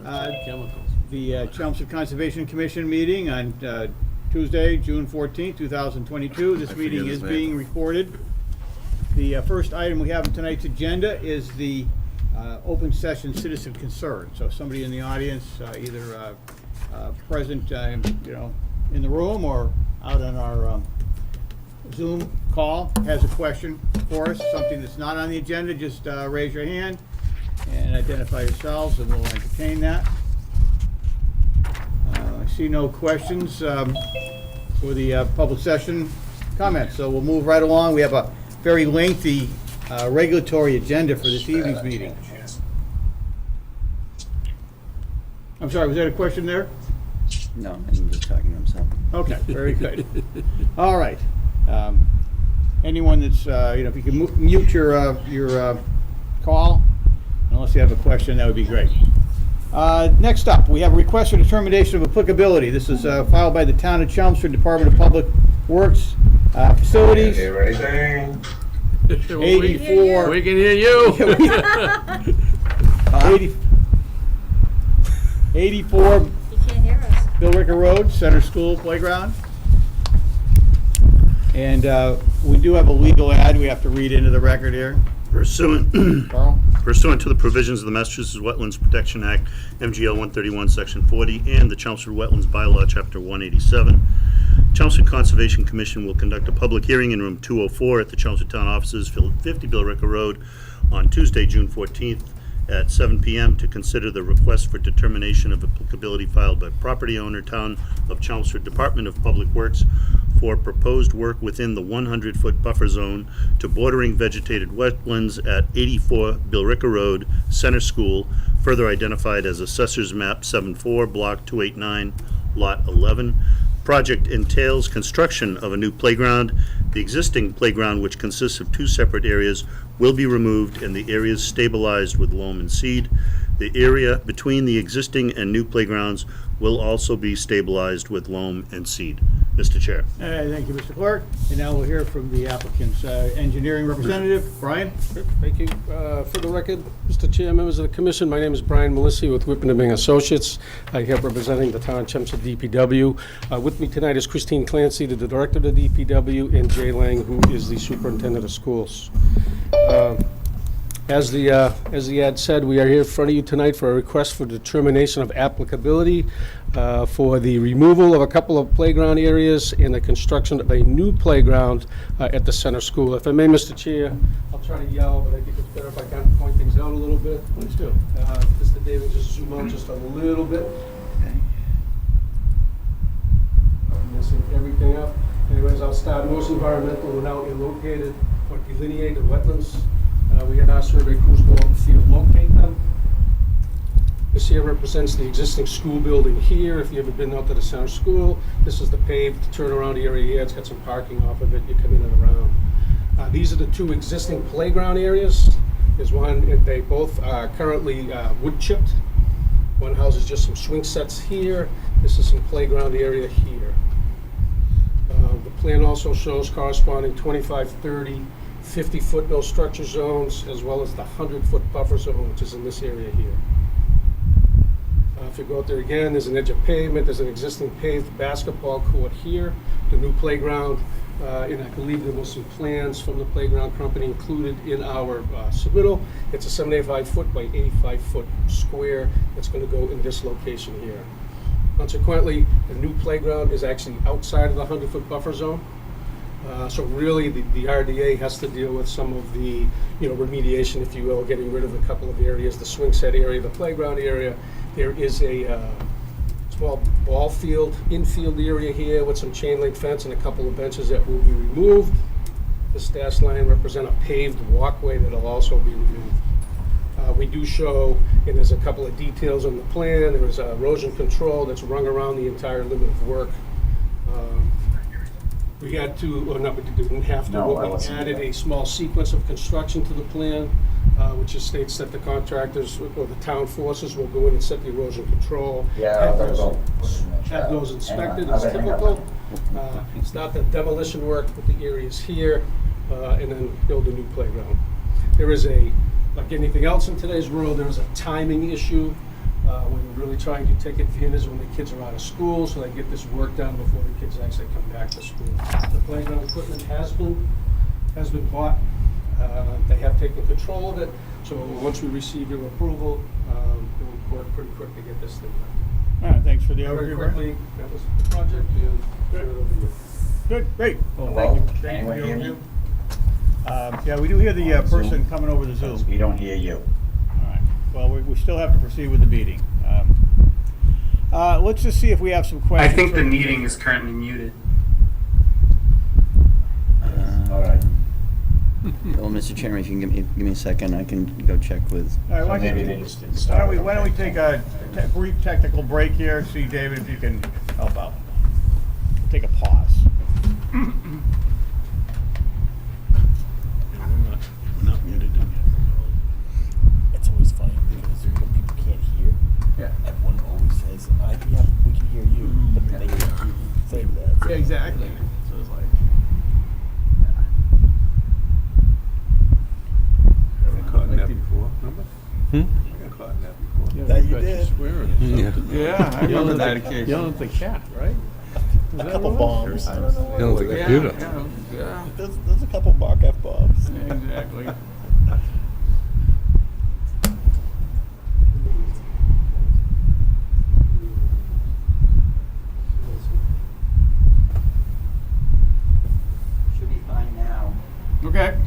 The Chelmsford Conservation Commission meeting on Tuesday, June 14th, 2022. This meeting is being recorded. The first item we have on tonight's agenda is the open session citizen concern. So if somebody in the audience, either present in the room or out on our Zoom call, has a question for us, something that's not on the agenda, just raise your hand and identify yourselves and we'll entertain that. I see no questions for the public session comments, so we'll move right along. We have a very lengthy regulatory agenda for this evening's meeting. I'm sorry, was that a question there? No, I'm just talking to himself. Okay, very good. All right. Anyone that's, if you can mute your call, unless you have a question, that would be great. Next up, we have a request for determination of applicability. This is filed by the Town of Chelmsford Department of Public Works Facilities. Hey, anything? 84. We can hear you. 84 You can't hear us. Bill Ricker Road, Center School Playground. And we do have a legal ad we have to read into the record here. Pursuant to the provisions of the Massachusetts Wetlands Protection Act, MGL 131, Section 40, and the Chelmsford Wetlands Bylaw, Chapter 187, Chelmsford Conservation Commission will conduct a public hearing in Room 204 at the Chelmsford Town Offices, 50 Bill Ricker Road, on Tuesday, June 14th at 7 p.m. to consider the request for determination of applicability filed by property owner, Town of Chelmsford Department of Public Works, for proposed work within the 100-foot buffer zone to bordering vegetated wetlands at 84 Bill Ricker Road, Center School, further identified as Assessor's Map 74, Block 289, Lot 11. Project entails construction of a new playground. The existing playground, which consists of two separate areas, will be removed and the areas stabilized with loam and seed. The area between the existing and new playgrounds will also be stabilized with loam and seed. Mr. Chair. Thank you, Mr. Clerk. And now we'll hear from the applicant's engineering representative, Brian. Thank you. For the record, Mr. Chair, members of the commission, my name is Brian Melissi with Whitman and Bing Associates. I here representing the town of Chelmsford DPW. With me tonight is Christine Clancy, the director of the DPW, and Jay Lang, who is the superintendent of schools. As the ad said, we are here in front of you tonight for a request for determination of applicability for the removal of a couple of playground areas and the construction of a new playground at the center school. If I may, Mr. Chair, I'll try to yell, but I think it's better if I kind of point things out a little bit. Please do. Mr. David, just zoom out just a little bit. I'm messing everything up. Anyways, I'll start. Most environmental were now located or delineated wetlands. We had our survey crews go out and field locate them. This here represents the existing school building here. If you've ever been out to the center school, this is the paved turnaround area here. It's got some parking off of it. You come in and around. These are the two existing playground areas. There's one, they both are currently wood chipped. One houses just some swing sets here. This is some playground area here. The plan also shows corresponding 25, 30, 50-foot no structure zones, as well as the 100-foot buffer zone, which is in this area here. If you go out there again, there's an edge of pavement. There's an existing paved basketball court here, the new playground, and I believe there was some plans from the playground company included in our submittal. It's a 75-foot by 85-foot square that's going to go in this location here. Consequently, the new playground is actually outside of the 100-foot buffer zone. So really, the RDA has to deal with some of the, remediation, if you will, getting rid of a couple of areas, the swing set area, the playground area. There is a small ball field, infield area here with some chain link fence and a couple of benches that will be removed. This dash line represent a paved walkway that'll also be removed. We do show, and there's a couple of details on the plan. There is erosion control that's rung around the entire limit of work. We had to, or not, we didn't have to, but we added a small sequence of construction to the plan, which just states that the contractors or the town forces will go in and set the erosion control. Have those inspected as typical. Start the demolition work with the areas here, and then build a new playground. There is a, like anything else in today's world, there is a timing issue We're really trying to take advantage when the kids are out of school, so they get this work done before the kids actually come back to school. The playground equipment has been bought. They have taken control of it, so once we receive your approval, it will work pretty quick to get this thing done. All right, thanks for the Very overview, Brian. quickly, that was the project, and turn it over to you. Good, great. Well, Hello? thank you. Thank you for the overview. Yeah, we do hear the person coming over the Zoom. We don't hear you. All right. Well, we still have to proceed with the meeting. Let's just see if we have some I questions. think the meeting is currently muted. All right. Well, Mr. Chairman, if you can give me a second, I can go check with. All right, So why don't maybe you- they just didn't why start. don't we take a brief technical break here, see, David, if you can help out. Take a pause. We're not muted. It's always funny because when people can't hear, Yeah. everyone always says, yeah, we can hear you, but they can't hear you say that. Yeah, exactly. So it's like, Caught in that before, remember? I got caught in that before. That you did. yeah, I remember that occasion. Yelling at the cat, right? A couple bombs. Yelling at the computer. Yeah, There's a couple bark F bombs. exactly. Should be fine now. Okay.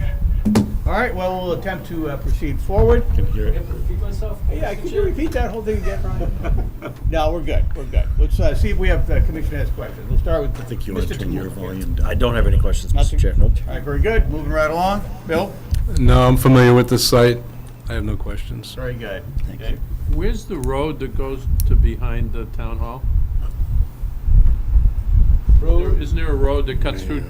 All right, well, we'll attempt to proceed forward. Can hear it. Repeat myself? Yeah, could you repeat that whole thing again, Brian? No, we're good, we're good. Let's see if we have Commissioner has questions. We'll start with I think you want to Mr. turn your Tamura. volume down. I don't have any questions, Nothing? Mr. Chair. Nope. All right, very good. Moving right along. Bill? No, I'm familiar with this site. I have no questions. Very good. Thank Okay. you. Where's the road that goes to behind the town hall? Isn't there a road that cuts through,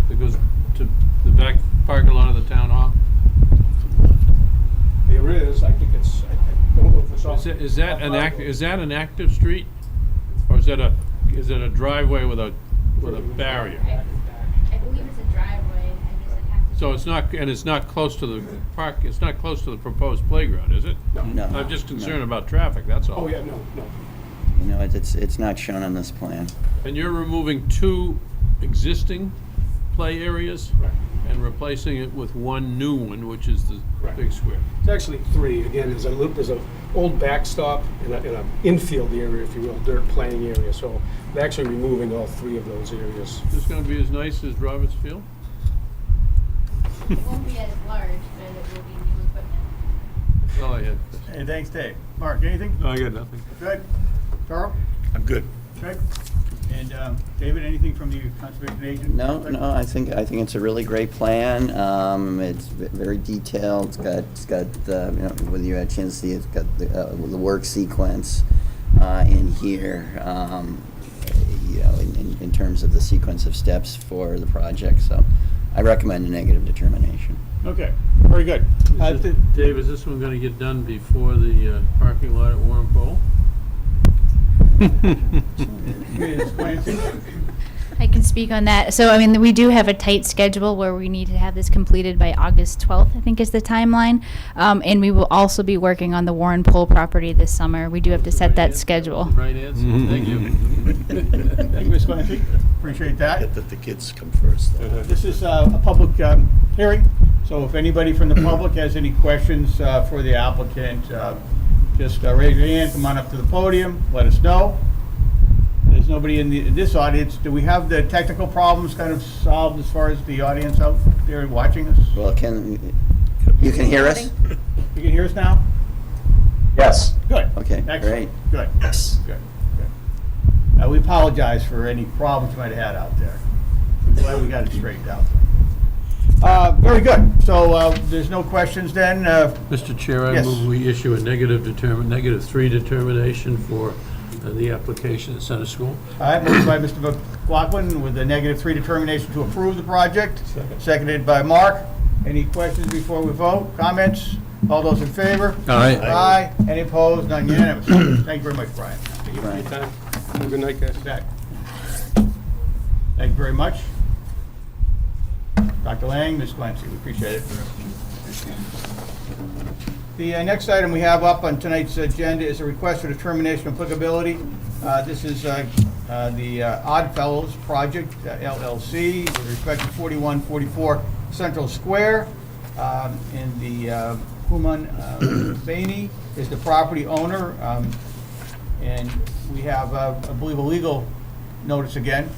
that goes to the back parking lot of the town hall? There is, I think it's, I don't know if it's off. Is that an active street? Or is it a driveway with a barrier? I believe it's a driveway, I guess I'd have to. So it's not close to the park, it's not close to the proposed playground, is it? No. I'm just concerned about traffic, that's all. Oh, yeah, no. You know, it's not shown on this plan. And you're removing two existing play areas? Right. And replacing it with one new one, which is the Right. big square. It's actually three. Again, there's an old backstop and an infield area, if you will, dirt playing area. So we're actually removing all three of those areas. Is this gonna be as nice as Roberts Field? It won't be as large, but it will be new equipment. That's all I had. Hey, thanks, Dave. Mark, anything? No, I got nothing. Good. Carl? I'm good. Okay. And David, anything from the conservation agent? No, I think it's a really great plan. It's very detailed. It's got whether you had a chance to see, it's got the work sequence in here. In terms of the sequence of steps for the project. So, I recommend a negative determination. Okay, very good. Dave, is this one gonna get done before the parking lot at Warren Pole? Ms. Clancy? I can speak on that. So, I mean, we do have a tight schedule where we need to have this completed by August 12th, I think is the timeline. And we will also be working on the Warren Pole property this summer. We do have to set that schedule. Right answer, thank you. Thank you, Ms. Clancy. Appreciate that. Get that the kids come first. This is a public hearing, so if anybody from the public has any questions for the applicant, just raise your hand, come on up to the podium, let us know. There's nobody in this audience. Do we have the technical problems kind of solved as far as the audience out there watching us? Well, you can hear us? You can hear us now? Yes. Good. Okay, Excellent. great. Good. Yes. Good. Good. We apologize for any problems you might have had out there. I'm glad we got it straightened out. Very good. So there's no questions then. Mr. Chair, I Yes. move we issue a -3 determination for the application at Center School. All right, moved by Mr. McLaughlin with a -3 determination to approve the project. Seconded by Mark. Any questions before we vote? Comments? All those in favor? Aye. Aye. Any opposed? None unanimous. Thank you very much, Brian. Thank you for your time. Have a good night, guys. Back. Thank you very much. Dr. Lang, Ms. Clancy, we appreciate it. The next item we have up on tonight's agenda is a request for determination of applicability. This is the Oddfellows Project, LLC, with respect to 4144 Central Square. And the Human Baini is the property owner. And we have, I believe, a legal notice again.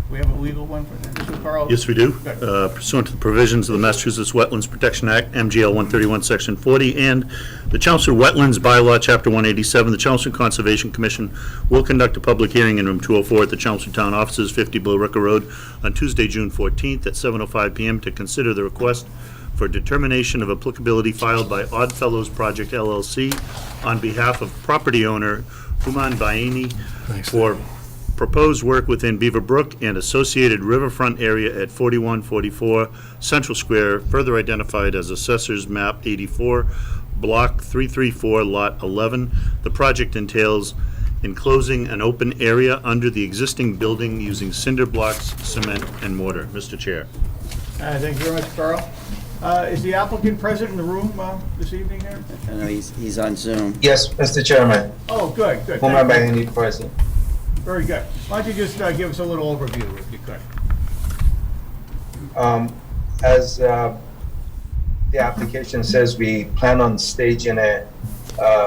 We have a legal one for this one, Carl? Yes, we do. Good. Pursuant to the provisions of the Massachusetts Wetlands Protection Act, MGL 131, Section 40, and the Chelmsford Wetlands Bylaw, Chapter 187, the Chelmsford Conservation Commission will conduct a public hearing in room 204 at the Chelmsford Town Offices, 50 Billerica Road, on Tuesday, June 14th at 7:05 p.m. to consider the request for determination of applicability filed by Oddfellows Project LLC on behalf of property owner Human Baini for proposed work within Beaver Brook and associated riverfront area at 4144 Central Square, further identified as Assessor's Map 84, Block 334, Lot 11. The project entails enclosing an open area under the existing building using cinder blocks, cement, and mortar. Mr. Chair. Thank you very much, Carl. Is the applicant present in the room this evening here? I know he's on Zoom. Yes, Mr. Chairman. Oh, good, good. Whom am I Thank you. any present? Very good. Why don't you just give us a little overview, if you could? As the application says, we plan on staging a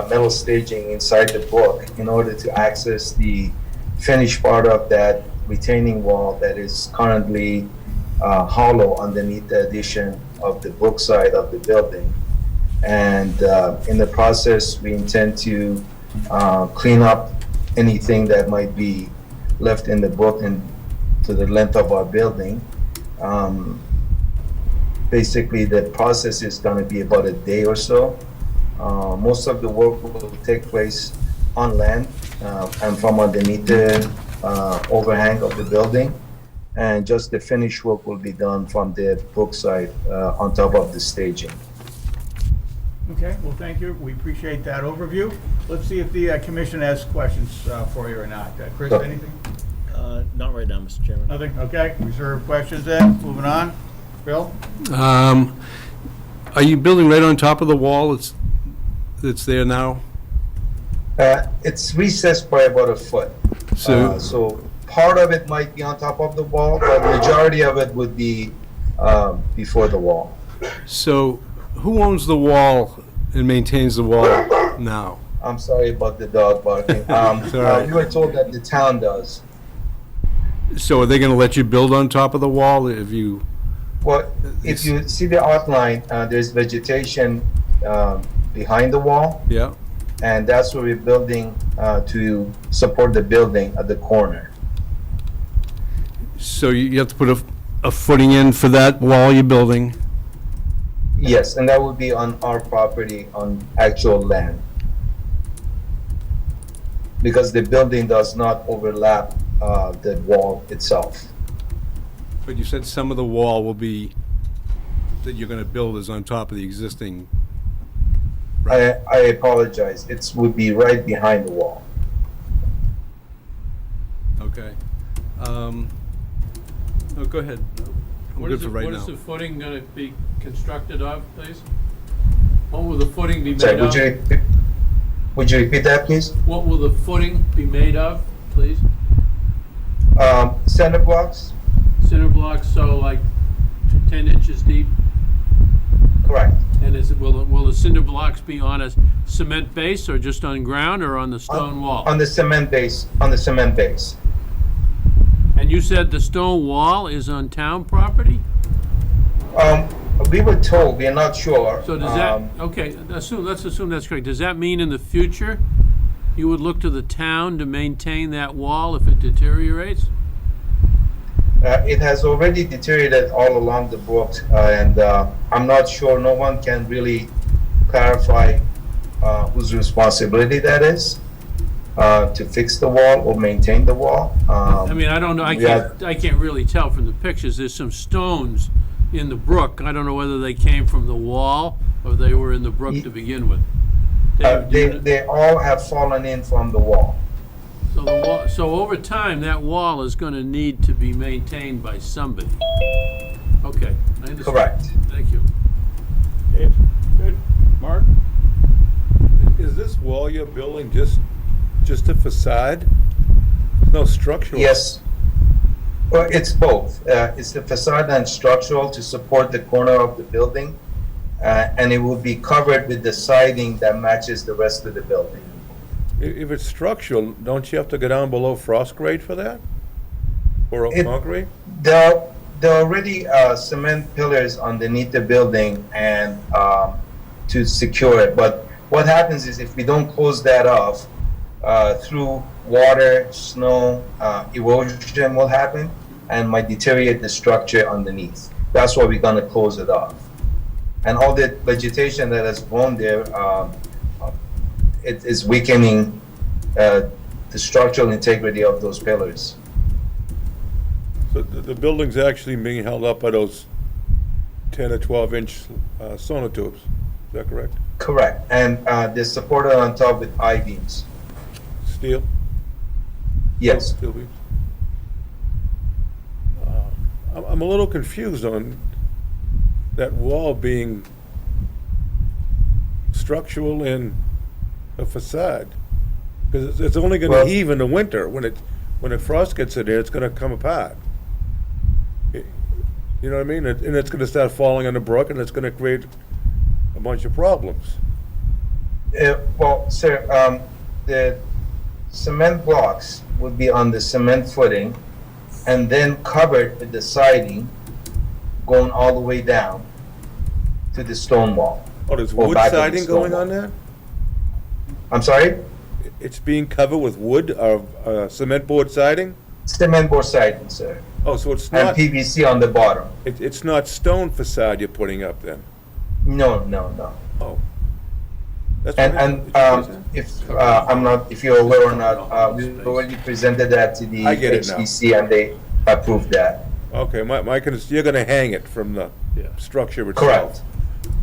metal staging inside the brook in order to access the finished part of that retaining wall that is currently hollow underneath the addition of the brook side of the building. And in the process, we intend to clean up anything that might be left in the brook and to the length of our building. Basically, the process is going to be about a day or so. Most of the work will take place on land and from underneath the overhang of the building. And just the finished work will be done from the brook side on top of the staging. Okay, well, thank you. We appreciate that overview. Let's see if the commission has questions for you or not. Chris, Sure. anything? Not right now, Mr. Chairman. Nothing? Okay, reserve questions then. Moving on. Bill? Are you building right on top of the wall that's there now? It's recessed by about a foot. So part of it might be on top of the wall, but majority of it would be before the wall. So who owns the wall and maintains the wall now? I'm sorry about the dog barking. all right. We were told that the town does. So are they going to let you build on top of the wall if you? Well, if you see the outline, there's vegetation behind the wall, Yeah. and that's where we're building to support the building at the corner. So you have to put a footing in for that wall you're building? Yes, and that would be on our property, on actual land. Because the building does not overlap the wall itself. But you said some of the wall will be, that you're going to build is on top of the existing. I apologize, it would be right behind the wall. Okay. Oh, go ahead. I'm good for right What is now. the footing gonna be constructed of, please? What will the footing be Sorry, made of? would you repeat that, please? What will the footing be made of, please? Center blocks? Cinder blocks, so like 10 inches deep? Correct. And will the cinder blocks be on a cement base or just on ground or on the stone wall? On the cement base, on the cement base. And you said the stone wall is on town property? We were told, we are not sure. So does that, okay, let's assume that's correct. Does that mean in the future, you would look to the town to maintain that wall if it deteriorates? It has already deteriorated all along the brook, and I'm not sure, no one can really clarify whose responsibility that is to fix the wall or maintain the wall. I mean, I don't know, Yeah. I can't really tell from the pictures. There's some stones in the brook. I don't know whether they came from the wall or they were in the brook to begin with. Dave, do you know- They all have fallen in from the wall. So the wall, so over time, that wall is gonna need to be maintained by somebody. Okay, I understand. Correct. Thank you. Dave? Good? building just a facade? No structural? Yes. Well, it's both. It's the facade and structural to support the corner of the building, and it will be covered with the siding that matches the rest of the building. If it's structural, don't you have to go down below frost grade for that? Or concrete? There are already cement pillars underneath the building and to secure it. But what happens is if we don't close that off, through water, snow, erosion will happen and might deteriorate the structure underneath. That's why we're gonna close it off. And all the vegetation that has grown there, it is weakening the structural integrity of those pillars. So the building's actually being held up by those 10 or 12-inch sonotubes, is that correct? Correct. And they're supported on top with I-beams. Steel? Yes. Steel beams? I'm a little confused on that wall being structural in a facade. Because it's only gonna Well- heave in the winter. When it frost gets in there, it's gonna come apart. You know what I mean? And it's gonna start falling on the brook, and it's gonna create a bunch of problems. Well, sir, the cement blocks would be on the cement footing and then covered with the siding going all the way down to the stone wall. Oh, there's Or wood back of the siding stone going wall. on there? I'm sorry? It's being covered with wood or cement board siding? Cement board siding, sir. Oh, so it's And not, PVC on the bottom. it's not stone facade you're putting up then? No, no, no. Oh. That's And, what if, I'm not, if you're aware or not, we already presented that to the I get it now. HDC and they approved that. Okay, you're gonna hang it from the Yeah. structure itself? Correct.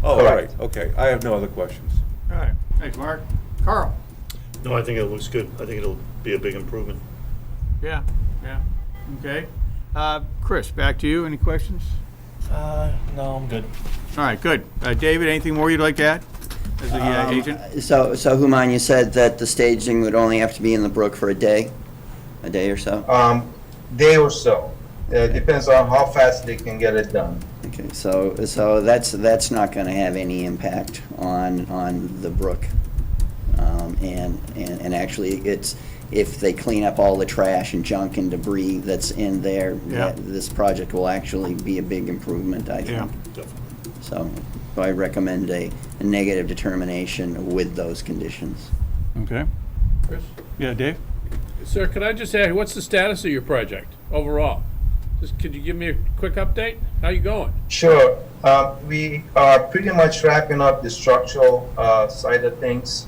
Oh, all right, Correct. okay. I have no other questions. All right, thanks, Mark. Carl? No, I think it looks good. I think it'll be a big improvement. Yeah, yeah, okay. Chris, back to you, any questions? No, I'm good. All right, good. David, anything more you'd like to add as the agent? So Human, you said that the staging would only have to be in the brook for a day or so? Day or so. Depends on how fast they can get it done. Okay, so that's not gonna have any impact on the brook. And actually, it's, if they clean up all the trash and junk and debris that's in there, Yeah. this project will actually be a big improvement, I Yeah. think. So I recommend a negative determination with those conditions. Okay. Chris? Yeah, Dave? Sir, could I just ask, what's the status of your project overall? Just, could you give me a quick update? How you going? Sure. We are pretty much wrapping up the structural side of things.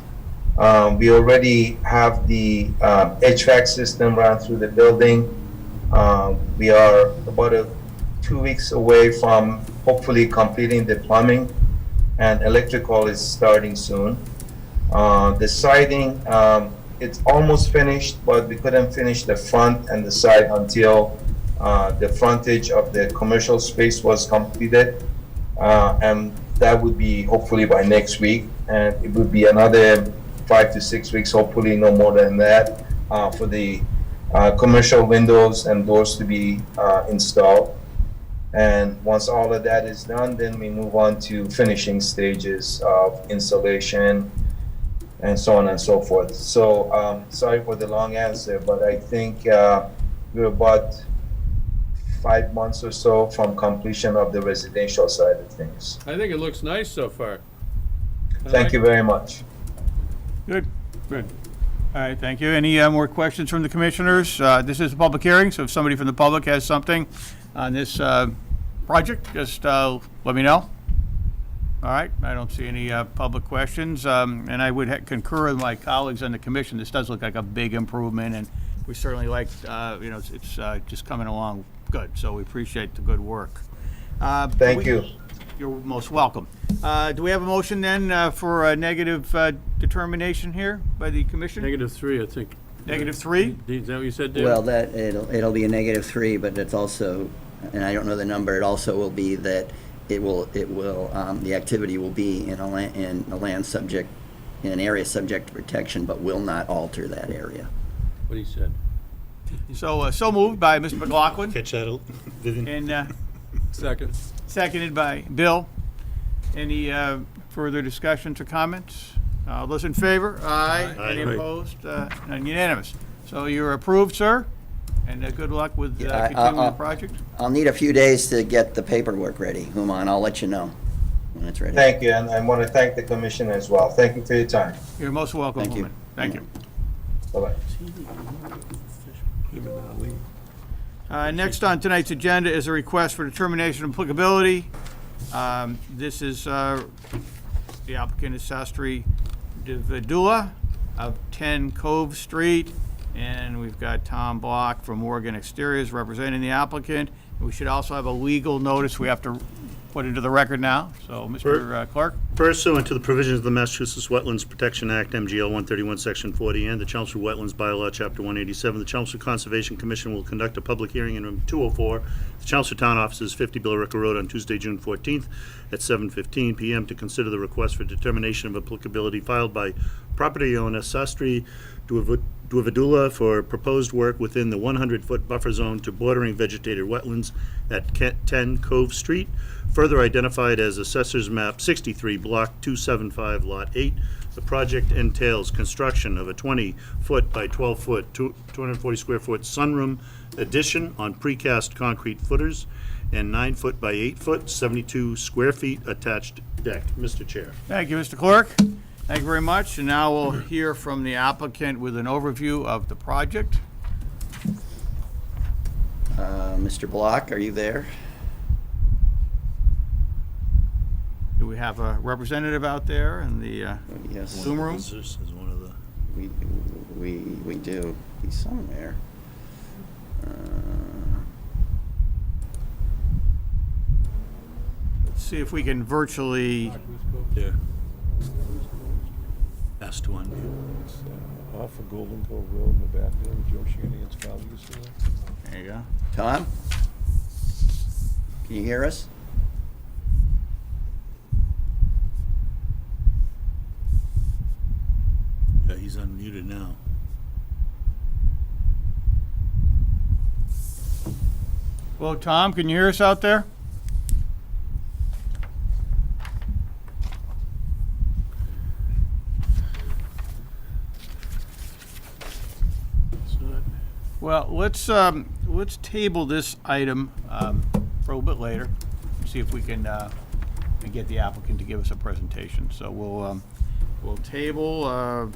We already have the HVAC system run through the building. We are about 2 weeks away from hopefully completing the plumbing, and electrical is starting soon. The siding, it's almost finished, but we couldn't finish the front and the side until the frontage of the commercial space was completed. And that would be hopefully by next week, and it would be another 5 to 6 weeks, hopefully no more than that, for the commercial windows and doors to be installed. And once all of that is done, then we move on to finishing stages of insulation and so on and so forth. So sorry for the long answer, but I think we're about 5 months or so from completion of the residential side of things. I think it looks nice so far. Thank you very much. Good, good. All right, thank you. Any more questions from the commissioners? This is a public hearing, so if somebody from the public has something on this project, just let me know. All right, I don't see any public questions, and I would concur with my colleagues on the commission. This does look like a big improvement, and we certainly like, it's just coming along good, so we appreciate the good work. Thank you. You're most welcome. Do we have a motion then for a negative determination here by the commission? -3, I think. -3? Is that what you said, David? Well, it'll be a -3, but it's also, and I don't know the number, it also will be that the activity will be in a land subject in an area subject to protection, but will not alter that area. What he said. So moved by Mr. McLaughlin Catch that, Vivian? and Second. seconded by Bill. Any further discussions or comments? All those in favor? Aye. Aye. Any Aye. opposed? None unanimous. So you're approved, sir, and good luck with Yeah, continuing the project. I'll need a few days to get the paperwork ready. Human, I'll let you know when it's ready. Thank you, and I want to thank the commission as well. Thank you for your time. You're most welcome, Thank you. Hooman. Thank you. Bye-bye. Next on tonight's agenda is a request for determination of applicability. This is the applicant is Sastry Vidula of 10 Cove Street, and we've got Tom Block from Morgan Exteriors representing the applicant. We should also have a legal notice we have to put into the record now. So, Mr. Clerk? Pursuant to the provisions of the Massachusetts Wetlands Protection Act, MGL 131, Section 40, and the Chelmsford Wetlands Bylaw, Chapter 187, the Chelmsford Conservation Commission will conduct a public hearing in room 204, the Chelmsford Town Offices, 50 Billerica Road, on Tuesday, June 14th at 7:15 p.m. to consider the request for determination of applicability filed by property owner Sastry Vidula for proposed work within the 100-foot buffer zone to bordering vegetated wetlands at 10 Cove Street, further identified as Assessor's Map 63, Block 275, Lot 8. The project entails construction of a 20-foot by 12-foot, 240-square-foot sunroom addition on precast concrete footers and 9-foot by 8-foot, 72 square feet attached deck. Mr. Chair. Thank you, Mr. Clerk. Thank you very much. And now we'll hear from the applicant with an overview of the project. Mr. Block, are you there? Do we have a representative out there in the Yes, Zoom room? This is one of the. we do. He's somewhere. Let's see if we can virtually, Yeah. Asked to unmute. It's off of Golden Cove Road in the back there with Joe Shanahan's father used to live. there you go. Tom? Can you hear us? Yeah, he's unmuted now. Hello, Tom, can you hear us out there? Well, let's table this item for a little bit later, see if we can get the applicant to give us a presentation. So we'll table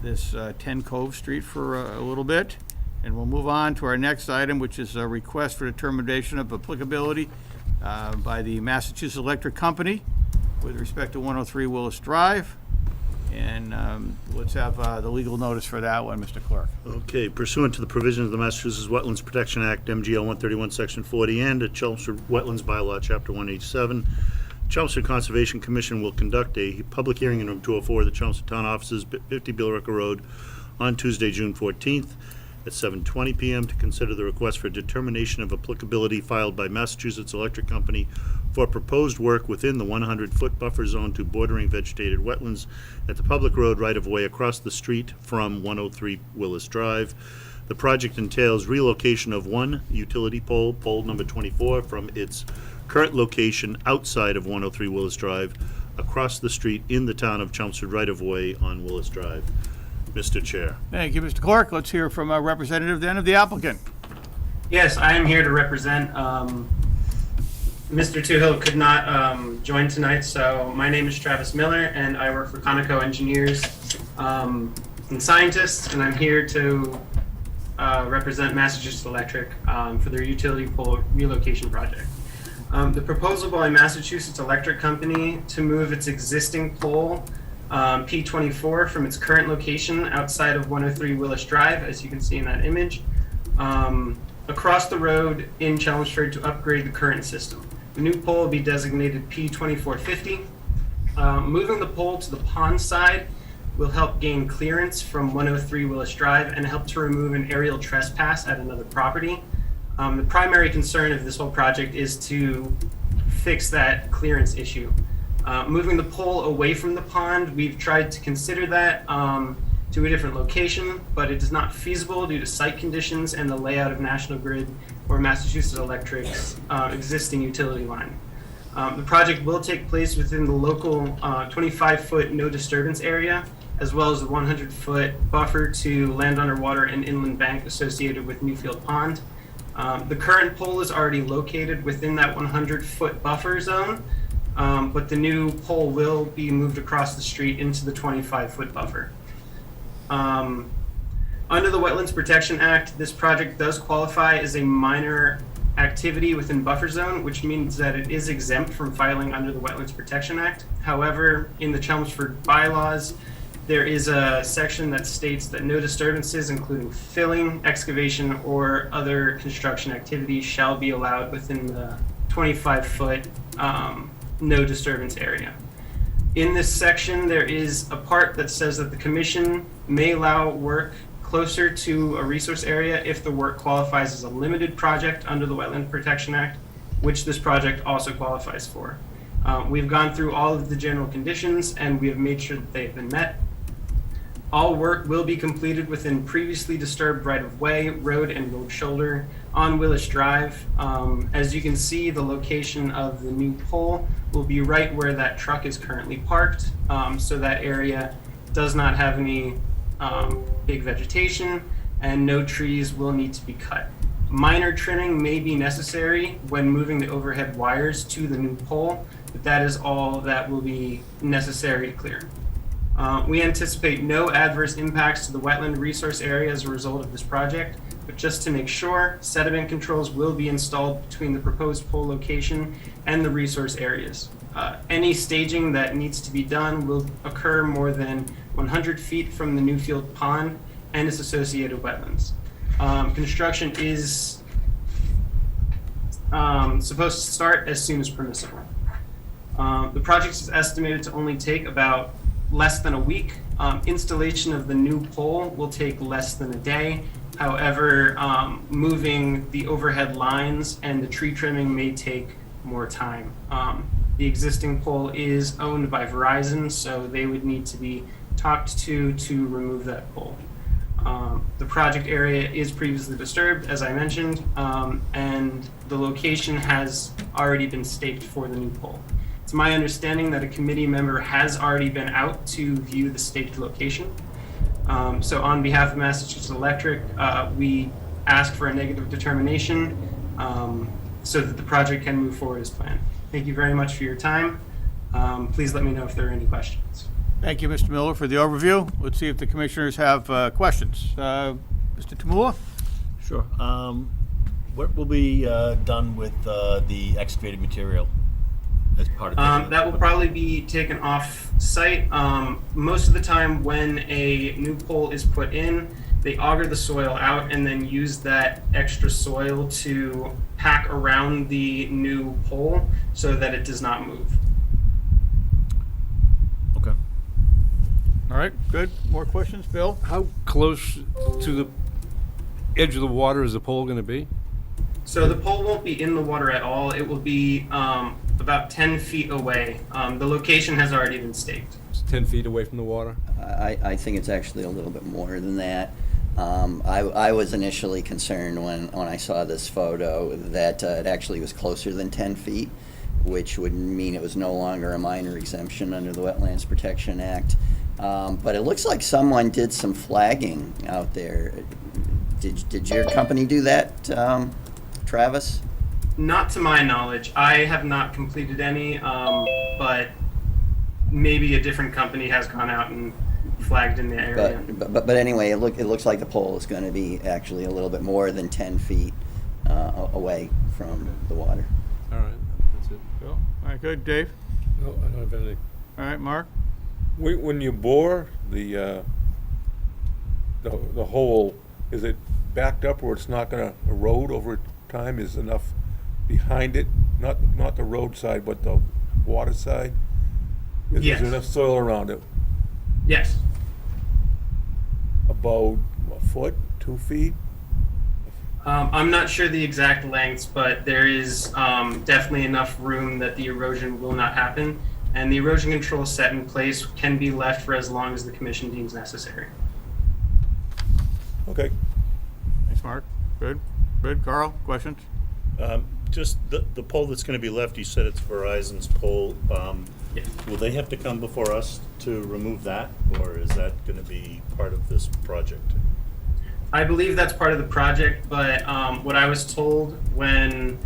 this 10 Cove Street for a little bit, and we'll move on to our next item, which is a request for determination of applicability by the Massachusetts Electric Company with respect to 103 Willis Drive. And let's have the legal notice for that one, Mr. Clerk. Okay, pursuant to the provisions of the Massachusetts Wetlands Protection Act, MGL 131, Section 40, and the Chelmsford Wetlands Bylaw, Chapter 187, Chelmsford Conservation Commission will conduct a public hearing in room 204, the Chelmsford Town Offices, 50 Billerica Road, on Tuesday, June 14th at 7:20 p.m. to consider the request for determination of applicability filed by Massachusetts Electric Company for proposed work within the 100-foot buffer zone to bordering vegetated wetlands at the public road right-of-way across the street from 103 Willis Drive. The project entails relocation of one utility pole, pole number 24, from its current location outside of 103 Willis Drive, across the street in the town of Chelmsford right-of-way on Willis Drive. Mr. Chair. Thank you, Mr. Clerk. Let's hear from a representative then of the applicant. Yes, I am here to represent. Mr. Toohill could not join tonight, so my name is Travis Miller, and I work for Conoco Engineers and Scientists, and I'm here to represent Massachusetts Electric for their utility pole relocation project. The proposal by Massachusetts Electric Company to move its existing pole P24 from its current location outside of 103 Willis Drive, as you can see in that image, across the road in Chelmsford to upgrade the current system. The new pole will be designated P2450. Moving the pole to the pond side will help gain clearance from 103 Willis Drive and help to remove an aerial trespass at another property. The primary concern of this whole project is to fix that clearance issue. Moving the pole away from the pond, we've tried to consider that to a different location, but it is not feasible due to site conditions and the layout of National Grid or Massachusetts Electric's existing utility line. The project will take place within the local 25-foot no disturbance area, as well as the 100-foot buffer to land underwater and inland bank associated with Newfield Pond. The current pole is already located within that 100-foot buffer zone, but the new pole will be moved across the street into the 25-foot buffer. Under the Wetlands Protection Act, this project does qualify as a minor activity within buffer zone, which means that it is exempt from filing under the Wetlands Protection Act. However, in the Chelmsford bylaws, there is a section that states that no disturbances, including filling, excavation, or other construction activities, shall be allowed within the 25-foot no disturbance area. In this section, there is a part that says that the commission may allow work closer to a resource area if the work qualifies as a limited project under the Wetland Protection Act, which this project also qualifies for. We've gone through all of the general conditions and we have made sure that they have been met. All work will be completed within previously disturbed right-of-way, road, and road shoulder on Willis Drive. As you can see, the location of the new pole will be right where that truck is currently parked, so that area does not have any big vegetation, and no trees will need to be cut. Minor trimming may be necessary when moving the overhead wires to the new pole, but that is all that will be necessary to clear. We anticipate no adverse impacts to the wetland resource area as a result of this project, but just to make sure, sediment controls will be installed between the proposed pole location and the resource areas. Any staging that needs to be done will occur more than 100 feet from the Newfield Pond and its associated wetlands. Construction is supposed to start as soon as permissible. The project is estimated to only take about less than a week. Installation of the new pole will take less than a day. However, moving the overhead lines and the tree trimming may take more time. The existing pole is owned by Verizon, so they would need to be talked to remove that pole. The project area is previously disturbed, as I mentioned, and the location has already been staked for the new pole. It's my understanding that a committee member has already been out to view the staked location. So on behalf of Massachusetts Electric, we ask for a negative determination so that the project can move forward as planned. Thank you very much for your time. Please let me know if there are any questions. Thank you, Mr. Miller, for the overview. Let's see if the commissioners have questions. Mr. Tamula? Sure. What will be done with the excavated material as part of That will probably be taken off site. Most of the time when a new pole is put in, they auger the soil out and then use that extra soil to pack around the new pole so that it does not move. Okay. All right, good. More questions, Bill? How close to the edge of the water is the pole going to be? So the pole won't be in the water at all. It will be about 10 feet away. The location has already been staked. It's 10 feet away from the water? I think it's actually a little bit more than that. I was initially concerned when I saw this photo that it actually was closer than 10 feet, which would mean it was no longer a minor exemption under the Wetlands Protection Act. But it looks like someone did some flagging out there. Did your company do that, Travis? Not to my knowledge. I have not completed any, but maybe a different company has gone out and flagged in the area. But anyway, it looks like the pole is going to be actually a little bit more than 10 feet away from the water. All right, that's it. Bill? All right, good. Dave? No, I don't have anything. All right, Mark? When you bore the hole, is it backed up where it's not going to erode over time? Is enough behind it, not the road side, but the water side? Is Yes. there enough soil around it? Yes. About a foot, 2 feet? I'm not sure the exact lengths, but there is definitely enough room that the erosion will not happen. and the erosion control set in place can be left for as long as the commission deems necessary. Okay. Thanks, Mark. Good. Good. Carl, questions? Just the pole that's going to be left, you said it's Verizon's pole. Yes. Will they have to come before us to remove that, or is that going to be part of this project? I believe that's part of the project, but what I was told when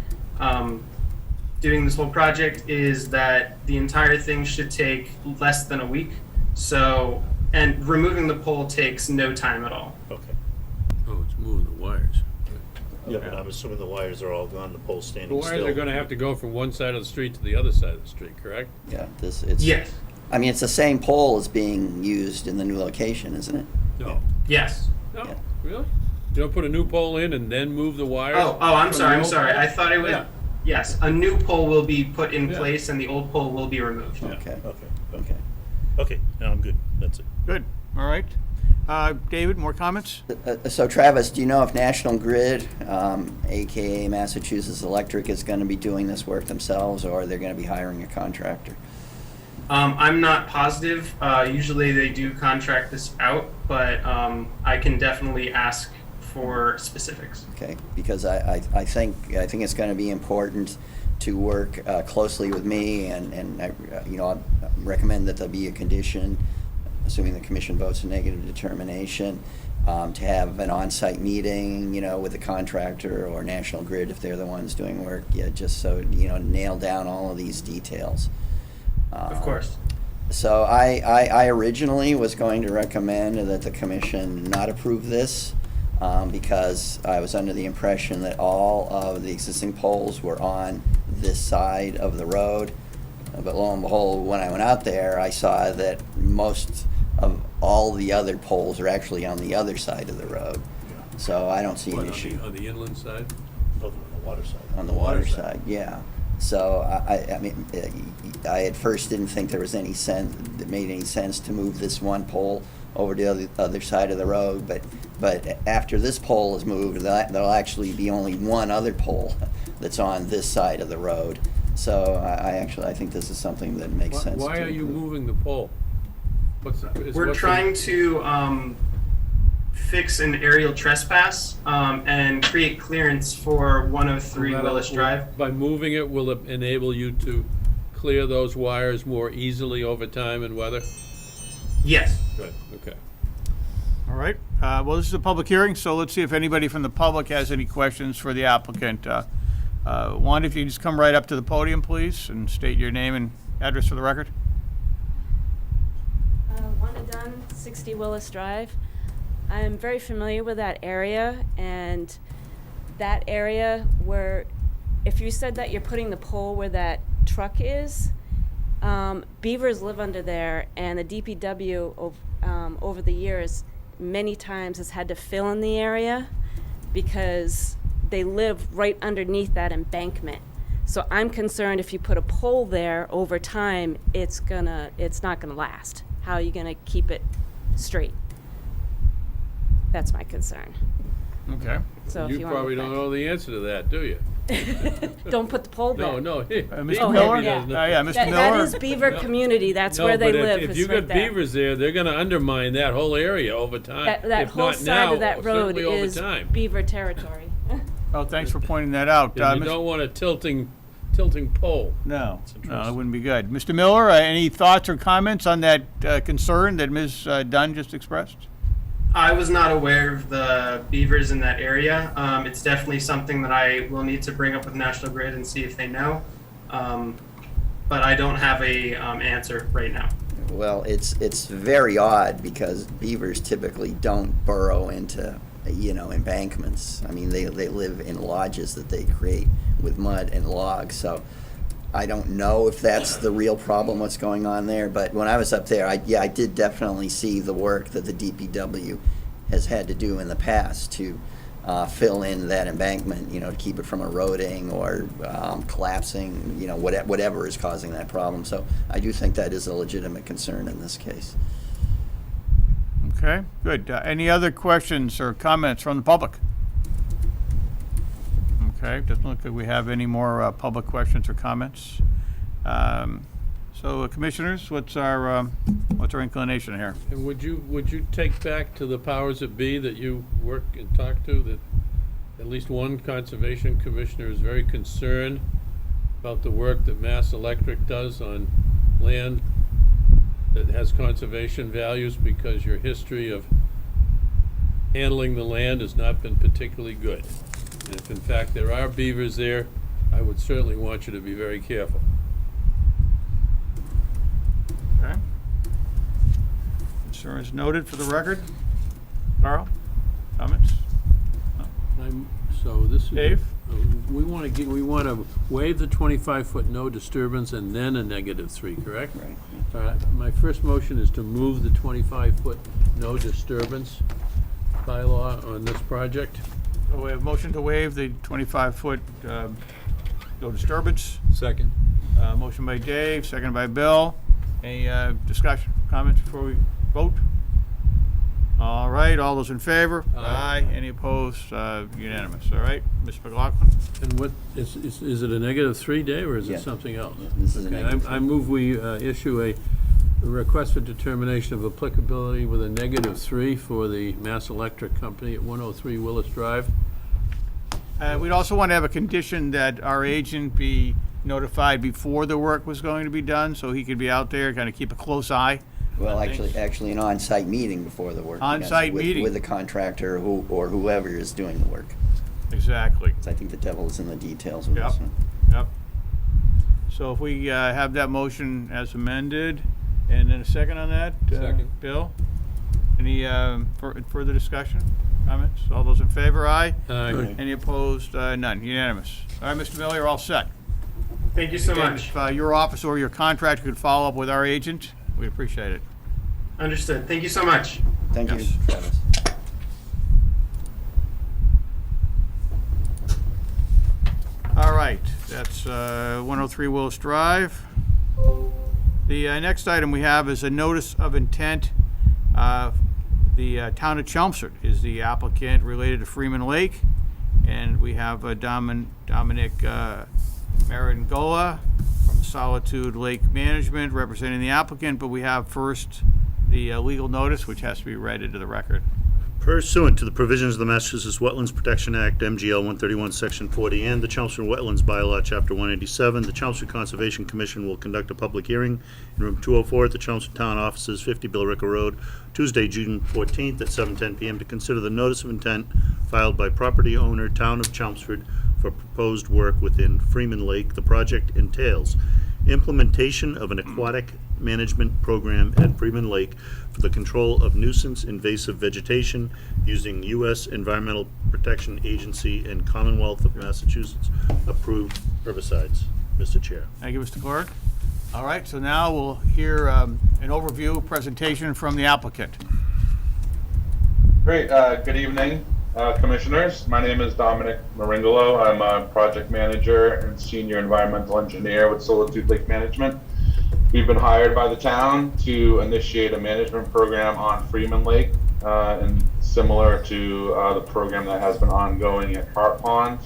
doing this whole project is that the entire thing should take less than a week. So, and removing the pole takes no time at all. Okay. Oh, it's moving the wires. Yeah, but I'm assuming the wires are all gone, the pole's The standing still. wires are gonna have to go from one side of the street to the other side of the street, correct? Yeah, it's. Yes. I mean, it's the same pole as being used in the new location, isn't it? No. Yes. No, Yeah. really? You don't put a new pole in and then move the wires? Oh, I'm from sorry. the I'm old sorry. pole? I thought it was. Yeah. Yes, a new pole will be put in Yeah. place, and the old pole will be removed. Okay, Okay. Okay, now I'm good. That's it. Good. All right. David, more comments? So Travis, do you know if National Grid, AKA Massachusetts Electric, is going to be doing this work themselves, or they're going to be hiring a contractor? I'm not positive. Usually they do contract this out, but I can definitely ask for specifics. Okay, because I think it's going to be important to work closely with me, and I, I recommend that there be a condition, assuming the commission votes a negative determination, to have an on-site meeting, with the contractor or National Grid if they're the ones doing work, just so, nail down all of these details. Of course. So I originally was going to recommend that the commission not approve this, because I was under the impression that all of the existing poles were on this side of the road. But lo and behold, when I went out there, I saw that most of all the other poles are actually on the other side of the road. So I don't see What, an on issue on the inland side? Both on the water side. on the water side, yeah. So I mean, I at first didn't think there was any sense, that made any sense to move this one pole over to the other side of the road, but after this pole is moved, there'll actually be only one other pole that's on this side of the road. So I think this is something that makes sense. Why to are you include. moving the pole? We're trying to fix an aerial trespass and create clearance for 103 Willis Drive. By moving it, will it enable you to clear those wires more easily over time and weather? Yes. Good, okay. All right. Well, this is a public hearing, so let's see if anybody from the public has any questions for the applicant. Wanda, if you can just come right up to the podium, please, and state your name and address for the record. Wanda Dunn, 60 Willis Drive. I'm very familiar with that area, and that area where, if you said that you're putting the pole where that truck is, beavers live under there, and the DPW over the years many times has had to fill in the area because they live right underneath that embankment. So I'm concerned if you put a pole there over time, it's not gonna last. How are you gonna keep it straight? That's my concern. Okay. So if You you want probably don't know the answer to that, do you? Don't put the pole there. No. Mr. Oh, Miller? yeah. Yeah, Mr. That Miller? is beaver community. That's No, where they but live. if is you've right got there. beavers there, they're gonna undermine that whole area over time. That If whole not side now, of that road certainly over is time. beaver territory. Oh, thanks for pointing that out. And you Mr. don't want a tilting pole. No, interesting. that wouldn't be good. Mr. Miller, any thoughts or comments on that concern that Ms. Dunn just expressed? I was not aware of the beavers in that area. It's definitely something that I will need to bring up with National Grid and see if they know. But I don't have a answer right now. Well, it's very odd because beavers typically don't burrow into, embankments. I mean, they live in lodges that they create with mud and logs. So I don't know if that's the real problem, what's going on there. But when I was up there, I did definitely see the work that the DPW has had to do in the past to fill in that embankment, to keep it from eroding or collapsing, whatever is causing that problem. So I do think that is a legitimate concern in this case. Okay, good. Any other questions or comments from the public? Okay, doesn't look like we have any more public questions or comments. So commissioners, what's our inclination here? And would you take back to the powers that be that you work and talk to, that at least one conservation commissioner is very concerned about the work that Mass Electric does on land that has conservation values, because your history of handling the land has not been particularly good. And if in fact there are beavers there, I would certainly want you to be very careful. Okay. Concerns noted for the record. Carl, comments? So this is. Dave? We want to waive the 25-foot no disturbance and then a -3, correct? Right. All right, my first motion is to move the 25-foot no disturbance bylaw on this project. So we have motion to waive the 25-foot no disturbance. Second. Motion by Dave, seconded by Bill. Any discussion, comments before we vote? All right, all those in favor? Aye. Any opposed? Unanimous. All right, Ms. McLaughlin? And what, is it a -3, Dave, or is Yeah. it something else? This is a Okay, -3. I move we issue a request for determination of applicability with a -3 for the Mass Electric Company at 103 Willis Drive. We'd also want to have a condition that our agent be notified before the work was going to be done, so he could be out there, kind of keep a close eye. Well, on things. actually, an on-site meeting before the work. On-site meeting. With the contractor or whoever is doing the work. Exactly. 'Cause I think the devil is in the details with Yep. this one. Yep. So if we have that motion as amended, and then a second on that? Second. Bill? Any further discussion, comments? All those in favor, aye? Aye. Any opposed? None. Unanimous. All right, Mr. Miller, you're all set. Thank you so Again, much. If your office or your contractor could follow up with our agent, we'd appreciate it. Understood. Thank you so much. Thank you, Yes. Travis. All right, that's 103 Willis Drive. The next item we have is a notice of intent. The town of Chelmsford is the applicant related to Freeman Lake. And we have Dominic Marangola from Solitude Lake Management representing the applicant, but we have first the legal notice, which has to be read into the record. Pursuant to the provisions of the Massachusetts Wetlands Protection Act, MGL 131, Section 40, and the Chelmsford Wetlands Bylaw, Chapter 187, the Chelmsford Conservation Commission will conduct a public hearing in Room 204 at the Chelmsford Town Offices, 50 Billerica Road, Tuesday, June 14th at 7:10 p.m. to consider the notice of intent filed by property owner, Town of Chelmsford, for proposed work within Freeman Lake. The project entails implementation of an aquatic management program at Freeman Lake for the control of nuisance invasive vegetation using U.S. Environmental Protection Agency and Commonwealth of Massachusetts approved herbicides. Mr. Chair. Thank you, Mr. Clerk. All right, so now we'll hear an overview presentation from the applicant. Great. Good evening, commissioners. My name is Dominic Maringolo. I'm a project manager and senior environmental engineer with Solitude Lake Management. We've been hired by the town to initiate a management program on Freeman Lake, and similar to the program that has been ongoing at Hart Pond.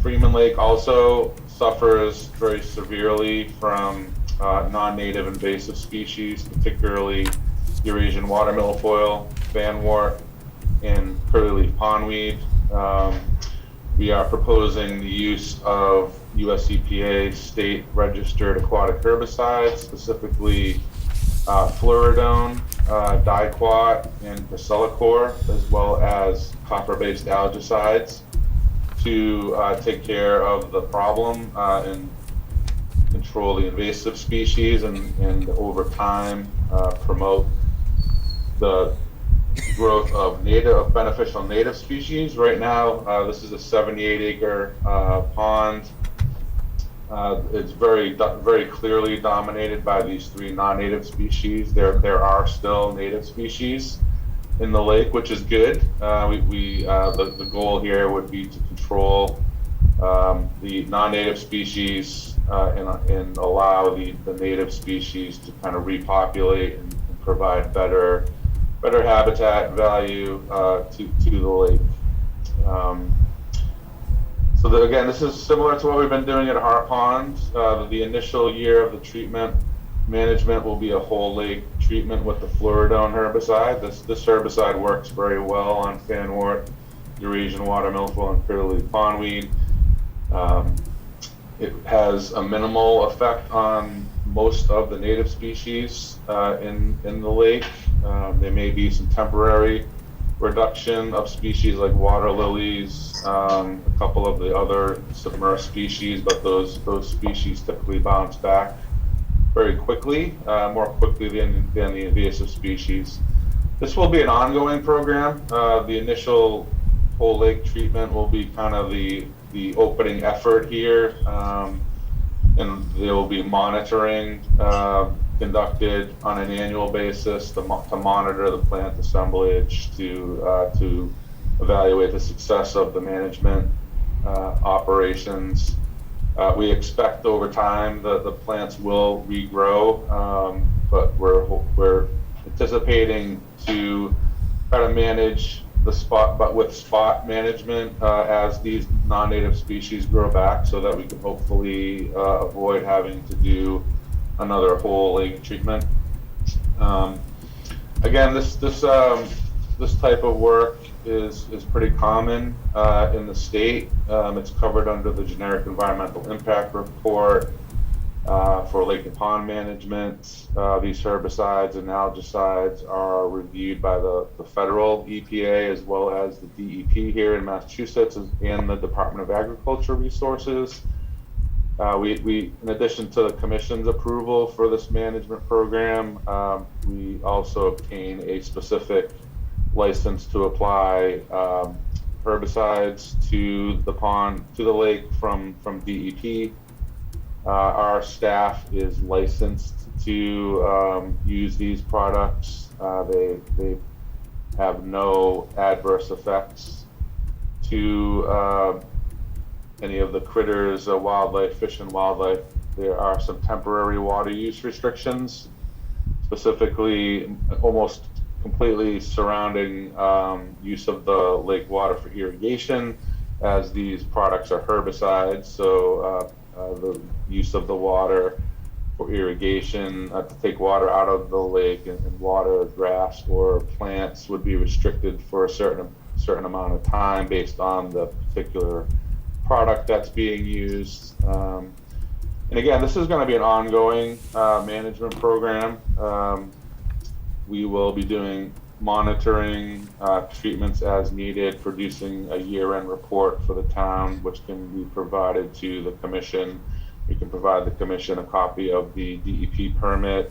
Freeman Lake also suffers very severely from non-native invasive species, particularly Eurasian water milfoil, fanwort, and curly-leaf pondweed. We are proposing the use of US EPA state-registered aquatic herbicides, specifically fluoridone, diquat, and Acelycor, as well as copper-based algicides to take care of the problem and control the invasive species and over time promote the growth of beneficial native species. Right now, this is a 78-acre pond. It's very clearly dominated by these three non-native species. There are still native species in the lake, which is good. The goal here would be to control the non-native species and allow the native species to kind of repopulate and provide better habitat value to the lake. Again, this is similar to what we've been doing at Hart Pond. The initial year of the treatment management will be a whole lake treatment with the fluoridone herbicide. This herbicide works very well on fanwort, Eurasian water milfoil, and curly pondweed. It has a minimal effect on most of the native species in the lake. There may be some temporary reduction of species like water lilies, a couple of the other submerged species, but those species typically bounce back very quickly, more quickly than the invasive species. This will be an ongoing program. The initial whole lake treatment will be kind of the opening effort here, and there will be monitoring conducted on an annual basis to monitor the plant assemblage, to evaluate the success of the management operations. We expect over time that the plants will regrow, but we're anticipating to try to manage the spot, but with spot management as these non-native species grow back, so that we can hopefully avoid having to do another whole lake treatment. Again, this type of work is pretty common in the state. It's covered under the generic environmental impact report for lake and pond management. These herbicides and algicides are reviewed by the federal EPA as well as the DEP here in Massachusetts and the Department of Agriculture Resources. We, in addition to the Commission's approval for this management program, we also obtain a specific license to apply herbicides to the lake from DEP. Our staff is licensed to use these products. They have no adverse effects to any of the critters, wildlife, fish and wildlife. There are some temporary water use restrictions, specifically almost completely surrounding use of the lake water for irrigation, as these products are herbicides. So the use of the water for irrigation to take water out of the lake and water grass or plants would be restricted for a certain amount of time based on the particular product that's being used. And again, this is going to be an ongoing management program. We will be doing monitoring treatments as needed, producing a year-end report for the town, which can be provided to the commission. We can provide the commission a copy of the DEP permit.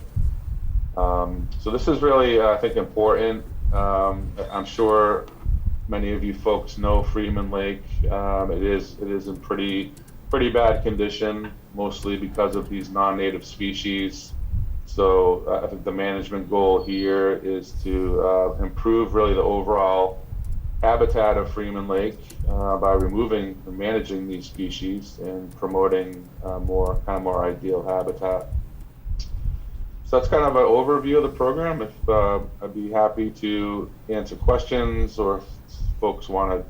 So this is really, I think, important. I'm sure many of you folks know Freeman Lake. It is in pretty bad condition, mostly because of these non-native species. So I think the management goal here is to improve really the overall habitat of Freeman Lake by removing and managing these species and promoting more ideal habitat. So that's kind of an overview of the program. If I'd be happy to answer questions, or if folks want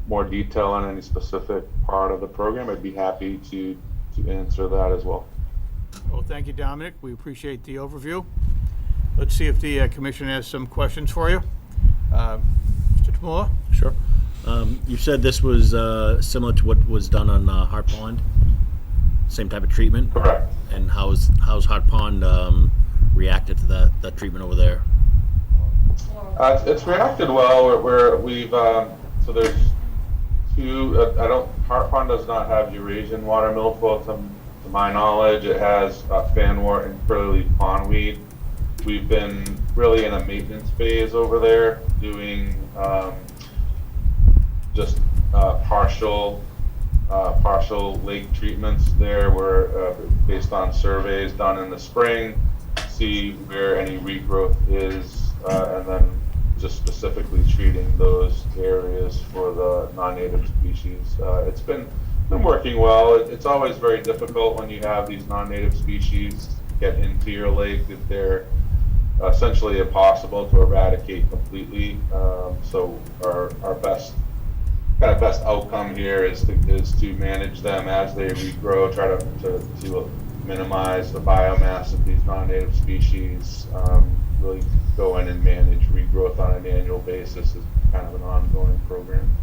more detail on any specific part of the program, I'd be happy to answer that as well. Well, thank you, Dominic. We appreciate the overview. Let's see if the commission has some questions for you. Mr. Tamula? Sure. You said this was similar to what was done on Hart Pond? Same type of treatment? Correct. And how's Hart Pond reacted to that treatment over there? It's reacted well. We've so there's two. Hart Pond does not have Eurasian water milfoil to my knowledge. It has fanwort and curly pondweed. We've been really in a maintenance phase over there, doing just partial lake treatments there. We're based on surveys done in the spring, see where any regrowth is, and then just specifically treating those areas for the non-native species. It's been working well. It's always very difficult when you have these non-native species get into your lake, that they're essentially impossible to eradicate completely. So our best kind of best outcome here is to manage them as they regrow, try to minimize the biomass of these non-native species, really go in and manage regrowth on an annual basis as kind of an ongoing program.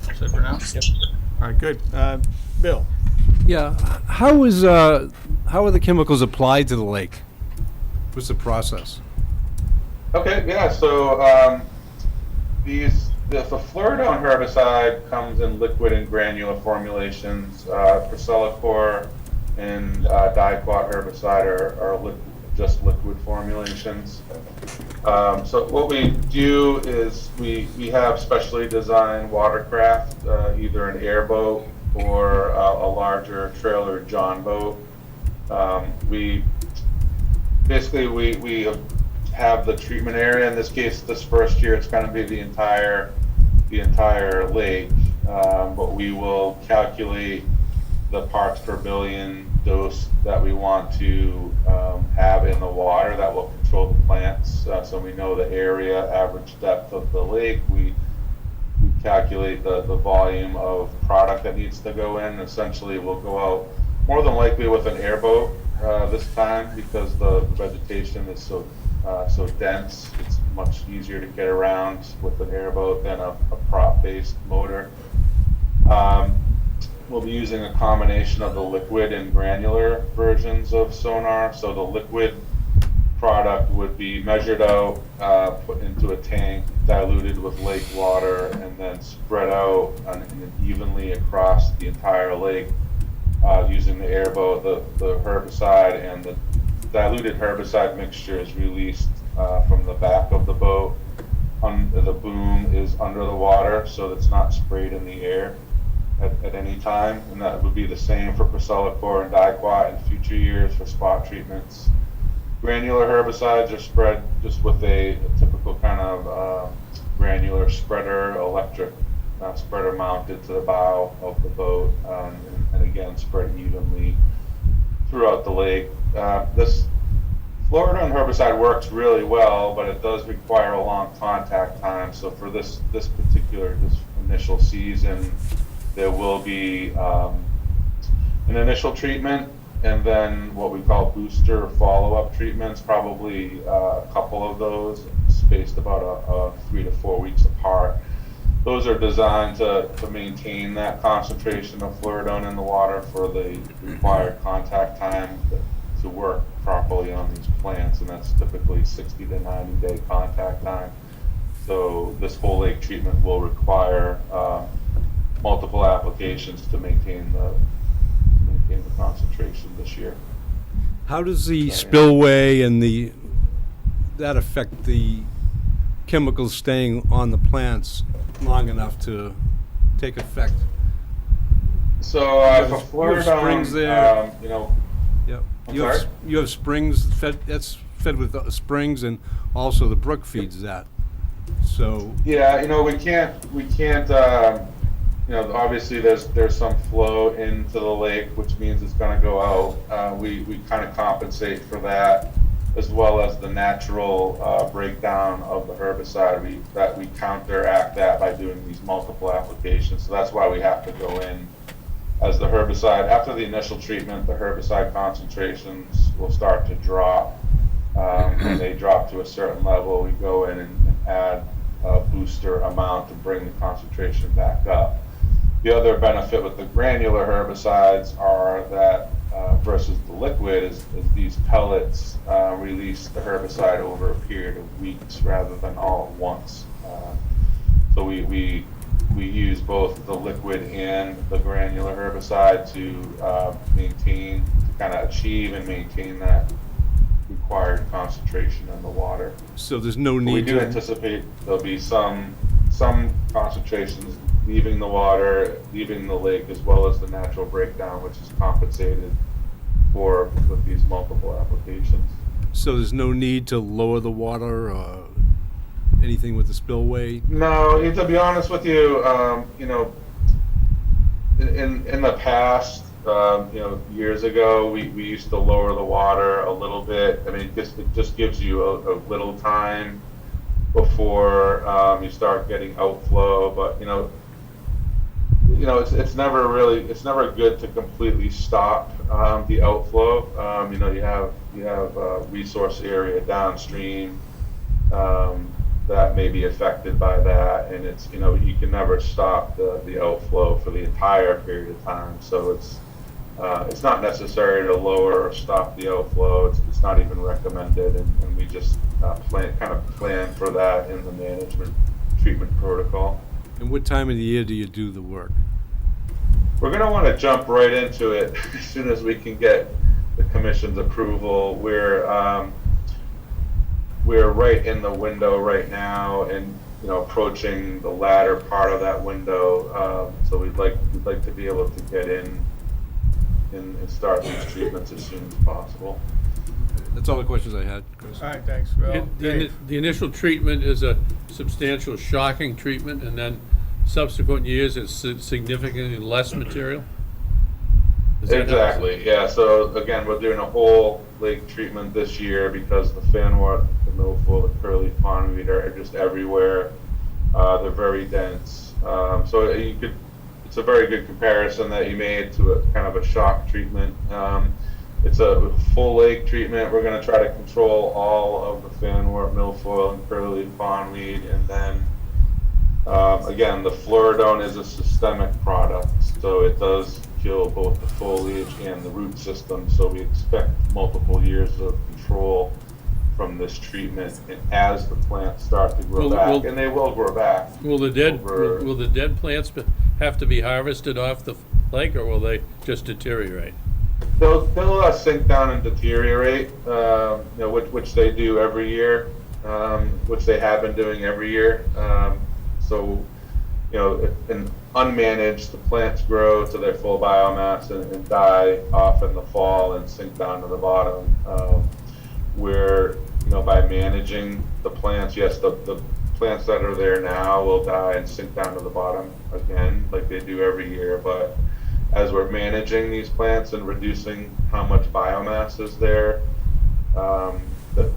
That's it for now? Yep. All right, good. Bill? Yeah, how are the chemicals applied to the lake? What's the process? Okay, yeah, so the Fluridone herbicide comes in liquid and granular formulations. Percellacor and Diquat herbicide are just liquid formulations. So what we do is we have specially designed watercraft, either an airboat or a larger trailer john boat. We have the treatment area. In this case, this first year, it's going to be the entire lake, but we will calculate the parts per billion dose that we want to have in the water that will control the plants. So we know the area, average depth of the lake. We calculate the volume of product that needs to go in. Essentially, we'll go out more than likely with an airboat this time because the vegetation is so dense. It's much easier to get around with an airboat than a prop-based motor. We'll be using a combination of the liquid and granular versions of sonar. So the liquid product would be measured out, put into a tank, diluted with lake water, and then spread out evenly across the entire lake using the airboat. The herbicide and the diluted herbicide mixture is released from the back of the boat. The boom is under the water, so it's not sprayed in the air at any time, and that would be the same for Percellacor and Diquat in future years for spot treatments. Granular herbicides are spread just with a typical kind of granular spreader, electric spreader mounted to the bow of the boat, and again spread evenly throughout the lake. This Fluridone herbicide works really well, but it does require a long contact time. So for this initial season, there will be an initial treatment and then what we call booster follow-up treatments, probably a couple of those spaced about 3 to 4 weeks apart. Those are designed to maintain that concentration of Fluridone in the water for the required contact time to work properly on these plants, and that's typically 60 to 90 day contact time. So this whole lake treatment will require multiple applications to maintain the concentration this year. How does the spillway and that affect the chemicals staying on the plants long enough to take effect? So for you have springs Fluridone, there. Yep. You have springs that's fed with springs, and also the brook feeds that. So yeah, we can't. Obviously there's some flow into the lake, which means it's going to go out. We kind of compensate for that, as well as the natural breakdown of the herbicide. We counteract that by doing these multiple applications. So that's why we have to go in as the herbicide. After the initial treatment, the herbicide concentrations will start to drop. When they drop to a certain level, we go in and add a booster amount to bring the concentration back up. The other benefit with the granular herbicides are that versus the liquid is these pellets release the herbicide over a period of weeks rather than all at once. So we use both the liquid and the granular herbicide to kind of achieve and maintain that required concentration in the water. So there's no need. We do anticipate there'll be some concentrations leaving the water, leaving the lake, as well as the natural breakdown, which is compensated for with these multiple applications. So there's no need to lower the water or anything with the spillway? No, to be honest with you, in the past, years ago, we used to lower the water a little bit. I mean, it just gives you a little time before you start getting outflow. But it's never good to completely stop the outflow. You have a resource area downstream that may be affected by that, and you can never stop the outflow for the entire period of time. So it's not necessary to lower or stop the outflow. It's not even recommended, and we just plan for that in the management treatment protocol. And what time of the year do you do the work? We're going to want to jump right into it as soon as we can get the commission's approval. We're right in the window right now, and approaching the latter part of that window. So we'd like to be able to get in and start these treatments as soon as possible. That's all the questions I had, Chris. All right, thanks, Phil. The initial treatment is a substantial shocking treatment, and then subsequent years it's significantly less material? Is that how it's- Exactly, yeah. So again, we're doing a whole lake treatment this year because the fanwort, the milfoil, the curly pondweed are just everywhere. They're very dense. So it's a very good comparison that you made to a kind of a shock treatment. It's a full lake treatment. We're going to try to control all of the fanwort, milfoil, and curly pondweed, and then again, the fluoridone is a systemic product, so it does kill both the foliage and the root system. So we expect multiple years of control from this treatment, and as the plants start to grow back, and they will grow back. Will the dead plants have to be harvested off the lake, or will they just deteriorate? They'll sink down and deteriorate, which they do every year, which they have been doing every year. So, in unmanaged, the plants grow to their full biomass and die off in the fall and sink down to the bottom. Where, by managing the plants, yes, the plants that are there now will die and sink down to the bottom again, like they do every year. But as we're managing these plants and reducing how much biomass is there, that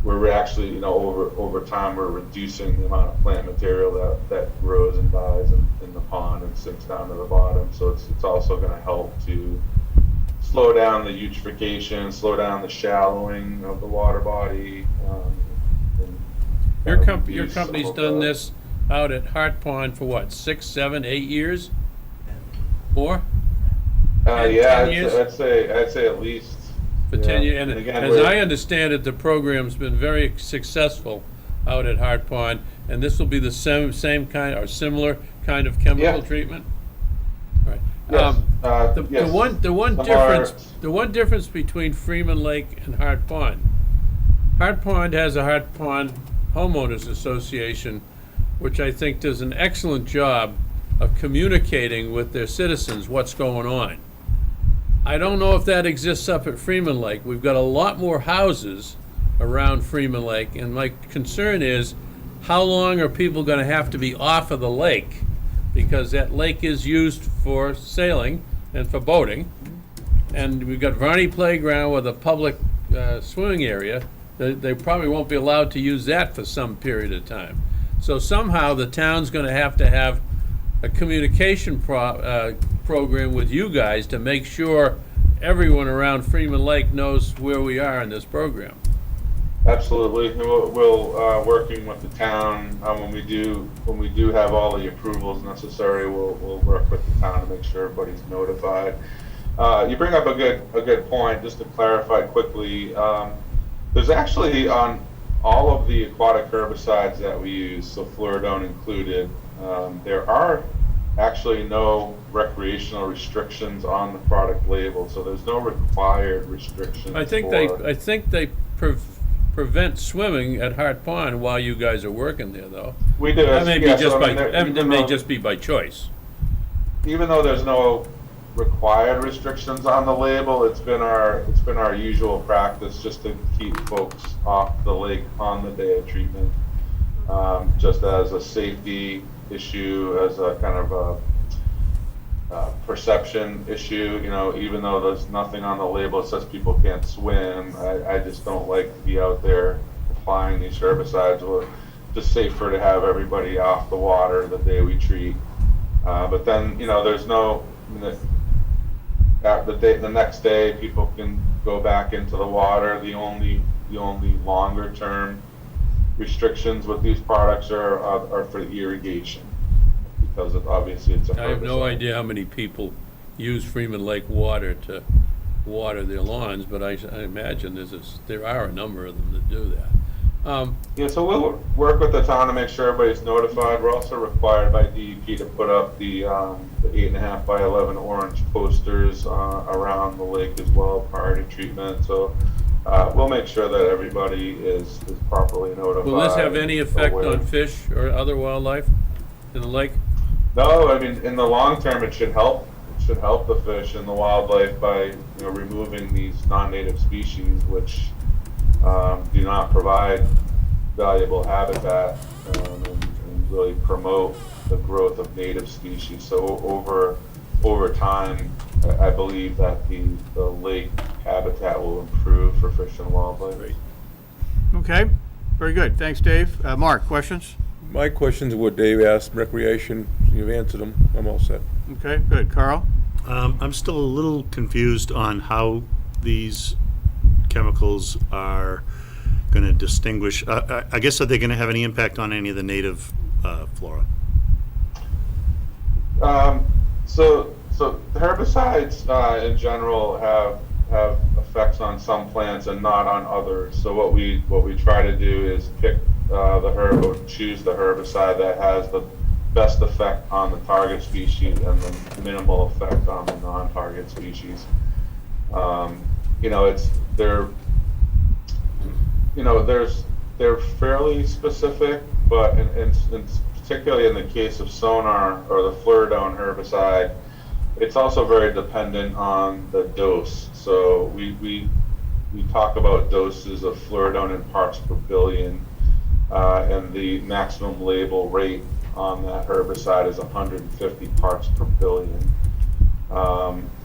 we're actually, over time, we're reducing the amount of plant material that grows and dies in the pond and sinks down to the bottom. So it's also going to help to slow down the eutrophication, slow down the shallowing of the water body. Your company's done this out at Hart Pond for what, 6, 7, 8 years? More? Yeah, 10 years? I'd say at least. For 10 years, and again, as I understand it, the program's been very successful out at Hart Pond, and this will be the same kind or similar kind of chemical treatment? Right. Yes, The one difference between Freeman Lake and Hart Pond has a Hart Pond Homeowners Association, which I think does an excellent job of communicating with their citizens what's going on. I don't know if that exists up at Freeman Lake. We've got a lot more houses around Freeman Lake, and my concern is, how long are people going to have to be off of the lake? Because that lake is used for sailing and for boating. And we've got Varney Playground with a public swimming area. They probably won't be allowed to use that for some period of time. So somehow the town's going to have a communication program with you guys to make sure everyone around Freeman Lake knows where we are in this program. Absolutely. We'll working with the town when we do have all the approvals necessary. We'll work with the town to make sure everybody's notified. You bring up a good point. Just to clarify quickly, there's actually on all of the aquatic herbicides that we use, so fluoridone included, there are actually no recreational restrictions on the product label, so there's no required restrictions. I think they prevent swimming at Hart Pond while you guys are working there, though. We do. That may be yeah, just so, by I mean, that may just be by choice. Even though there's no required restrictions on the label, it's been our usual practice just to keep folks off the lake on the day of treatment, just as a safety issue, as a kind of a perception issue. Even though there's nothing on the label that says people can't swim, I just don't like to be out there applying these herbicides. just safer to have everybody off the water the day we treat. But then, there's no, the next day, people can go back into the water. The only longer term restrictions with these products are for irrigation, because obviously it's a I have no herbicide. idea how many people use Freeman Lake water to water their lawns, but I imagine there are a number of them that do that. Yeah, so we'll work with the town to make sure everybody's notified. We're also required by DEP to put up the 8.5 by 11 orange posters around the lake as well prior to treatment. So we'll make sure that everybody is properly notified. Will this have any effect aware. on fish or other wildlife in the lake? No, I mean, in the long term, it should help. It should help the fish and the wildlife by removing these non-native species, which do not provide valuable habitat and really promote the growth of native species. So over time, I believe that the lake habitat will improve for fish and wildlife. Great. Okay, very good. Thanks, Dave. Mark, questions? My questions are what Dave asked, recreation, you've answered them, I'm all set. Okay, good. Carl? I'm still a little confused on how these chemicals are going to distinguish. I guess, are they going to have any impact on any of the native flora? So herbicides in general have effects on some plants and not on others. So what we try to do is pick choose the herbicide that has the best effect on the target species and the minimal effect on the non-target species. They're fairly specific, but particularly in the case of Sonar or the fluridone herbicide, it's also very dependent on the dose. So we talk about doses of fluridone in parts per billion, and the maximum label rate on that herbicide is 150 parts per billion.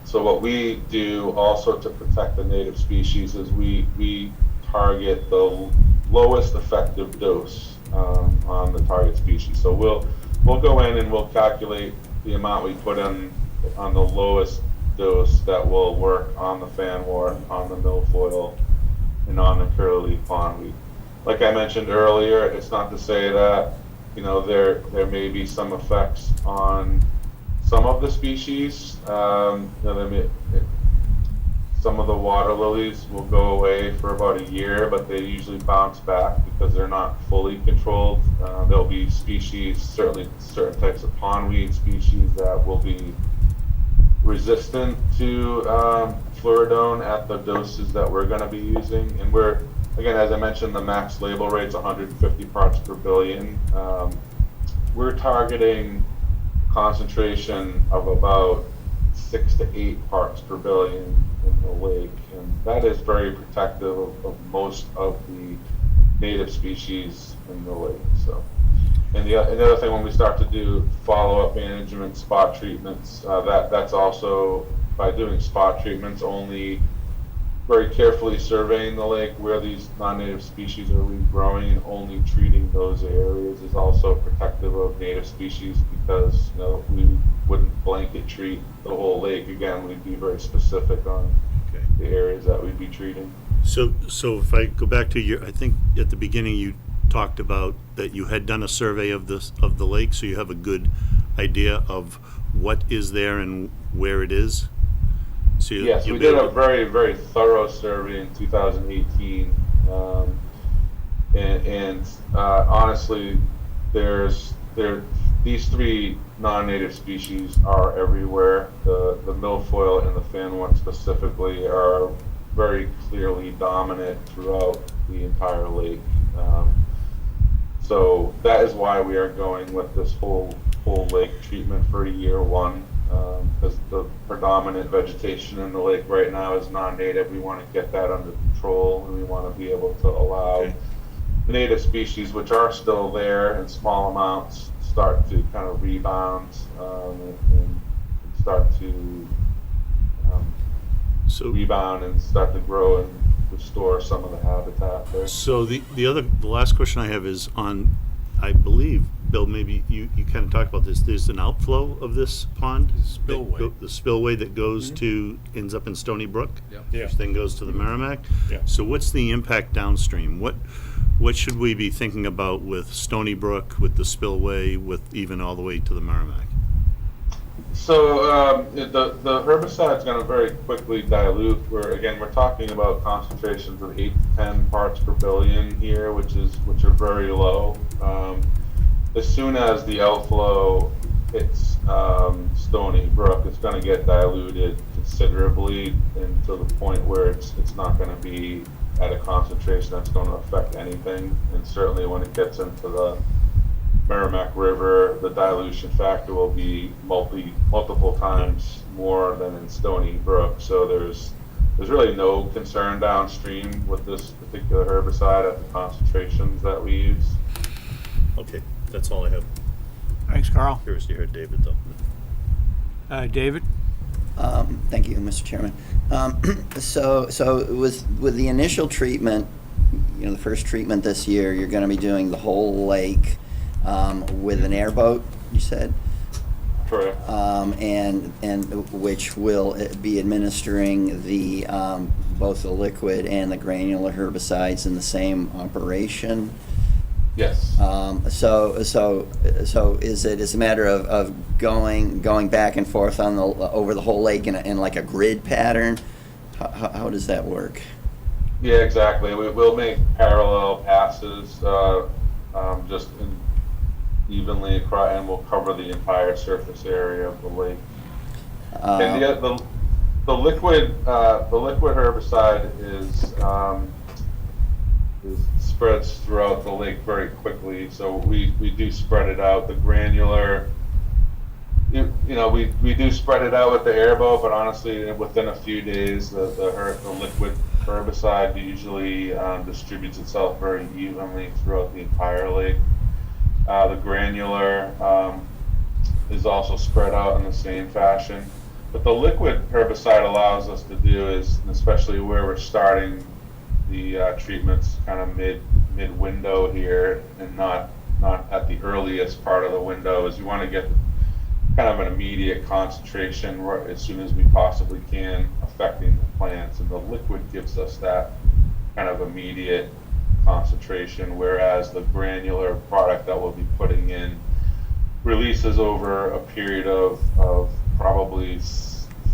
So what we do also to protect the native species is we target the lowest effective dose on the target species. So we'll go in and we'll calculate the amount we put in on the lowest dose that will work on the fanwort, on the milfoil, and on the curly leaf pondweed. Like I mentioned earlier, it's not to say that there may be some effects on some of the species. Some of the water lilies will go away for about a year, but they usually bounce back because they're not fully controlled. There'll be species, certainly certain types of pondweed species, that will be resistant to fluridone at the doses that we're going to be using. And again, as I mentioned, the max label rate's 150 parts per billion. We're targeting concentration of about 6 to 8 parts per billion in the lake, and that is very protective of most of the native species in the lake. So, and the other thing, when we start to do follow-up management, spot treatments, that's also by doing spot treatments, only very carefully surveying the lake where these non-native species are regrowing, and only treating those areas is also protective of native species, because we wouldn't blanket treat the whole lake. Again, we'd be very specific on the areas that we'd be treating. So if I go back to I think at the beginning you talked about that you had done a survey of the lake, so you have a good idea of what is there and where it is. So yes, we did a very, very thorough survey in 2018, and honestly, these 3 non-native species are everywhere. The milfoil and the fanwort specifically are very clearly dominant throughout the entire lake. So that is why we are going with this whole lake treatment for year 1. Because the predominant vegetation in the lake right now is non-native. We want to get that under control, and we want to be able to allow the native species, which are still there in small amounts, start to kind of rebound and start to rebound and start to grow and restore some of the habitat there. So the last question I have is on I believe, Bill, maybe you kind of talked about this, there's an outflow of this pond? Spillway. The spillway that goes to, ends up in Stony Brook? Yep. Yeah. Which then goes to the Merrimack? Yeah. So what's the impact downstream? What should we be thinking about with Stony Brook, with the spillway, with even all the way to the Merrimack? So the herbicide's going to very quickly dilute. We're talking about concentrations of 8 to 10 parts per billion here, which are very low. As soon as the outflow hits Stony Brook, it's going to get diluted considerably, and to the point where it's not going to be at a concentration that's going to affect anything. And certainly when it gets into the Merrimack River, the dilution factor will be multiple times more than in Stony Brook. So there's really no concern downstream with this particular herbicide at the concentrations that we use. Okay, that's all I have. Thanks, Carl. Curious to hear David, though. David? Thank you, Mr. Chairman. So with the initial treatment, the first treatment this year, you're going to be doing the whole lake with an airboat, you said? Correct. And which will be administering the both the liquid and the granular herbicides in the same operation. Yes. So is it a matter of going back and forth on over the whole lake in like a grid pattern? How does that work? Yeah, exactly. We'll make parallel passes just evenly across, and we'll cover the entire surface area of the lake. And the liquid herbicide is spreads throughout the lake very quickly. So we do spread it out. The granular, we do spread it out with the airboat, but honestly, within a few days, the liquid herbicide usually distributes itself very evenly throughout the entire lake. The granular is also spread out in the same fashion. But the liquid herbicide allows us to do is, especially where we're starting the treatments kind of mid window here, and not at the earliest part of the window, is you want to get kind of an immediate concentration as soon as we possibly can, affecting the plants, and the liquid gives us that kind of immediate concentration, whereas the granular product that we'll be putting in releases over a period of probably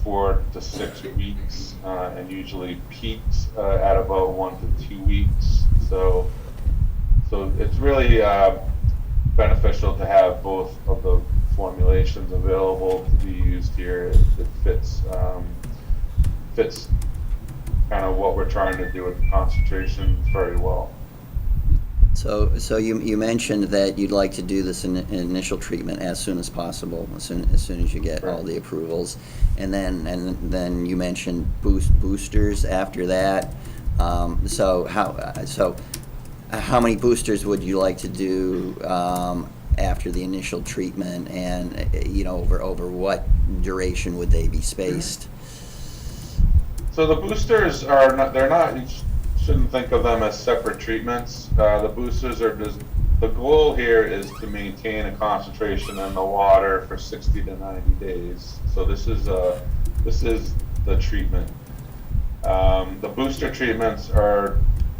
4 to 6 weeks, and usually peaks at about 1 to 2 weeks. So it's really beneficial to have both of the formulations available to be used here. It fits kind of what we're trying to do with the concentration very well. So you mentioned that you'd like to do this initial treatment as soon as possible, as soon as you get all the approvals, and then you mentioned boosters after that. So how many boosters would you like to do after the initial treatment, and over what duration would they be spaced? So the boosters are not, you shouldn't think of them as separate treatments. The boosters are just, the goal here is to maintain a concentration in the water for 60 to 90 days. So this is the treatment. The booster treatments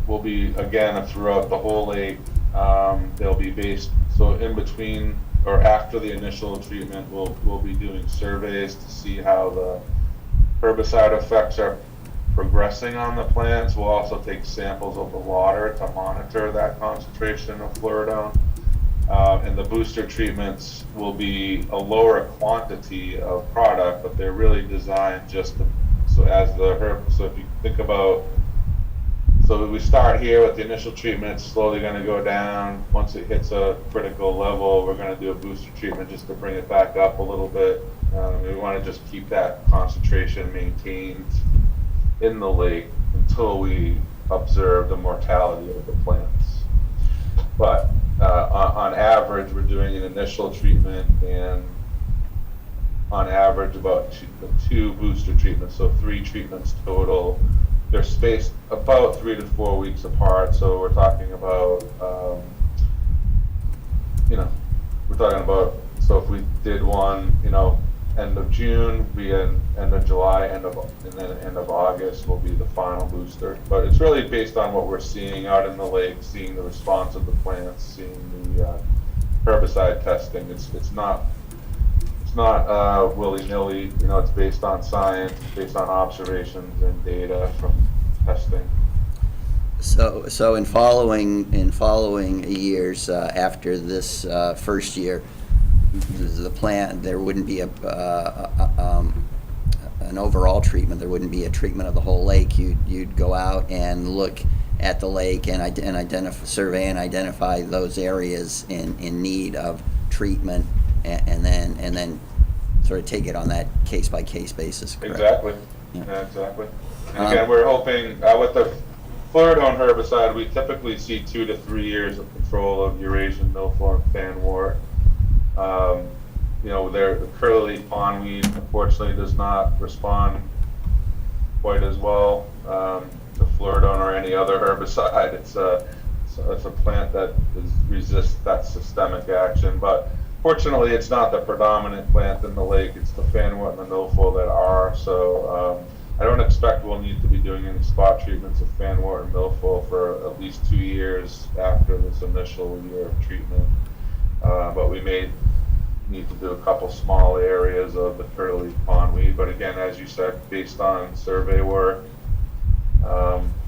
will be, again, throughout the whole lake. They'll be based, so in between or after the initial treatment, we'll be doing surveys to see how the herbicide effects are progressing on the plants. We'll also take samples of the water to monitor that concentration of fluoridone. And the booster treatments will be a lower quantity of product, but they're really designed just to, so if you think about, so we start here with the initial treatment, it's slowly going to go down. Once it hits a critical level, we're going to do a booster treatment just to bring it back up a little bit. We want to just keep that concentration maintained in the lake until we observe the mortality of the plants. But on average, we're doing an initial treatment, and on average about two booster treatments, so 3 treatments total. They're spaced about 3 to 4 weeks apart, so we're talking about we're talking about, so if we did one, end of June, end of July, and then end of August will be the final booster. But it's really based on what we're seeing out in the lake, seeing the response of the plants, seeing the herbicide testing. It's not willy-nilly, it's based on science, it's based on observations and data from testing. So in following years after this first year, the plant, there wouldn't be an overall treatment. There wouldn't be a treatment of the whole lake. You'd go out and look at the lake and survey and identify those areas in need of treatment, and then sort of take it on that case by case basis. Correct? Exactly. Yeah. Exactly. And again, we're hoping with the fluoridone herbicide, we typically see 2 to 3 years of control of Eurasian milfoil and fanwort. The curly pondweed unfortunately does not respond quite as well to fluoridone or any other herbicide. It's a plant that resists that systemic action, but fortunately it's not the predominant plant in the lake. It's the fanwort and the milfoil that are. So I don't expect we'll need to be doing any spot treatments of fanwort and milfoil for at least 2 years after this initial year of treatment. But we may need to do a couple small areas of the curly pondweed. But again, as you said, based on survey work,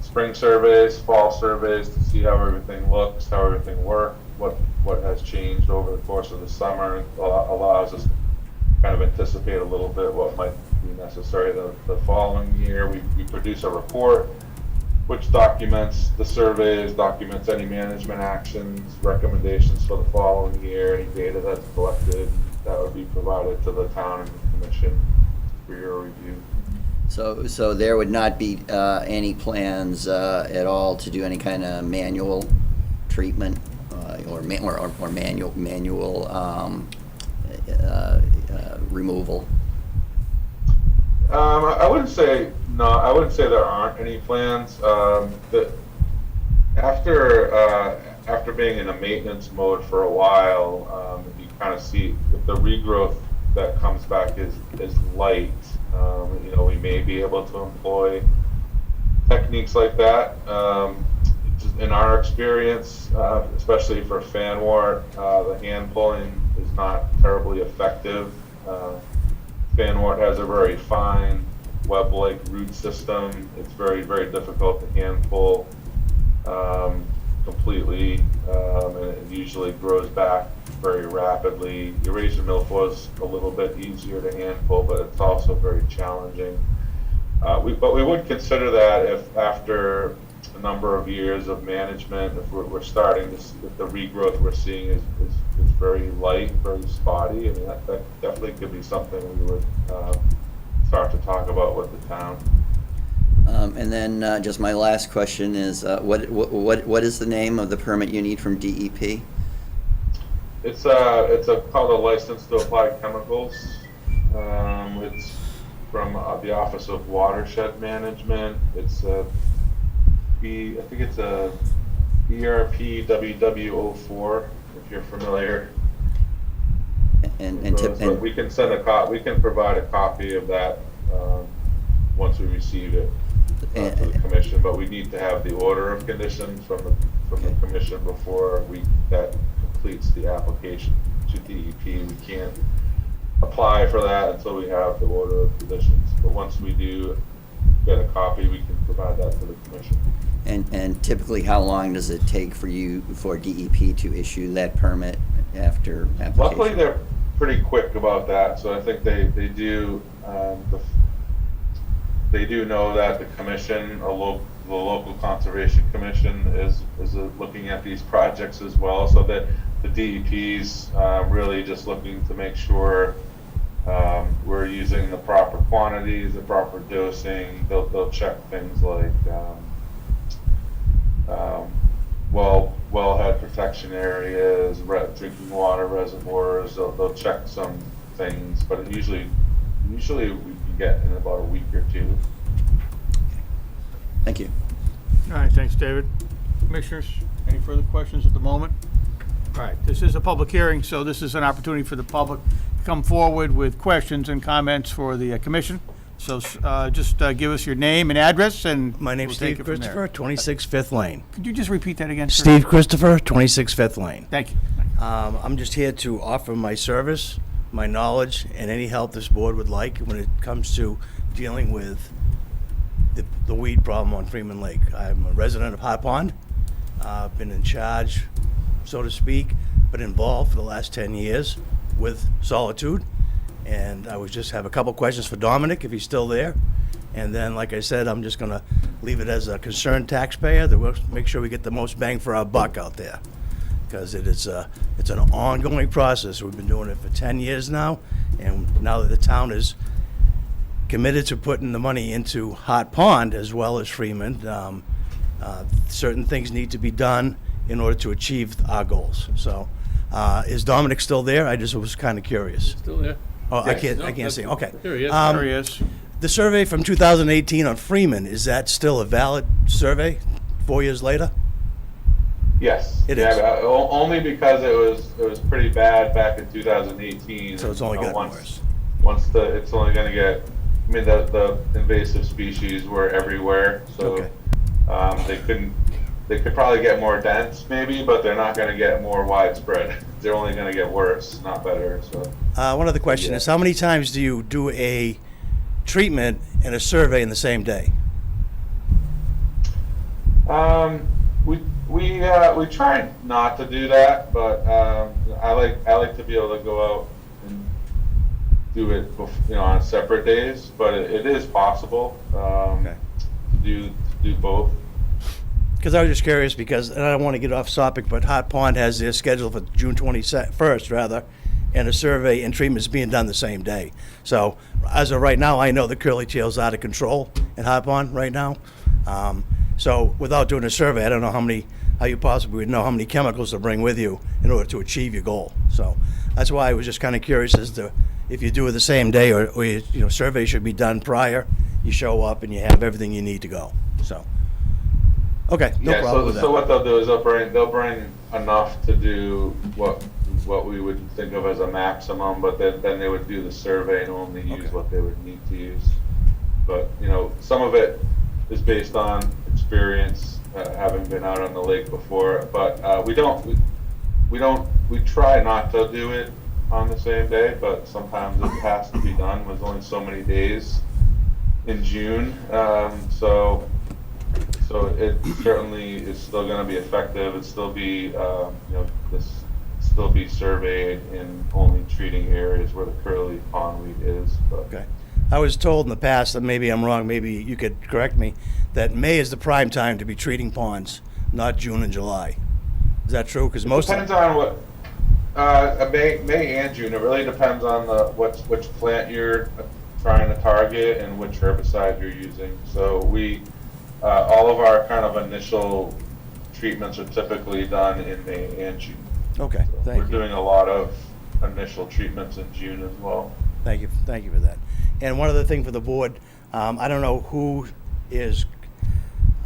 spring surveys, fall surveys, to see how everything looks, how everything worked, what has changed over the course of the summer, allows us to kind of anticipate a little bit what might be necessary the following year. We produce a report which documents the surveys, documents any management actions, recommendations for the following year, any data that's collected, that would be provided to the town and the commission for your review. So there would not be any plans at all to do any kind of manual treatment or manual removal. I wouldn't say no. I wouldn't say there aren't any plans. That after being in a maintenance mode for a while, you kind of see if the regrowth that comes back is light. We may be able to employ techniques like that. In our experience, especially for fanwort, the hand pulling is not terribly effective. Fanwort has a very fine web-like root system. It's very, very difficult to hand pull completely, and it usually grows back very rapidly. Eurasian milfoil is a little bit easier to hand pull, but it's also very challenging. But we would consider that if after a number of years of management, if we're starting to see if the regrowth we're seeing is very light, very spotty, I mean, that definitely could be something we would start to talk about with the town. And then just my last question is, what is the name of the permit you need from DEP? It's called a license to apply chemicals. It's from the Office of Watershed Management. It's I think it's a ERP WW04, if you're familiar. And we can we can provide a copy of that once we receive it to the commission. But we need to have the order of conditions from the commission before that completes the application to DEP. We can't apply for that until we have the order of conditions. But once we do get a copy, we can provide that to the commission. And typically, how long does it take for DEP to issue that permit after application? Luckily, they're pretty quick about that. So I think they do know that the commission, the local conservation commission, is looking at these projects as well. So that the DEP's really just looking to make sure we're using the proper quantities, the proper dosing. They'll check things like wellhead protection areas, drinking water reservoirs. They'll check some things, but usually we can get in about a week or two. Thank you. All right, thanks, David. Commissioners, any further questions at the moment? All right, this is a public hearing, so this is an opportunity for the public to come forward with questions and comments for the commission. So just give us your name and address, and My name's we'll take Steve it from there. Christopher, 26 Fifth Lane. Could you just repeat that again, sir? Steve Christopher, 26 Fifth Lane. Thank you. I'm just here to offer my service, my knowledge, and any help this board would like when it comes to dealing with the weed problem on Freeman Lake. I'm a resident of Hart Pond. I've been in charge, so to speak, but involved for the last 10 years with Solitude. And I would just have a couple questions for Dominic, if he's still there. And then, like I said, I'm just gonna leave it as a concerned taxpayer that we'll make sure we get the most bang for our buck out there. Because it's an ongoing process. We've been doing it for 10 years now. And now that the town is committed to putting the money into Hart Pond as well as Freeman, certain things need to be done in order to achieve our goals. So, is Dominic still there? I just was kind of curious. Still there? Oh, I Yes. can't see him. Okay. Here he is. There he is. The survey from 2018 on Freeman, is that still a valid survey 4 years later? Yes. It Yeah, is. only because it was pretty bad back in 2018. So it's only You know, gotten worse. It's only going to get. I mean, the invasive species were everywhere, so Okay. They could probably get more dense, maybe, but they're not going to get more widespread. They're only going to get worse, not better. So. One other question is, how many times do you do a treatment and a survey in the same day? We try not to do that, but I like to be able to go out and do it, on separate days. But it is possible to do both. Because I was just curious, because, and I don't want to get off topic, but Hart Pond has their schedule for June 21st, rather, and a survey and treatment's being done the same day. So, as of right now, I know the curly tail's out of control in Hart Pond right now. So, without doing a survey, I don't know how you possibly would know how many chemicals to bring with you in order to achieve your goal. So, that's why I was just kind of curious as to if you do it the same day, or survey should be done prior. You show up and you have everything you need to go. So. Okay, no problem with that. So what they'll do is they'll bring enough to do what we would think of as a maximum, but then they would do the survey and only use what they would need to use. But some of it is based on experience, having been out on the lake before. But we try not to do it on the same day, but sometimes it has to be done. There's only so many days in June, So it certainly is still going to be effective. It still be, still be surveyed in only treating areas where the curly pondweed is. But. Okay. I was told in the past, and maybe I'm wrong, maybe you could correct me, that May is the prime time to be treating ponds, not June and July. Is that true? Because most depends on what May and June. It really depends on which plant you're trying to target and which herbicide you're using. So all of our kind of initial treatments are typically done in May and June. Okay, So thank we're you. doing a lot of initial treatments in June as well. Thank you for that. And one other thing for the board, I don't know who is,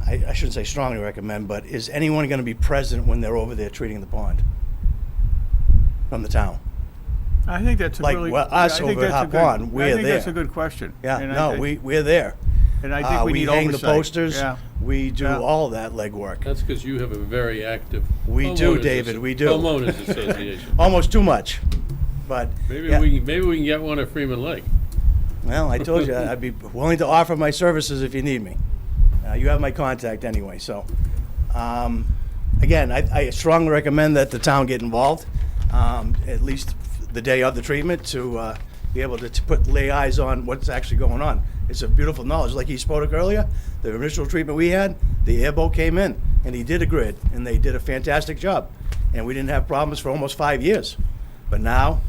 I shouldn't say strongly recommend, but is anyone going to be present when they're over there treating the pond from the town? I think that's a Like, really. well, us I think over at that's a Hart Pond, good- we're I think that's there. a good question. Yeah, And no, we're there. And I think we need hang the oversight. posters. Yeah. We do Yeah. all of that legwork. That's because you have a very active. We do, homeowners David, we do. Homeowners association. Almost too much, but Maybe yeah. we can get one at Freeman Lake. Well, I told you I'd be willing to offer my services if you need me. You have my contact anyway. So, again, I strongly recommend that the town get involved, at least the day of the treatment, to be able to lay eyes on what's actually going on. It's a beautiful knowledge. Like he spoke earlier, the initial treatment we had, the airboat came in and he did a grid, and they did a fantastic job, and we didn't have problems for almost 5 years. But now,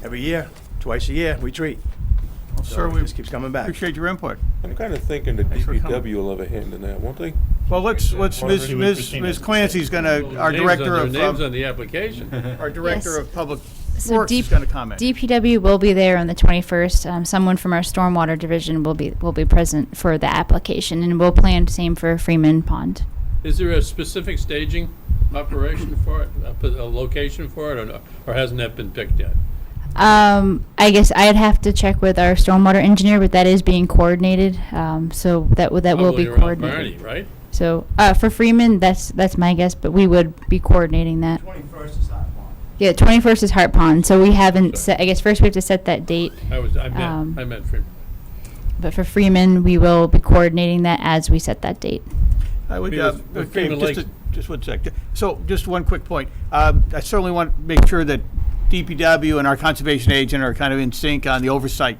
every year, twice a year, we treat. Well, So sir, it we just keeps coming back. appreciate your input. I'm kind of thinking the Thanks for coming. DPW will have a hand in that, won't they? Well, let's One of the- Ms. Clancy's gonna, our director of, Names on the application. our director Yes. of public So works is gonna comment. DPW will be there on the 21st. Someone from our stormwater division will be present for the application, and we'll plan same for Freeman Pond. Is there a specific staging operation for it, a location for it, or no, or hasn't that been picked yet? I guess I'd have to check with our stormwater engineer, but that is being coordinated. So that will Probably be around coordinated. Barney, right? So for Freeman, that's my guess, but we would be coordinating that. 21st is Hart Pond. Yeah, 21st is Hart Pond, so we haven't set. I guess first we have to set that date. I meant Freeman. But for Freeman, we will be coordinating that as we set that date. I would, Because with okay, Freeman just, Lake- just one sec. So, just one quick point. I certainly want to make sure that DPW and our conservation agent are kind of in sync on the oversight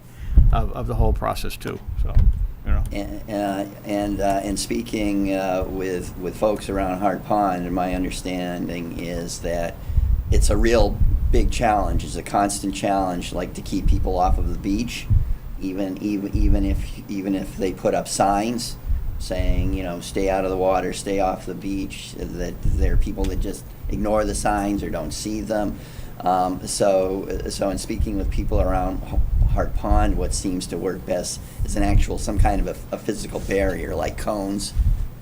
of the whole process too, so, you know. And speaking with folks around Hart Pond, my understanding is that it's a real big challenge. It's a constant challenge, like to keep people off of the beach, even if they put up signs saying, you know, stay out of the water, stay off the beach. That there are people that just ignore the signs or don't see them. So in speaking with people around Hart Pond, what seems to work best is some kind of a physical barrier, like cones.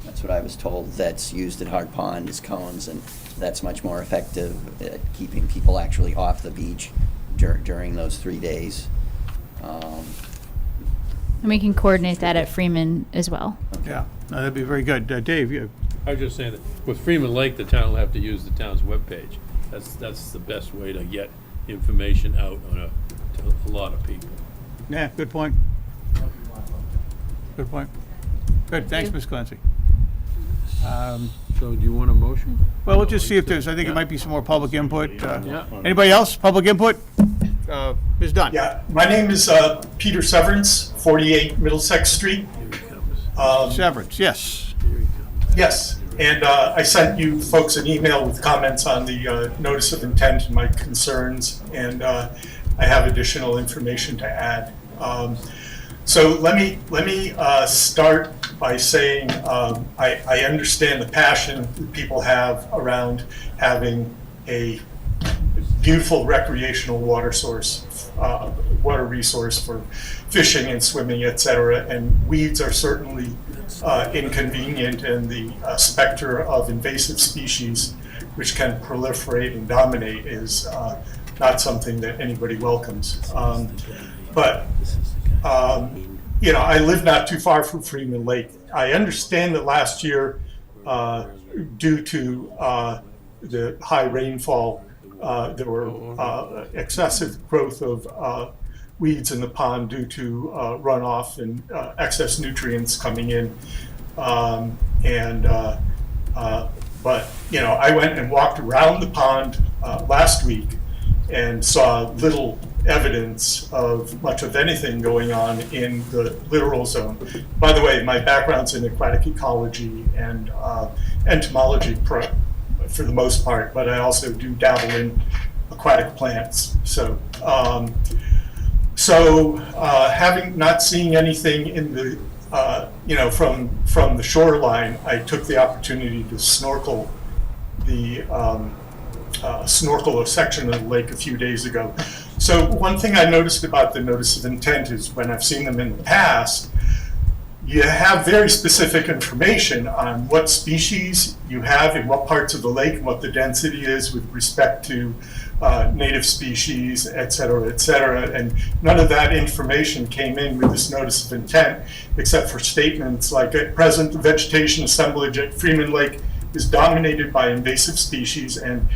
That's what I was told that's used at Hart Pond, is cones, and that's much more effective at keeping people actually off the beach during those 3 days. And we can coordinate that at Freeman as well. Yeah, no, that'd be very good. Dave, you, I was just saying that with Freeman Lake, the town will have to use the town's webpage. That's the best way to get information out to a lot of people. yeah, good point. Good point. Good, thanks, Ms. Clancy. So do you want a motion? Well, we'll just see if there's, I think it might be some more public input. Yeah. Anybody else, public input? Ms. Dunn? Yeah, my name is Peter Severance, 48 Middlesex Street. Severance, yes. Yes, and I sent you folks an email with comments on the notice of intent and my concerns, and I have additional information to add. So let me start by saying I understand the passion that people have around having a beautiful recreational water source, water resource for fishing and swimming, etc. And weeds are certainly inconvenient, and the specter of invasive species which can proliferate and dominate is not something that anybody welcomes. But you know, I live not too far from Freeman Lake. I understand that last year, due to the high rainfall, there were excessive growth of weeds in the pond due to runoff and excess nutrients coming in. But you know, I went and walked around the pond last week and saw little evidence of much of anything going on in the littoral zone. By the way, my background's in aquatic ecology and entomology for the most part, but I also do dabble in aquatic plants. So, having not seen anything in the, you know, from the shoreline, I took the opportunity to snorkel a section of the lake a few days ago. So one thing I noticed about the notice of intent is when I've seen them in the past, you have very specific information on what species you have in what parts of the lake and what the density is with respect to native species, et cetera, and none of that information came in with this notice of intent, except for statements like, at present, the vegetation assemblage at Freeman Lake is dominated by invasive species, and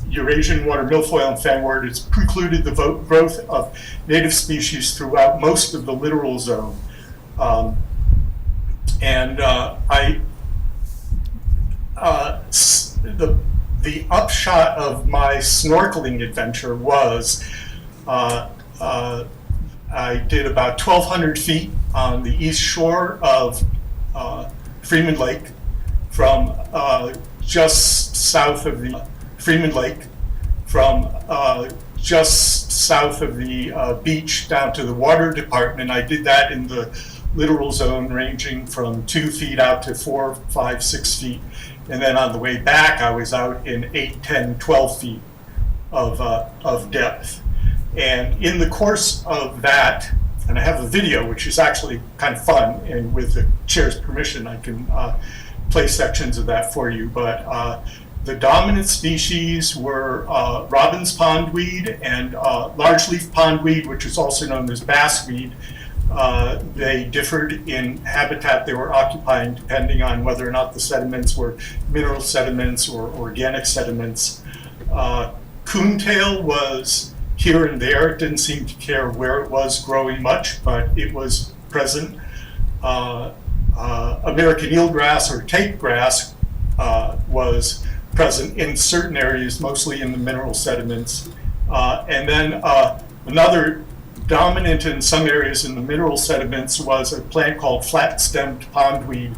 Eurasian water milfoil and fanwort has precluded the growth of native species throughout most of the littoral zone. The upshot of my snorkeling adventure was I did about 1,200 feet on the east shore of Freeman Lake, from just south of the Freeman Lake, from just south of the beach down to the water department. I did that in the littoral zone ranging from 2 feet out to 4, 5, 6 feet. And then on the way back, I was out in 8, 10, 12 feet of depth. And in the course of that, and I have a video, which is actually kind of fun, and with the chair's permission, I can play sections of that for you. But The dominant species were robin's pondweed and large-leaf pondweed, which is also known as bassweed. They differed in habitat they were occupying depending on whether or not the sediments were mineral sediments or organic sediments. Coontail was here and there. It didn't seem to care where it was growing much, but it was present. American eelgrass or tape grass was present in certain areas, mostly in the mineral sediments. And then another dominant in some areas in the mineral sediments was a plant called flat-stemmed pondweed,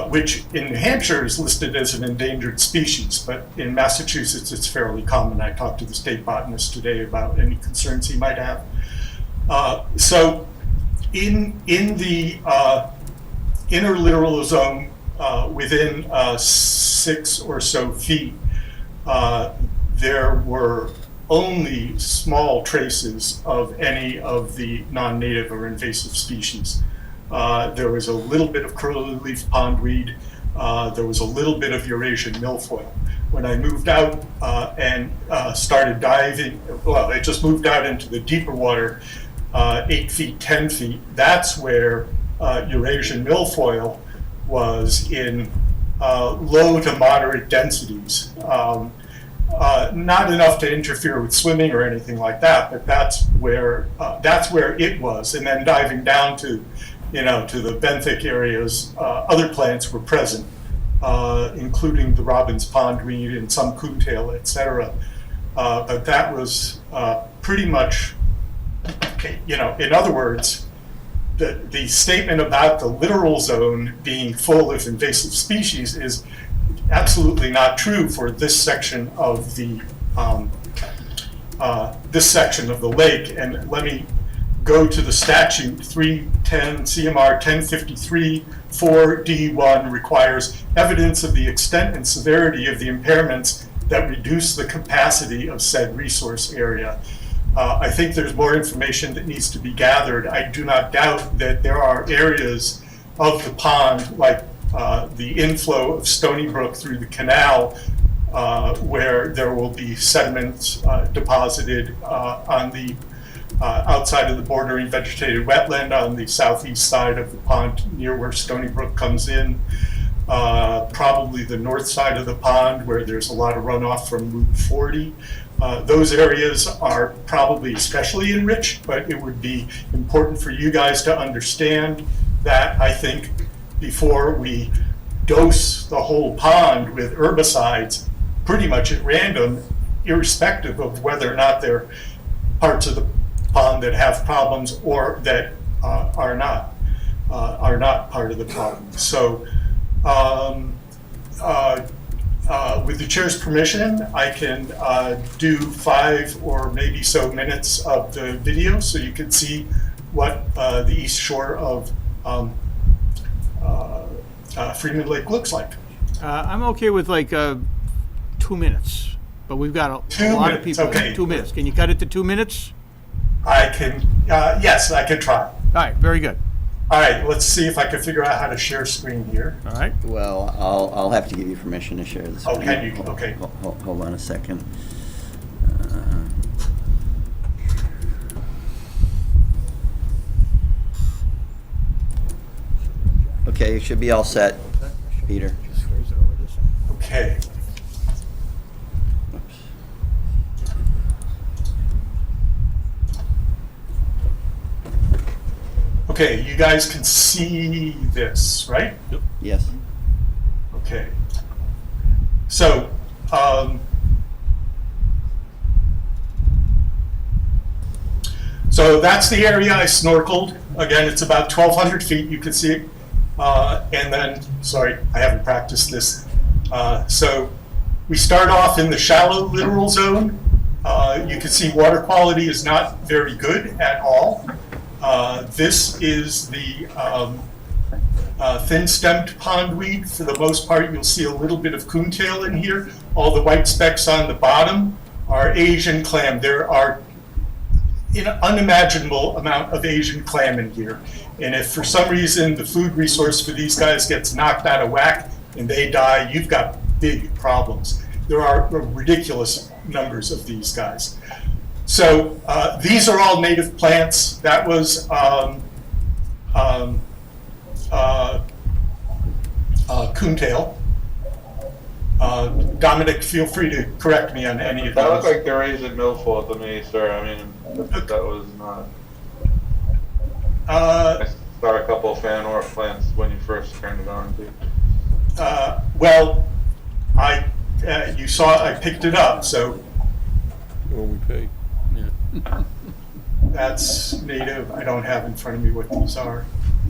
which in New Hampshire is listed as an endangered species, but in Massachusetts it's fairly common. I talked to the state botanist today about any concerns he might have. So in the inner littoral zone within 6 or so feet, there were only small traces of any of the non-native or invasive species. There was a little bit of curly-leaf pondweed. There was a little bit of Eurasian milfoil. When I moved out and started diving, well, I just moved out into the deeper water, 8 feet, 10 feet. That's where Eurasian milfoil was in low to moderate densities. Not enough to interfere with swimming or anything like that, but that's where it was. And then diving down to, to the benthic areas, other plants were present, including the robin's pondweed and some coontail, etc. But that was pretty much, in other words, the statement about the littoral zone being full of invasive species is absolutely not true for this section of the lake. And let me go to the statute. 310 CMR 1053 4D1 requires evidence of the extent and severity of the impairments that reduce the capacity of said resource area. I think there's more information that needs to be gathered. I do not doubt that there are areas of the pond, like the inflow of Stony Brook through the canal, where there will be sediments deposited on the outside of the bordering vegetated wetland on the southeast side of the pond near where Stony Brook comes in. Probably the north side of the pond where there's a lot of runoff from Route 40. Those areas are probably especially enriched, but it would be important for you guys to understand that, I think, before we dose the whole pond with herbicides pretty much at random, irrespective of whether or not there are parts of the pond that have problems or that are not part of the problem. So with the chair's permission, I can do 5 or maybe so minutes of the video so you can see what the east shore of Freeman Lake looks like. I'm okay with like 2 minutes, but we've got a lot of people. Okay. 2 minutes. Can you cut it to 2 minutes? I can, yes, I can try. All right, very good. All right, let's see if I can figure out how to share screen here. All right. Well, I'll have to give you permission to share this. Oh, can you? Okay. Hold on a second. Okay, you should be all set, Peter. Okay. Oops. Okay, you guys can see this, right? Yes. Okay. So, so that's the area I snorkeled. Again, it's about 1,200 feet. You can see it. And then, sorry, I haven't practiced this. So we start off in the shallow littoral zone. You can see water quality is not very good at all. This is the thin-stemmed pondweed. For the most part, you'll see a little bit of coontail in here. All the white specks on the bottom are Asian clam. There are an unimaginable amount of Asian clam in here. And if for some reason the food resource for these guys gets knocked out of whack and they die, you've got big problems. There are ridiculous numbers of these guys. So these are all native plants. That was coontail. Dominic, feel free to correct me on any of That those. looked like Eurasian milfoil to me, sir. I mean, that was not. I saw a couple of fan or plants when you first turned it on, too. Well, you saw I picked it up, so When we pay. that's native. I don't have in front of me what these are.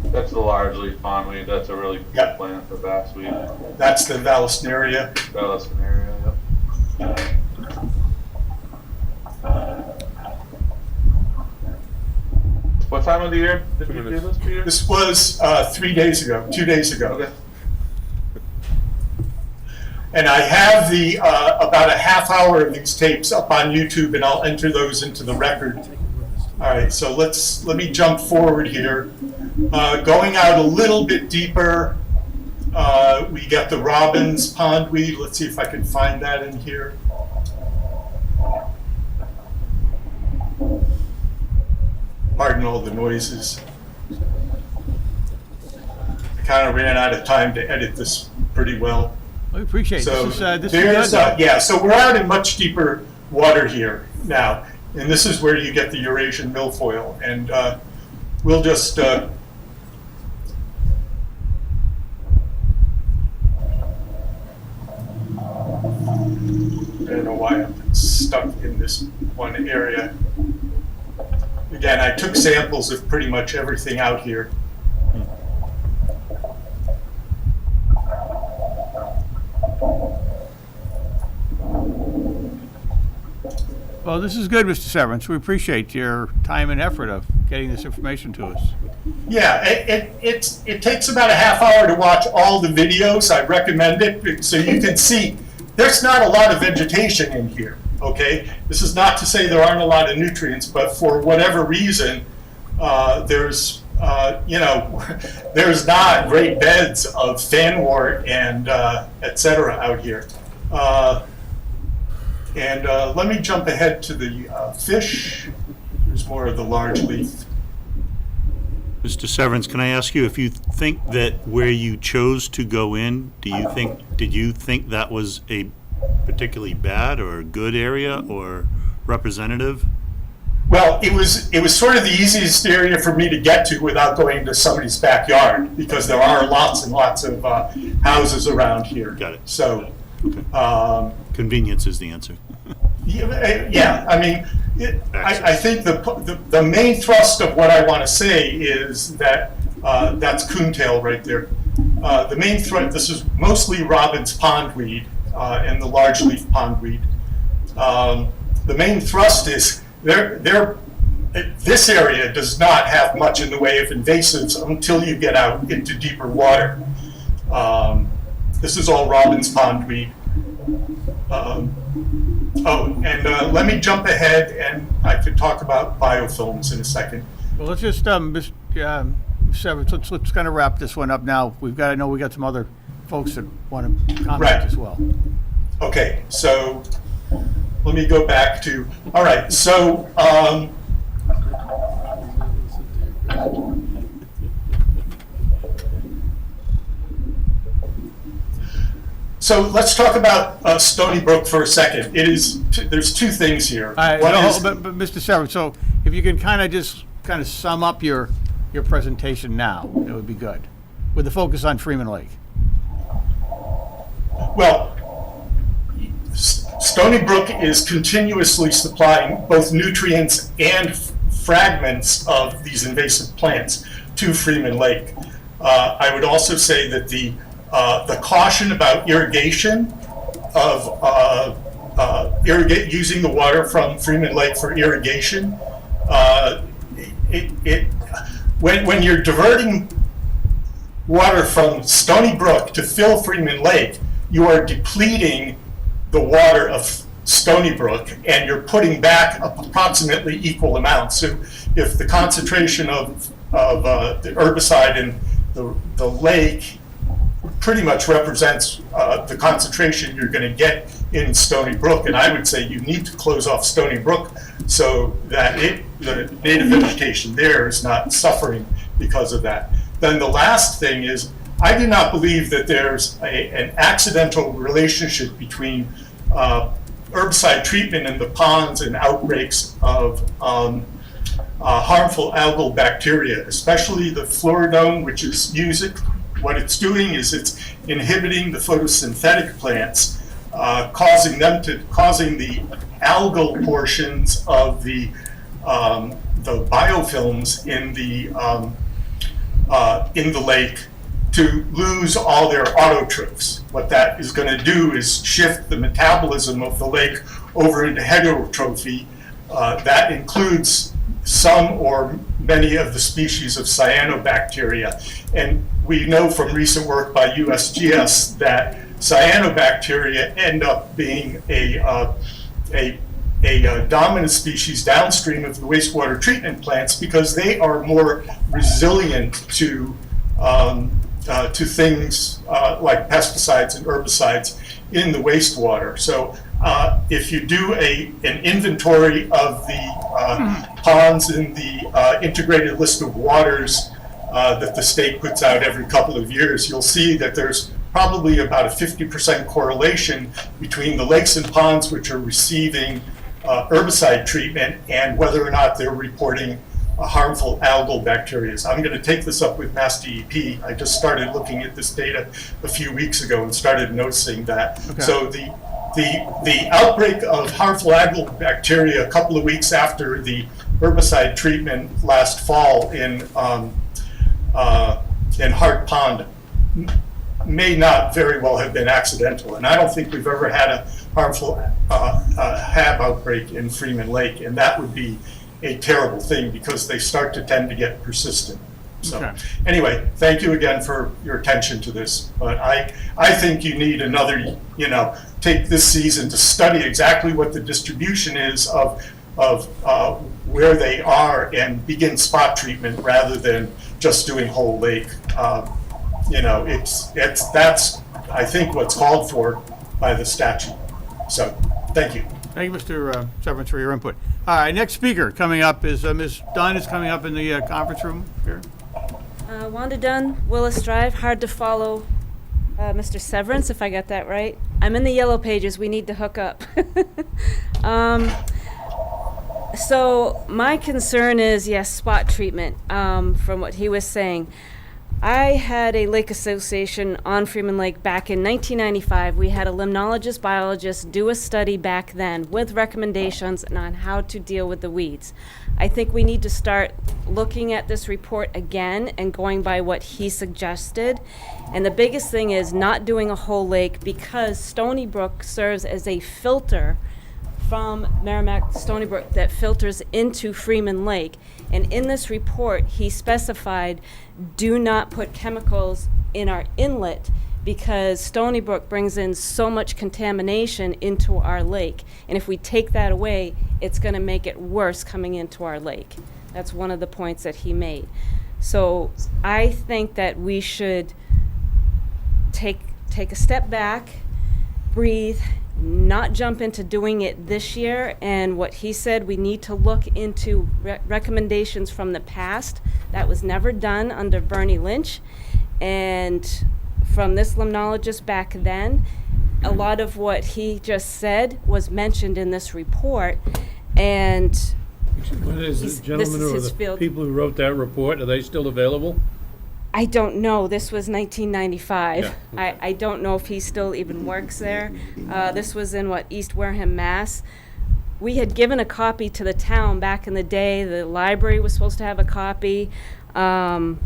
That's the large leaf pondweed. That's a really good Yep. plant, the bassweed. That's the Vallisneria. Vallisneria, yep. What time of the year did you do this, Peter? This was 3 days ago, 2 days ago. Okay. And I have the about a half hour of these tapes up on YouTube, and I'll enter those into the record. All right, so let me jump forward here. Going out a little bit deeper, we get the Robbins pondweed. Let's see if I can find that in here. Pardon all the noises. I kind of ran out of time to edit this pretty well. We appreciate it. So This is there's, good. yeah, so we're out in much deeper water here now, and this is where you get the Eurasian milfoil, and we'll just I don't know why I'm stuck in this one area. Again, I took samples of pretty much everything out here. Well, this is good, Mr. Severance. We appreciate your time and effort of getting this information to us. Yeah, it takes about a half hour to watch all the videos. I recommend it so you can see there's not a lot of vegetation in here, okay? This is not to say there aren't a lot of nutrients, but for whatever reason, there's, there's not great beds of fanwort and et cetera out here. Let me jump ahead to the fish. There's more of the large leaf. Mr. Severance, can I ask you if you think that where you chose to go in, did you think that was a particularly bad or good area or representative? Well, it was sort of the easiest area for me to get to without going to somebody's backyard, because there are lots and lots of houses around here. Got it. So, Okay. Convenience is the answer. yeah, I mean, I think the main thrust of what I want to say is that that's coontail right there. The main thrust, this is mostly Robbins pondweed and the large leaf pondweed. The main thrust is this area does not have much in the way of invasives until you get out into deeper water. This is all Robbins pondweed. Let me jump ahead, and I could talk about biofilms in a second. Well, let's just, Mr. Severance, let's kind of wrap this one up now. I know we got some other folks that want to comment Right. as well. Okay, so let me go back to, all right, so so let's talk about Stony Brook for a second. There's two things here. One is- But Mr. Severance, so if you can kind of sum up your presentation now, it would be good, with the focus on Freeman Lake. Well, Stony Brook is continuously supplying both nutrients and fragments of these invasive plants to Freeman Lake. I would also say that the caution about irrigation using the water from Freeman Lake for irrigation, when you're diverting water from Stony Brook to fill Freeman Lake, you are depleting the water of Stony Brook, and you're putting back approximately equal amounts. So if the concentration of the herbicide in the lake pretty much represents the concentration you're going to get in Stony Brook. And I would say you need to close off Stony Brook so that the native vegetation there is not suffering because of that. Then the last thing is, I do not believe that there's an accidental relationship between herbicide treatment in the ponds and outbreaks of harmful algal bacteria, especially the fluoridone, which is what it's doing is it's inhibiting the photosynthetic plants, causing the algal portions of the biofilms in the lake to lose all their autotrophs. What that is going to do is shift the metabolism of the lake over into heterotrophy. That includes some or many of the species of cyanobacteria. And we know from recent work by USGS that cyanobacteria end up being a dominant species downstream of the wastewater treatment plants because they are more resilient to things like pesticides and herbicides in the wastewater. So if you do an inventory of the ponds in the integrated list of waters that the state puts out every couple of years, you'll see that there's probably about a 50% correlation between the lakes and ponds which are receiving herbicide treatment and whether or not they're reporting harmful algal bacteria. I'm going to take this up with Mass DEP. I just started looking at this data a few weeks ago and started noticing that. Okay. So the outbreak of harmful algal bacteria a couple of weeks after the herbicide treatment last fall in Hart Pond may not very well have been accidental, and I don't think we've ever had a harmful HAB outbreak in Freeman Lake, and that would be a terrible thing because they start to tend to get persistent. So anyway, thank you again for your attention to this, but I think you need another, take this season to study exactly what the distribution is of where they are and begin spot treatment rather than just doing whole lake. That's I think what's called for by the statute. So thank you. Thank you, Mr. Severance, for your input. All right, next speaker coming up is Ms. Dunn is coming up in the conference room here. Wanda Dunn, Willis Drive. Hard to follow Mr. Severance, if I got that right. I'm in the yellow pages. We need to hook up. So my concern is, yes, spot treatment, from what he was saying. I had a lake association on Freeman Lake back in 1995. We had a limnologist biologist do a study back then with recommendations on how to deal with the weeds. I think we need to start looking at this report again and going by what he suggested. And the biggest thing is not doing a whole lake because Stony Brook serves as a filter from Merrimack to Stony Brook that filters into Freeman Lake. And in this report, he specified, do not put chemicals in our inlet because Stony Brook brings in so much contamination into our lake. And if we take that away, it's going to make it worse coming into our lake. That's one of the points that he made. So I think that we should take a step back, breathe, not jump into doing it this year. And what he said, we need to look into recommendations from the past. That was never done under Bernie Lynch. And from this limnologist back then, a lot of what he just said was mentioned in this report. And What is this the gentleman is or his the field. people who wrote that report, are they still available? I don't know. This was 1995. Yeah, okay. I don't know if he still even works there. This was in, East Wareham, Mass. We had given a copy to the town back in the day. The library was supposed to have a copy. But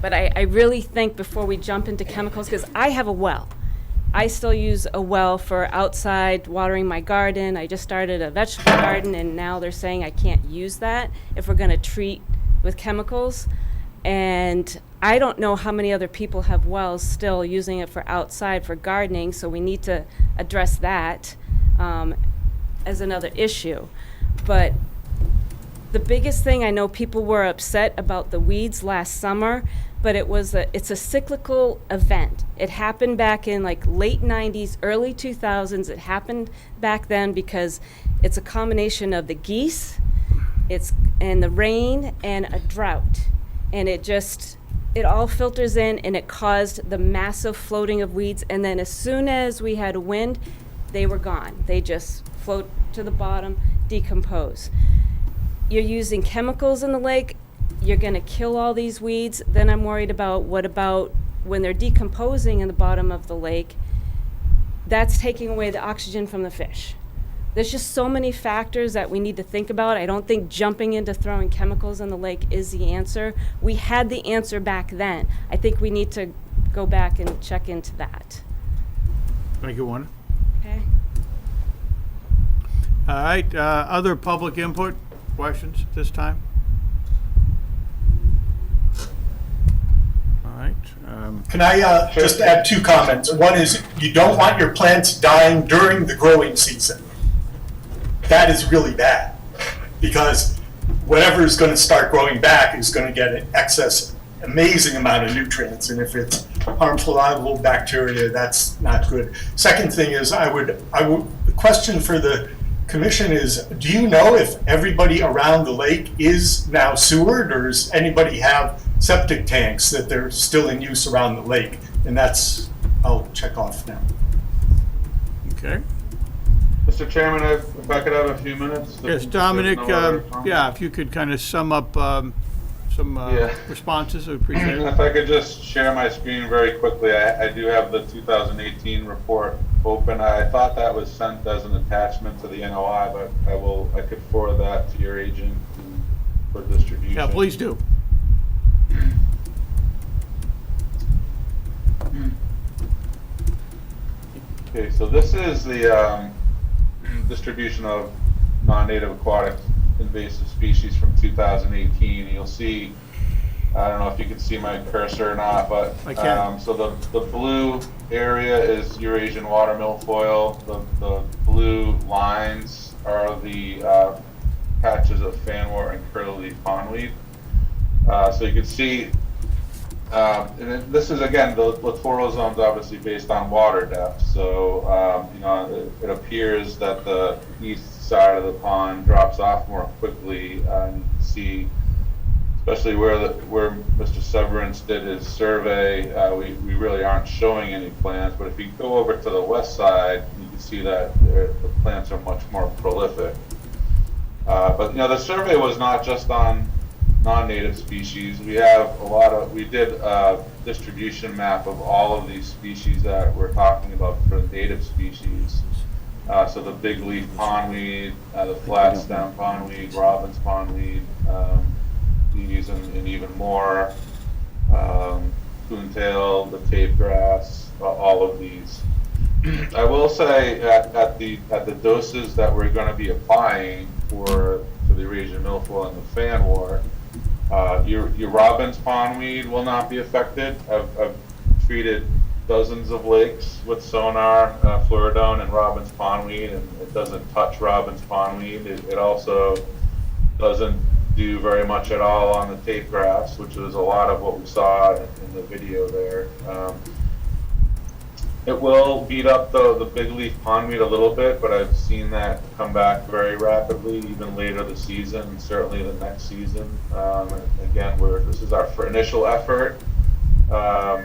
I really think before we jump into chemicals, because I have a well. I still use a well for outside watering my garden. I just started a vegetable garden, and now they're saying I can't use that if we're going to treat with chemicals. And I don't know how many other people have wells still using it for outside for gardening, so we need to address that as another issue. But the biggest thing, I know people were upset about the weeds last summer. but it's a cyclical event. It happened back in like late 90s, early 2000s. It happened back then because it's a combination of the geese, and the rain and a drought. And it all filters in, and it caused the massive floating of weeds. And then as soon as we had wind, they were gone. They just float to the bottom, decompose. You're using chemicals in the lake, you're going to kill all these weeds. Then I'm worried about what about when they're decomposing in the bottom of the lake, that's taking away the oxygen from the fish. There's just so many factors that we need to think about. I don't think jumping into throwing chemicals in the lake is the answer. We had the answer back then. I think we need to go back and check into that. Thank you, Wanda. Okay. All right, other public input, questions at this time? All right. Can I just add 2 comments? One is you don't want your plants dying during the growing season. That is really bad, because whatever is going to start growing back is going to get an excess, amazing amount of nutrients, and if it's harmful liable bacteria, that's not good. Second thing is, the question for the commission is, do you know if everybody around the lake is now sewered, or does anybody have septic tanks that they're still in use around the lake? And I'll check off now. Okay. Mr. Chairman, if I could have a few minutes? Yes, Dominic, yeah, if you could kind of sum up some responses, I would appreciate it. If I could just share my screen very quickly, I do have the 2018 report open. I thought that was sent as an attachment to the NOI, but I could forward that to your agent for distribution. Yeah, please do. Okay, so this is the distribution of non-native aquatic invasive species from 2018. You'll see, I don't know if you can see my cursor or not, but I can. So the blue area is Eurasian water milfoil. The blue lines are the patches of fanwort and curly pondweed. So you can see, and this is again, the littoral zone is obviously based on water depth. So it appears that the east side of the pond drops off more quickly. You can see, especially where Mr. Severance did his survey, we really aren't showing any plants. But if you go over to the west side, you can see that the plants are much more prolific. But the survey was not just on non-native species. We did a distribution map of all of these species that we're talking about for the native species. So the big leaf pondweed, the flat stem pondweed, robin's pondweed, these and even more, coontail, the tape grass, all of these. I will say at the doses that we're going to be applying for the Eurasian milfoil and the fanwort, your robin's pondweed will not be affected. I've treated dozens of lakes with sonar, fluoridone, and robin's pondweed, and it doesn't touch robin's pondweed. It also doesn't do very much at all on the tape grass, which is a lot of what we saw in the video there. It will beat up the big leaf pondweed a little bit, but I've seen that come back very rapidly, even later this season, and certainly the next season. Again, this is our initial effort to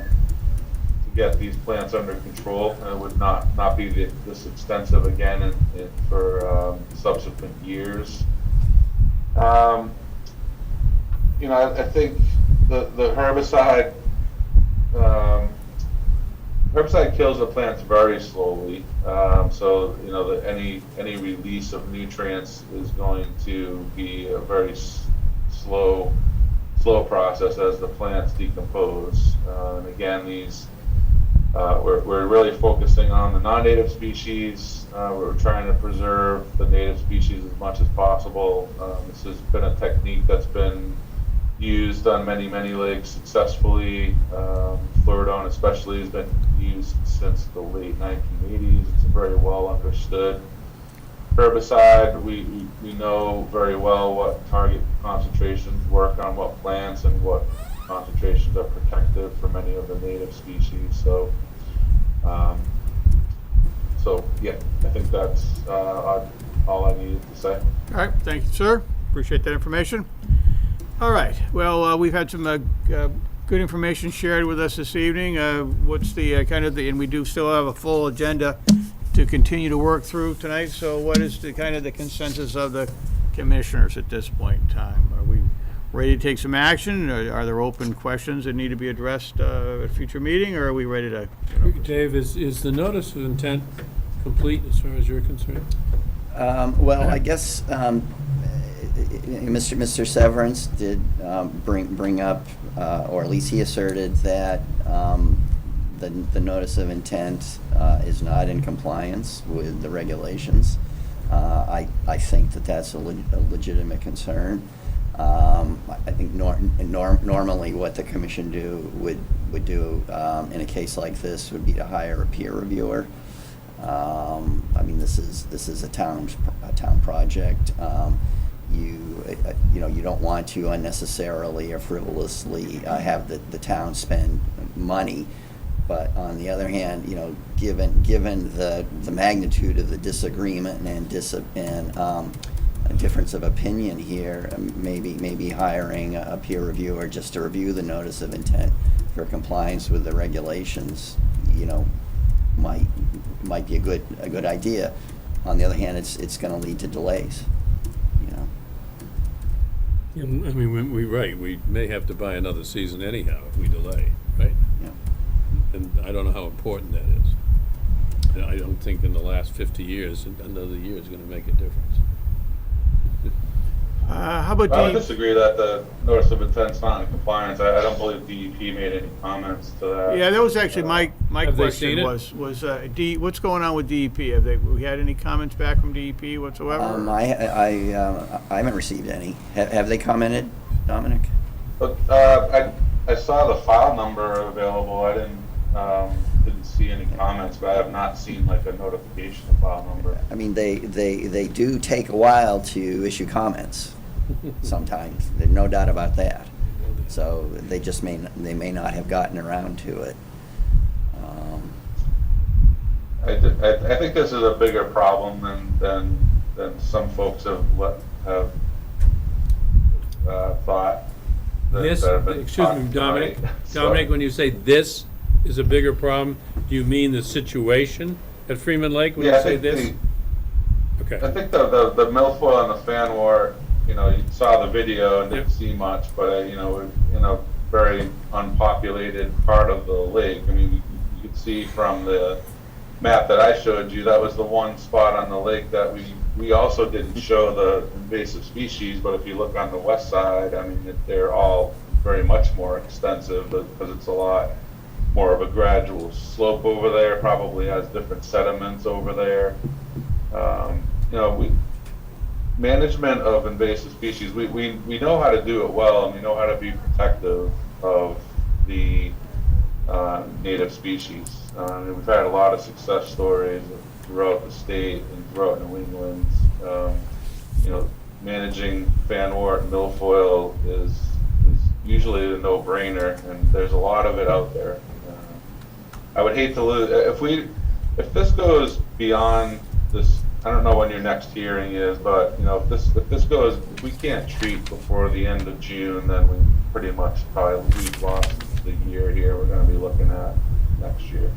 get these plants under control, and it would not be this extensive again for subsequent years. I think the herbicide. Herbicide kills the plants very slowly, so any release of nutrients is going to be a very slow process as the plants decompose. And again, we're really focusing on the non-native species. We're trying to preserve the native species as much as possible. This has been a technique that's been used on many lakes successfully. Fluoridone especially has been used since the late 1980s. It's very well understood. Herbicide, we know very well what target concentrations work on what plants and what concentrations are protective for many of the native species. So, yeah, I think that's all I needed to say. All right, thank you, sir. Appreciate that information. All right, well, we've had some good information shared with us this evening. What's the and we do still have a full agenda to continue to work through tonight. So what is the the consensus of the commissioners at this point in time? Are we ready to take some action? Or are there open questions that need to be addressed at a future meeting, or are we ready to? Dave, is the notice of intent complete as far as you're concerned? Well, I guess Mr. Severance did bring up, or at least he asserted that the notice of intent is not in compliance with the regulations. I think that that's a legitimate concern. I think normally what the commission would do in a case like this would be to hire a peer reviewer. I mean, this is a town project. You don't want to unnecessarily or frivolously have the town spend money. But on the other hand, given the magnitude of the disagreement and a difference of opinion here, maybe hiring a peer reviewer just to review the notice of intent for compliance with the regulations, might be a good idea. On the other hand, it's going to lead to delays. I mean, we may have to buy another season anyhow if we delay, right? Yeah. And I don't know how important that is. I don't think in the last 50 years, another year is going to make a difference. How about I would disagree that the notice of intent's not in compliance. I don't believe DEP made any comments to that. Yeah, that was actually my Have they question seen it? was what's going on with DEP? Have we had any comments back from DEP whatsoever? I haven't received any. Have they commented, Dominic? But I saw the file number available. I didn't see any comments, but I have not seen like a notification of file number. I mean, they do take a while to issue comments sometimes. There's no doubt about that. So they just may not have gotten around to it. I think this is a bigger problem than some folks have thought. This, excuse me, Dominic. Dominic, when you say this is a bigger problem, do you mean the situation at Freeman Lake when you say this? Okay. I think the milfoil and the fan wart, you saw the video and didn't see much, but in a very unpopulated part of the lake. I mean, you could see from the map that I showed you, that was the one spot on the lake that we also didn't show the invasive species, but if you look on the west side, I mean, they're all very much more extensive because it's a lot more of a gradual slope over there, probably has different sediments over there. Management of invasive species, we know how to do it well, and we know how to be protective of the native species. We've had a lot of success stories throughout the state and throughout New England. Managing fanwort and milfoil is usually a no-brainer, and there's a lot of it out there. I would hate to lose if this goes beyond this. I don't know when your next hearing is, but if we can't treat before the end of June, then we pretty much we've lost the year here. We're going to be looking at next year.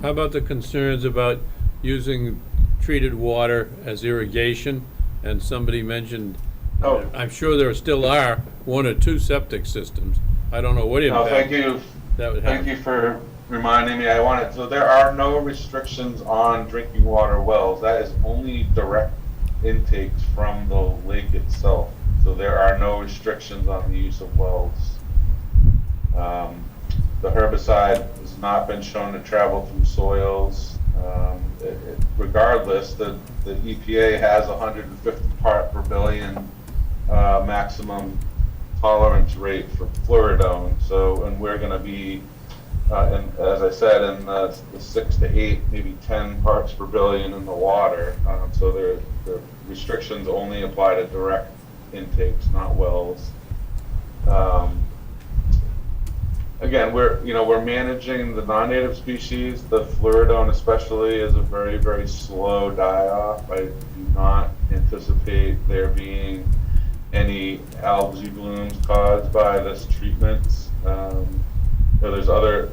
How about the concerns about using treated water as irrigation? And somebody mentioned, I'm sure there still are 1 or 2 septic systems. I don't know what impact thank you. That would have. Thank you for reminding me. So there are no restrictions on drinking water wells. That is only direct intakes from the lake itself. So there are no restrictions on the use of wells. The herbicide has not been shown to travel through soils. Regardless, the EPA has 150 part per billion maximum tolerance rate for fluoridone. So, and we're going to be, and as I said, in the 6 to 8, maybe 10 parts per billion in the water. So they're restrictions only apply to direct intakes, not wells. Again, we're managing the non-native species. The Fluoridone especially is a very, very slow die-off. I do not anticipate there being any algae blooms caused by this treatment. There's other,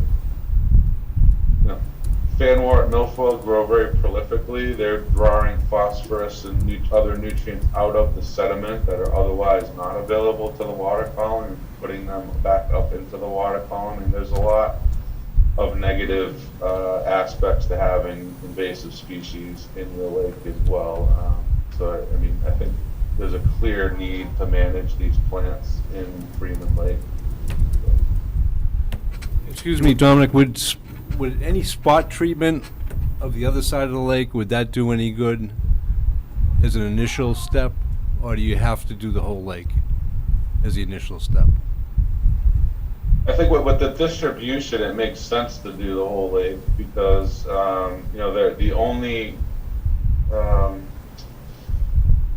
fanwort, milfoil grow very prolifically. They're drawing phosphorus and other nutrients out of the sediment that are otherwise not available to the water column and putting them back up into the water column. And there's a lot of negative aspects to having invasive species in your lake as well. I think there's a clear need to manage these plants in Freeman Lake. Excuse me, Dominic, would any spot treatment of the other side of the lake, would that do any good as an initial step? Or do you have to do the whole lake as the initial step? I think with the distribution, it makes sense to do the whole lake because, they're the only,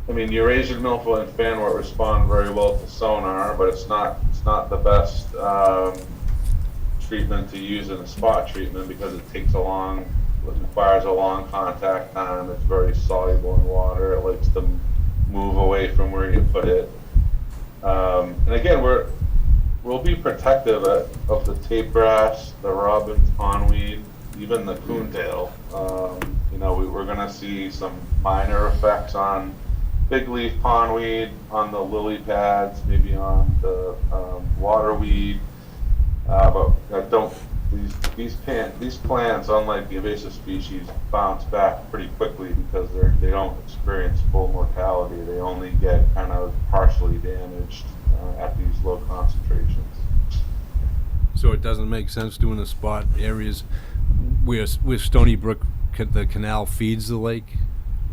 Eurasian milfoil and fanwort respond very well to sonar, but it's not the best treatment to use in a spot treatment because it requires a long contact time. It's very soluble in water. It likes to move away from where you put it. And again, we'll be protective of the tape grass, the robin pondweed, even the coontail. We're going to see some minor effects on big leaf pondweed, on the lily pads, maybe on the waterweed. But these plants, unlike the invasive species, bounce back pretty quickly because they don't experience full mortality. They only get kind of partially damaged at these low concentrations. So it doesn't make sense doing the spot areas where Stony Brook, the canal feeds the lake,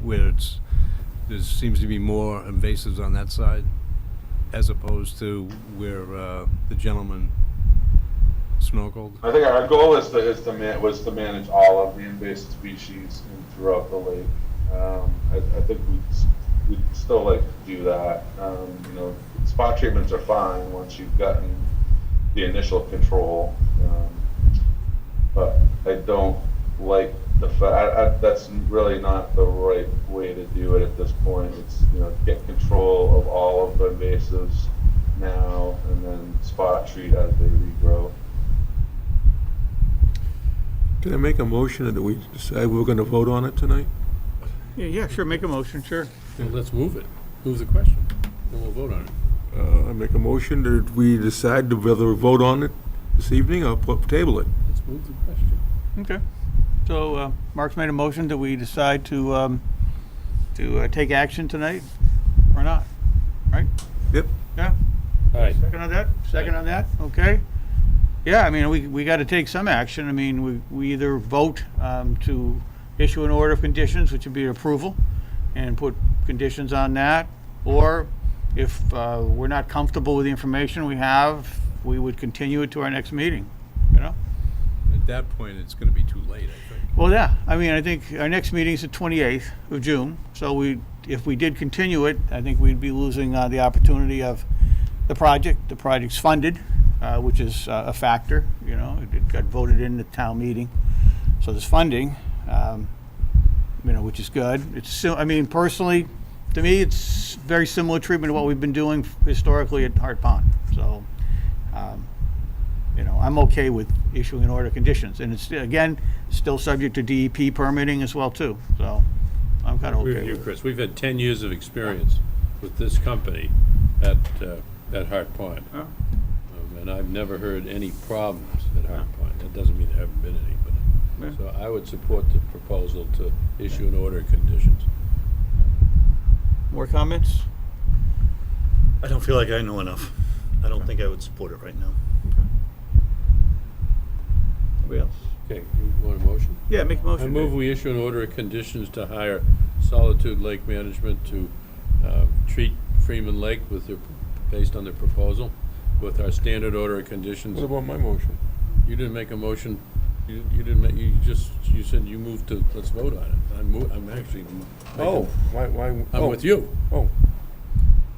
where there seems to be more invasives on that side, as opposed to where the gentleman snorkeled? I think our goal was to manage all of the invasive species throughout the lake. I think we'd still like to do that. Spot treatments are fine once you've gotten the initial control, but I don't like the fact that's really not the right way to do it at this point. It's get control of all of the invasives now and then spot treat as they regrow. Can I make a motion that we decide we're going to vote on it tonight? Yeah, sure, make a motion, sure. Well, let's move it. Move the question, and we'll vote on it. I make a motion that we decide whether we vote on it this evening or table it. Let's move the question. Okay. So Mark's made a motion that we decide to take action tonight or not, right? Yep. Yeah? All right. Second on that? Second on that? Okay. Yeah, we got to take some action. We either vote to issue an order of conditions, which would be approval, and put conditions on that, or if we're not comfortable with the information we have, we would continue it to our next meeting, At that point, it's going to be too late, I think. Well, yeah, I think our next meeting is the 28th of June, so if we did continue it, I think we'd be losing the opportunity of the project. The project's funded, which is a factor, it got voted in the town meeting, so there's funding, which is good. Personally, to me, it's very similar treatment to what we've been doing historically at Hart Pond, so, I'm okay with issuing an order of conditions, and it's, again, still subject to DEP permitting as well, too, so I'm kind of okay with it. Chris, we've had 10 years of experience with this company at Hart Pond. Oh. And I've never heard any problems at Hart Pond. That doesn't mean there haven't been any, but, Yeah. so I would support the proposal to issue an order of conditions. More comments? I don't feel like I know enough. I don't think I would support it right now. Anybody else? Okay, you want a motion? Yeah, make a motion. I move we issue an order of conditions to hire Solitude Lake Management to treat Freeman Lake based on their proposal with our standard order of conditions. What about my motion? You didn't make a motion You didn't, you said you moved to, let's vote on it. I'm actually. Oh, why? I'm oh, with you. Oh.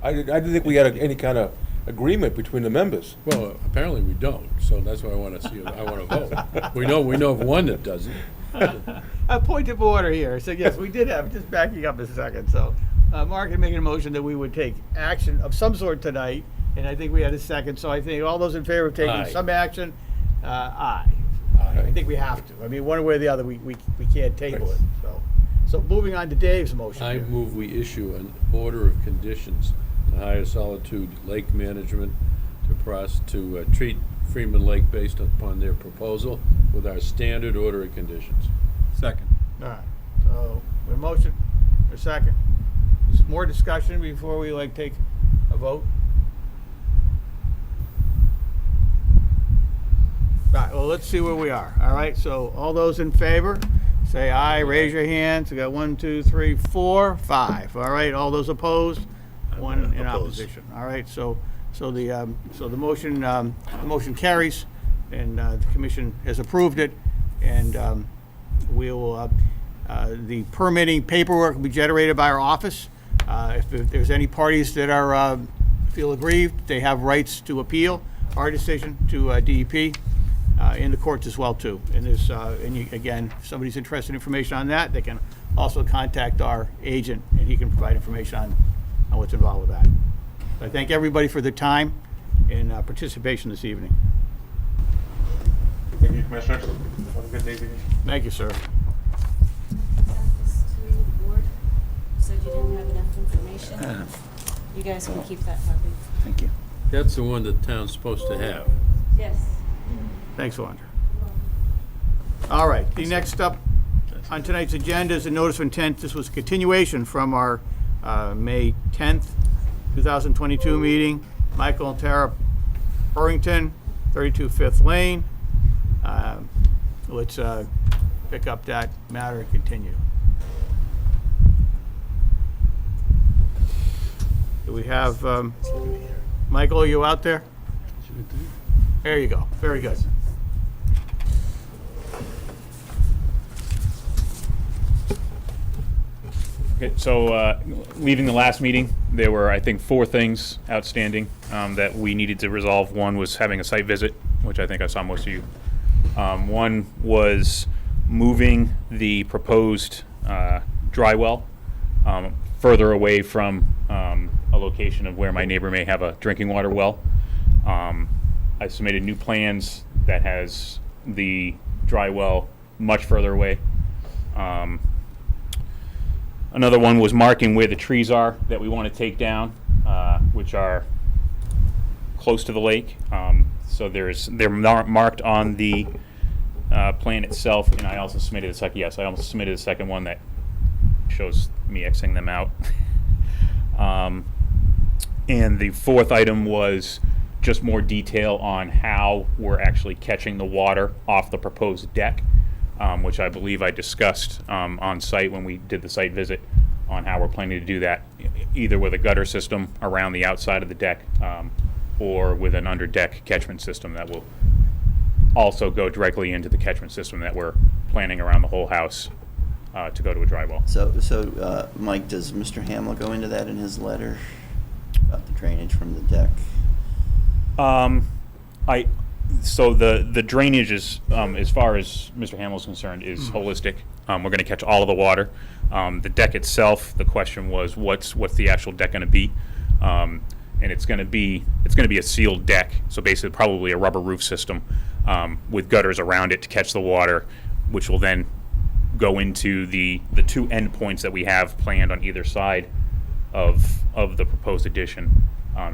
I didn't think we had any kind of agreement between the members. Well, apparently we don't, so that's why I want to see, I want to vote. We know of one that doesn't. A point of order here. So yes, we did have, just backing up a second. So Mark had made a motion that we would take action of some sort tonight, and I think we had a second. So I think all those in favor of taking Aye. some action, aye. I think we have to. I mean, one way or the other, we can't table it. So moving on to Dave's motion. I here. move we issue an order of conditions to hire Solitude Lake Management to treat Freeman Lake based upon their proposal with our standard order of conditions. Second. All right. So a motion, a second. There's more discussion before we take a vote. All right, well, let's see where we are. All right, so all those in favor, say aye, raise your hands. We got 1, 2, 3, 4, 5. All right, all those opposed? One in opposition. All right, so the motion carries, and the commission has approved it, and the permitting paperwork will be generated by our office. If there's any parties that feel aggrieved, they have rights to appeal our decision to DEP. In the courts as well too. And there's, again, if somebody's interested in information on that, they can also contact our agent, and he can provide information on what's involved with that. I thank everybody for their time and participation this evening. Thank you, Commissioners. Have a good day. Thank you, sir. This to the board. Said you didn't have enough information. You guys can keep that copy. Thank you. That's the one the town's supposed to have. Yes. Thanks, Alondra. All right, the next up on tonight's agenda is a notice of intent. This was a continuation from our May 10th, 2022 meeting. Michael and Tara Burrington, 32 Fifth Lane. Let's pick up that matter and continue. Do we have, Michael, are you out there? There you go. Very good. Okay, so leaving the last meeting, there were, I think, 4 things outstanding that we needed to resolve. One was having a site visit, which I think I saw most of you. One was moving the proposed dry well further away from a location of where my neighbor may have a drinking water well. I submitted new plans that has the dry well much further away. Another one was marking where the trees are that we want to take down, which are close to the lake. So they're marked on the plan itself, and I also submitted I almost submitted a second one that shows me Xing them out. And the fourth item was just more detail on how we're actually catching the water off the proposed deck, which I believe I discussed on site when we did the site visit, on how we're planning to do that, either with a gutter system around the outside of the deck or with an under-deck catchment system that will also go directly into the catchment system that we're planning around the whole house to go to a dry well. So, Mike, does Mr. Hamill go into that in his letter about the drainage from the deck? So the drainage is, as far as Mr. Hamill is concerned, is holistic. We're going to catch all of the water. The deck itself, the question was, what's the actual deck going to be? And it's going to be a sealed deck. So basically, probably a rubber roof system with gutters around it to catch the water, which will then go into the 2 endpoints that we have planned on either side of the proposed addition.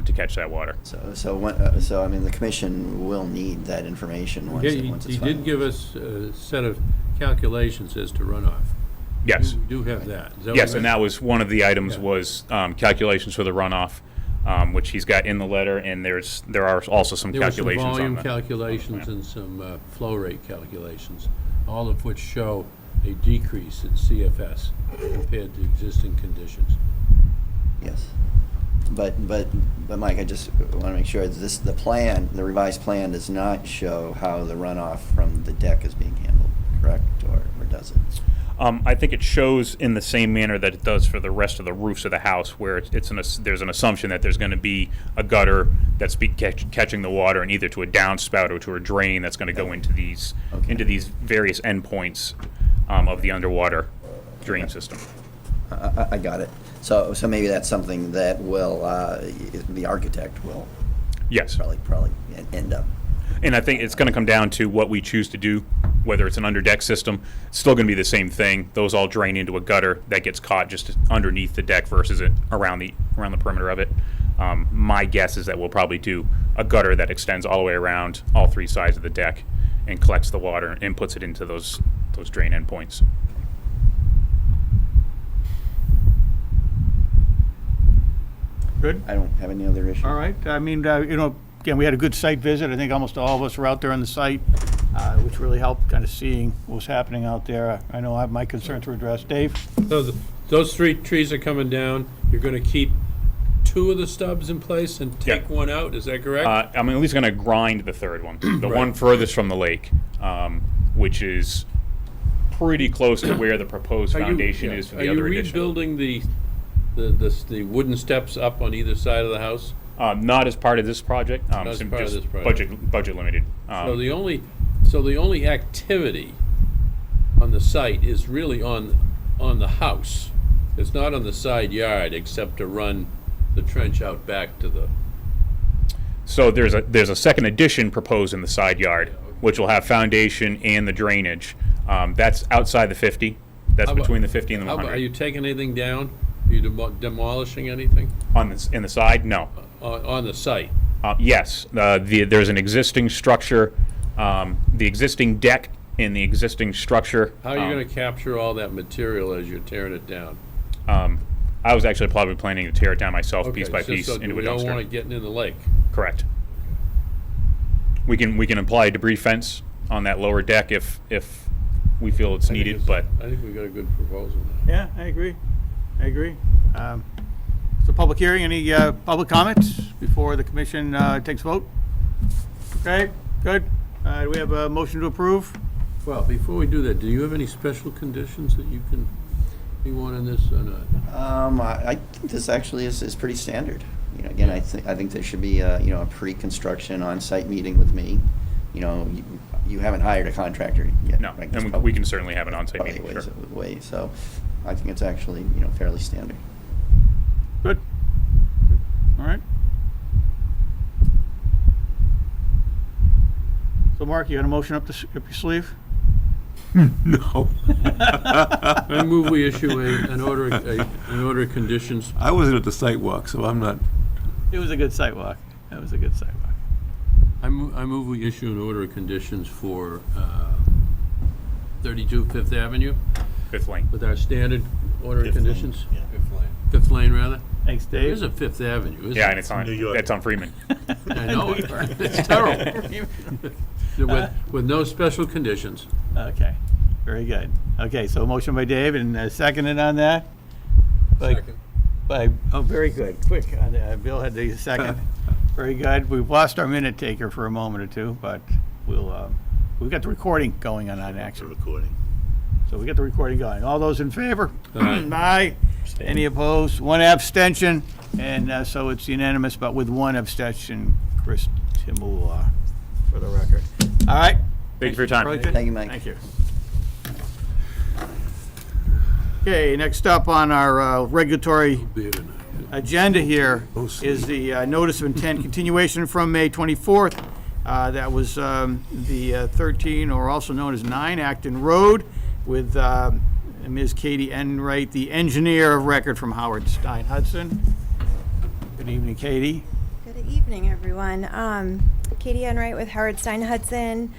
To catch that water. So I mean, the commission will need that information once it's He final. did give us a set of calculations as to runoff. Yes. You do have that. Is that Yes, what and that was one of the items was calculations for the runoff, which he's got in the letter, and there are also some calculations There were some volume on calculations and some flow rate calculations, all of which show a decrease in CFS compared to existing conditions. Yes. But Mike, I just want to make sure that the revised plan does not show how the runoff from the deck is being handled. does it? I think it shows in the same manner that it does for the rest of the roofs of the house, where there's an assumption that there's going to be a gutter that's catching the water, and either to a downspout or to a drain that's going to go into these various endpoints of the underwater drain system. I got it. So maybe that's something that will, the architect will Yes. probably end up. And I think it's going to come down to what we choose to do, whether it's an underdeck system. It's still going to be the same thing. Those all drain into a gutter that gets caught just underneath the deck versus it around the perimeter of it. My guess is that we'll probably do a gutter that extends all the way around all three sides of the deck and collects the water and puts it into those drain endpoints. Good? I don't have any other issue. All right, I mean, again, we had a good site visit. I think almost all of us were out there on the site, which really helped kind of seeing what was happening out there. I know I have my concerns were addressed. Dave? So those 3 trees are coming down. You're going to keep 2 of the stubs in place and take one out, is that correct? I'm at least going to grind the third one, the one furthest from the lake, which is pretty close to where the proposed foundation is for the other addition. Are you rebuilding the wooden steps up on either side of the house? Not as part of this project. Not as part of this project. Budget limited. So the only activity on the site is really on the house. It's not on the side yard, except to run the trench out back to the. So there's a second addition proposed in the side yard, which will have foundation and the drainage. That's outside the 50. That's between the 50 and the 100. Are you taking anything down? Are you demolishing anything? In the side? No. On the site? Yes. There's an existing structure, the existing deck in the existing structure. How are you going to capture all that material as you're tearing it down? I was actually probably planning to tear it down myself piece by piece so into a we don't dumpster. want it getting in the lake. Correct. We can apply a debris fence on that lower deck if we feel it's needed, but I think we got a good proposal now. Yeah, I agree. It's a public hearing. Any public comments before the commission takes a vote? Okay, good. Do we have a motion to approve? Well, before we do that, do you have any special conditions that you want in this or not? I think this actually is pretty standard. Again, I think there should be a pre-construction on-site meeting with me. You haven't hired a contractor yet. no, right? and we can certainly have an on-site Probably meeting. Sure. way. So I think it's actually fairly standard. Good. All right. So Mark, you got a motion up your sleeve? No. I move we issue an order of conditions. I wasn't at the site walk, so I'm not. It was a good site walk. I move we issue an order of conditions for 32 Fifth Avenue Fifth Lane. with our standard order of conditions. Yeah. Fifth Lane, rather. Thanks, There Dave. is a Fifth Avenue, isn't Yeah, there? and it's on New York. It's on Freeman. I know it. It's terrible. With no special conditions. Okay, very good. Okay, so motion by Dave and seconded on that? Second. Oh, very good. Quick. Bill had the second. Very good. We've lost our minute taker for a moment or two, but we've got the recording going on actually. Recording. So we get the recording going. All those in favor? Aye. Any opposed? One abstention, and so it's unanimous, but with one abstention, Chris Timula, for the record. All right. Thank you for your time. Burlington. Thank you, Mike. Thank you. Okay, next up on our regulatory agenda here is the notice of intent continuation from May 24th. That was the 13, or also known as 9 Acton Road, with Ms. Katie Enright, the engineer of record from Howard Stein Hudson. Good evening, Katie. Good evening, everyone. Katie Enright with Howard Stein Hudson.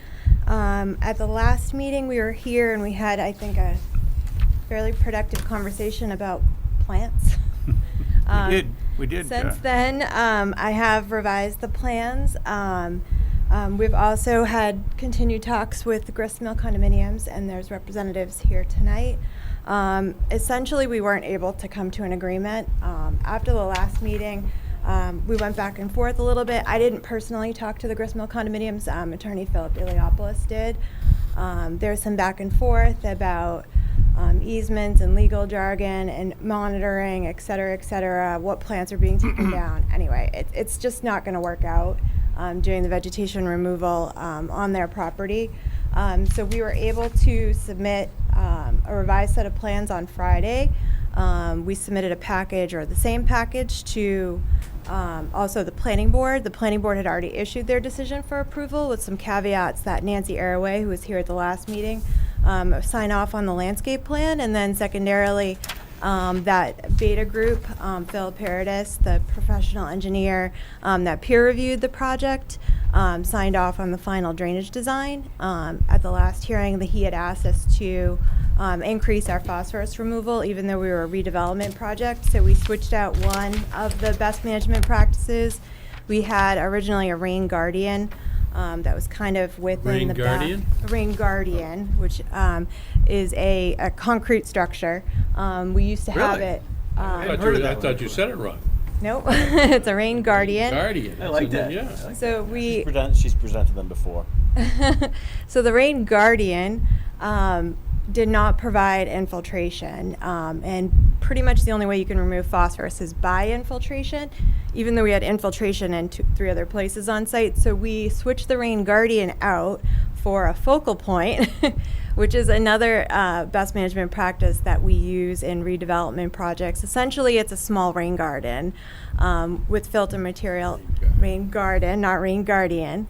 At the last meeting, we were here and we had, I think, a fairly productive conversation about plants. We did. Since then, I have revised the plans. We've also had continued talks with the Gristmill condominiums, and there's representatives here tonight. Essentially, we weren't able to come to an agreement. After the last meeting, we went back and forth a little bit. I didn't personally talk to the Gristmill condominiums. Attorney Philip Iliopoulos did. There's some back and forth about easements and legal jargon and monitoring, et cetera, what plants are being taken down. Anyway, it's just not going to work out doing the vegetation removal on their property. So we were able to submit a revised set of plans on Friday. We submitted a package, or the same package, to also the planning board. The planning board had already issued their decision for approval with some caveats that Nancy Arroway, who was here at the last meeting, sign off on the landscape plan, and then secondarily that Beta Group, Phil Paradis, the professional engineer that peer reviewed the project, signed off on the final drainage design. At the last hearing, he had asked us to increase our phosphorus removal, even though we were a redevelopment project. So we switched out one of the best management practices. We had originally a rain guardian that was kind of within Rain the guardian? back. Rain guardian, which is a concrete structure. We used to have Really? it. I thought you said it wrong. Nope, it's a rain guardian. Guardian. I like that. Yeah. So we. She's presented them before. So the rain guardian did not provide infiltration, and pretty much the only way you can remove phosphorus is by infiltration, even though we had infiltration in 3 other places on site. So we switched the rain guardian out for a focal point, which is another best management practice that we use in redevelopment projects. Essentially, it's a small rain garden with filter material. Rain garden, not rain guardian.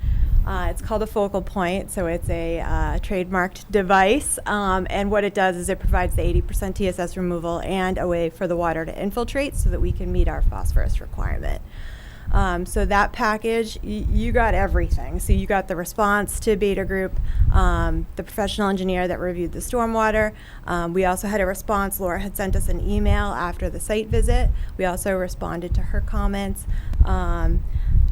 It's called a focal point, so it's a trademarked device, and what it does is it provides the 80% TSS removal and a way for the water to infiltrate so that we can meet our phosphorus requirement. So that package, you got everything. So you got the response to Beta Group, the professional engineer that reviewed the stormwater. We also had a response. Laura had sent us an email after the site visit. We also responded to her comments.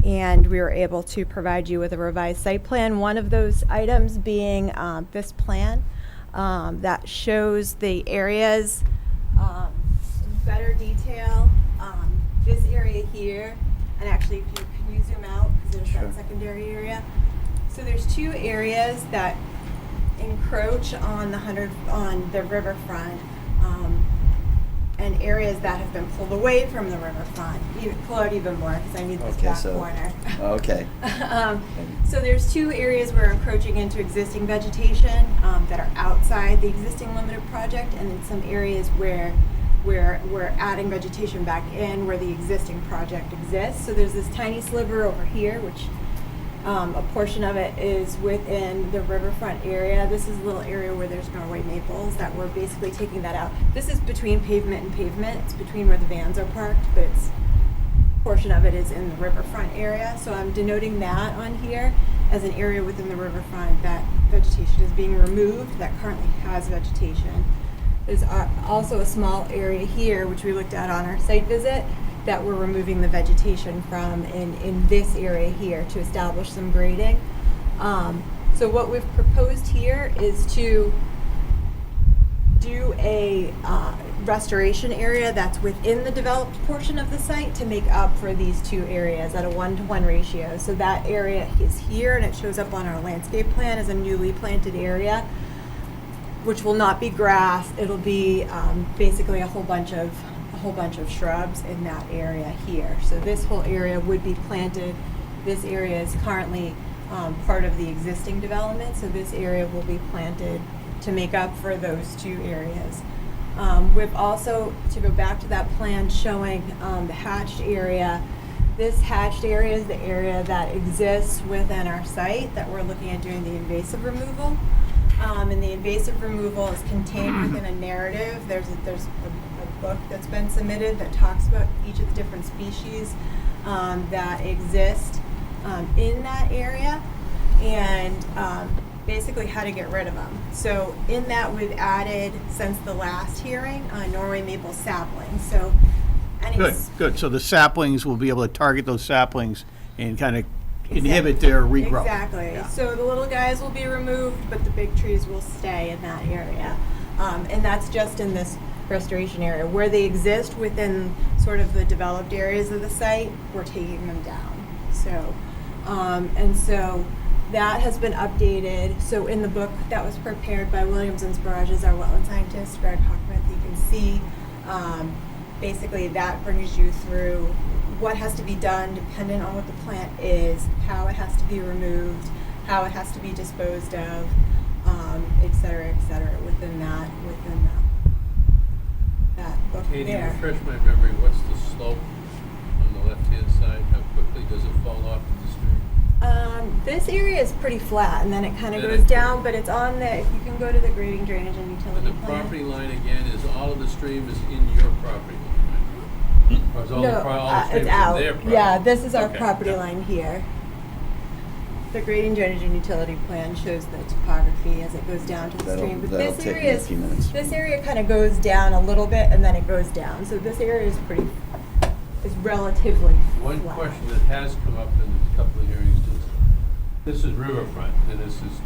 And we were able to provide you with a revised site plan. One of those items being this plan that shows the areas in better detail. This area here, and actually if you can you zoom out, because there's that secondary area. So there's 2 areas that encroach on the riverfront. And areas that have been pulled away from the riverfront. Pull out even more, because I need this back corner. Okay. So there's 2 areas we're encroaching into existing vegetation that are outside the existing limited project, and then some areas where we're adding vegetation back in where the existing project exists. So there's this tiny sliver over here, which a portion of it is within the riverfront area. This is a little area where there's Norway maples that we're basically taking that out. This is between pavement and pavement. It's between where the vans are parked, but a portion of it is in the riverfront area. So I'm denoting that on here as an area within the riverfront that vegetation is being removed that currently has vegetation. There's also a small area here, which we looked at on our site visit, that we're removing the vegetation from in this area here to establish some grading. So what we've proposed here is to do a restoration area that's within the developed portion of the site to make up for these 2 areas at a 1-to-1 ratio. So that area is here, and it shows up on our landscape plan as a newly planted area, which will not be grass. It'll be basically a whole bunch of shrubs in that area here. So this whole area would be planted. This area is currently part of the existing development, so this area will be planted to make up for those 2 areas. We've also, to go back to that plan showing the hatched area, this hatched area is the area that exists within our site that we're looking at doing the invasive removal. And the invasive removal is contained within a narrative. There's a book that's been submitted that talks about each of the different species that exist in that area, and basically how to get rid of them. So in that, we've added, since the last hearing, Norway maple saplings. So Good. So the saplings, will be able to target those saplings and kind of inhibit their regrowth. Exactly. Yeah. So the little guys will be removed, but the big trees will stay in that area. And that's just in this restoration area. Where they exist within sort of the developed areas of the site, we're taking them down. So, That has been updated. So in the book that was prepared by Williams and Sbarrages, our wetland scientist, Greg Hockman, you can see basically that brings you through what has to be done dependent on what the plant is, how it has to be removed, how it has to be disposed of, et cetera, within that book Katie, there. refresh my memory, what's the slope on the left-hand side? How quickly does it fall off to the stream? This area is pretty flat, and then it kind of Then goes it- down, but it's on the, if you can go to the grading, drainage, and And utility the plan. property line again, is all of the stream is in your property line? Or is all the, No, all the stream it's is out. in their property? Yeah, this is our Okay. property line here. The grading, drainage, and utility plan shows the topography as it goes down to the stream. But That'll this take me area a few minutes. this area kind of goes down a little bit, and then it goes down. So this area is relatively One flat. question that has come up in a couple of hearings is, this is riverfront, and this is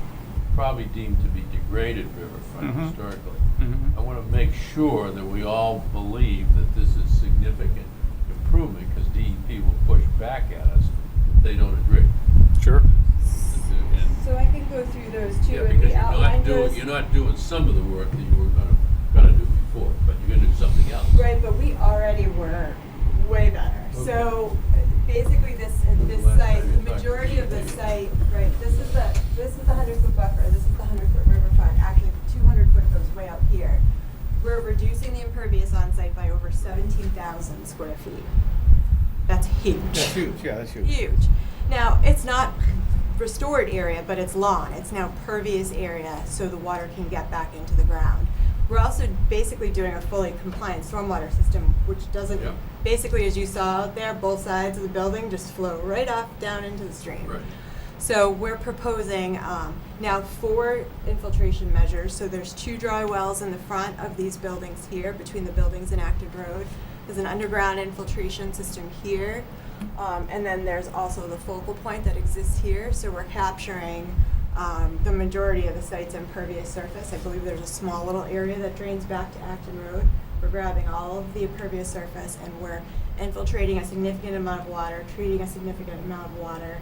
probably deemed to be degraded riverfront Mhm. historically. Mhm. I want to make sure that we all believe that this is significant improvement, because DEP will push back at us if they don't agree. Sure. And- So I can go through those too. Yeah, and because we outlined those. you're not doing some of the work that you were gonna do before, but you're gonna do something else. Right, but we already were way better. Okay. So basically this Last site, time you the talked majority about of the it. site, right, this is the 100-foot buffer, this is the 100-foot riverfront. Actually, the 200-foot goes way out here. We're reducing the impervious on site by over 17,000 square feet. That's huge. That's huge, yeah, that's huge. Huge. Now, it's not restored area, but it's lawn. It's now pervious area, so the water can get back into the ground. We're also basically doing a fully compliant stormwater system, which doesn't, Yeah. basically, as you saw out there, both sides of the building just flow right off down into the stream. Right. So we're proposing now 4 infiltration measures. So there's 2 dry wells in the front of these buildings here, between the buildings and Acton Road. There's an underground infiltration system here. And then there's also the focal point that exists here. So we're capturing the majority of the site's impervious surface. I believe there's a small little area that drains back to Acton Road. We're grabbing all of the impervious surface and we're infiltrating a significant amount of water, treating a significant amount of water.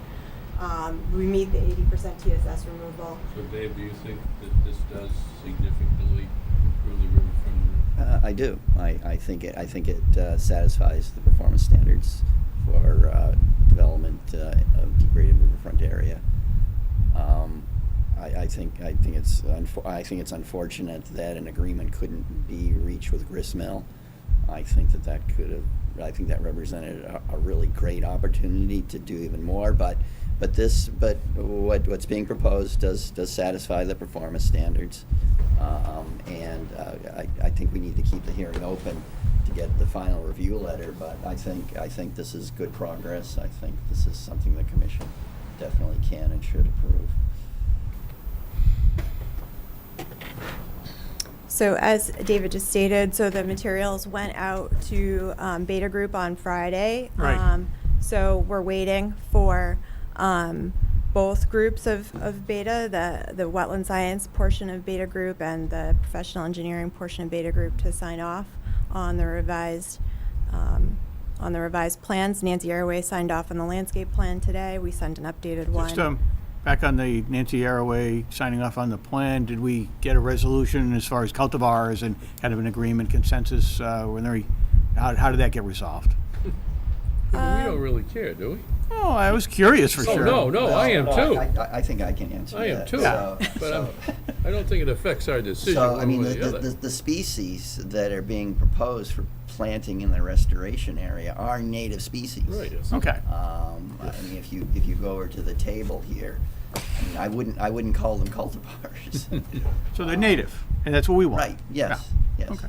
We meet the 80% TSS removal. So Dave, do you think that this does significantly improve the riverfront? I do. I think it satisfies the performance standards for development of degraded riverfront area. I think it's unfortunate that an agreement couldn't be reached with Gristmill. I think that represented a really great opportunity to do even more. But what's being proposed does satisfy the performance standards, and I think we need to keep the hearing open to get the final review letter. But I think this is good progress. I think this is something the commission definitely can and should approve. So as David just stated, so the materials went out to Beta Group on Friday. Right. So we're waiting for both groups of Beta, the wetland science portion of Beta Group and the professional engineering portion of Beta Group, to sign off on the revised plans. Nancy Arroway signed off on the landscape plan today. We sent an updated one. Just back on the Nancy Arroway signing off on the plan, did we get a resolution as far as cultivars and kind of an agreement, consensus? How did that get resolved? We don't really care, do we? Oh, I was curious for Oh, sure. no, I am too. I think I can answer I am that. too, So- but I don't think it affects our decision So, I one mean, way or the other. the species that are being proposed for planting in the restoration area are native species. Right. Okay. I mean, if you go over to the table here, I mean, I wouldn't call them cultivars. So they're native, and that's what we want. Right, yes, yes. Okay.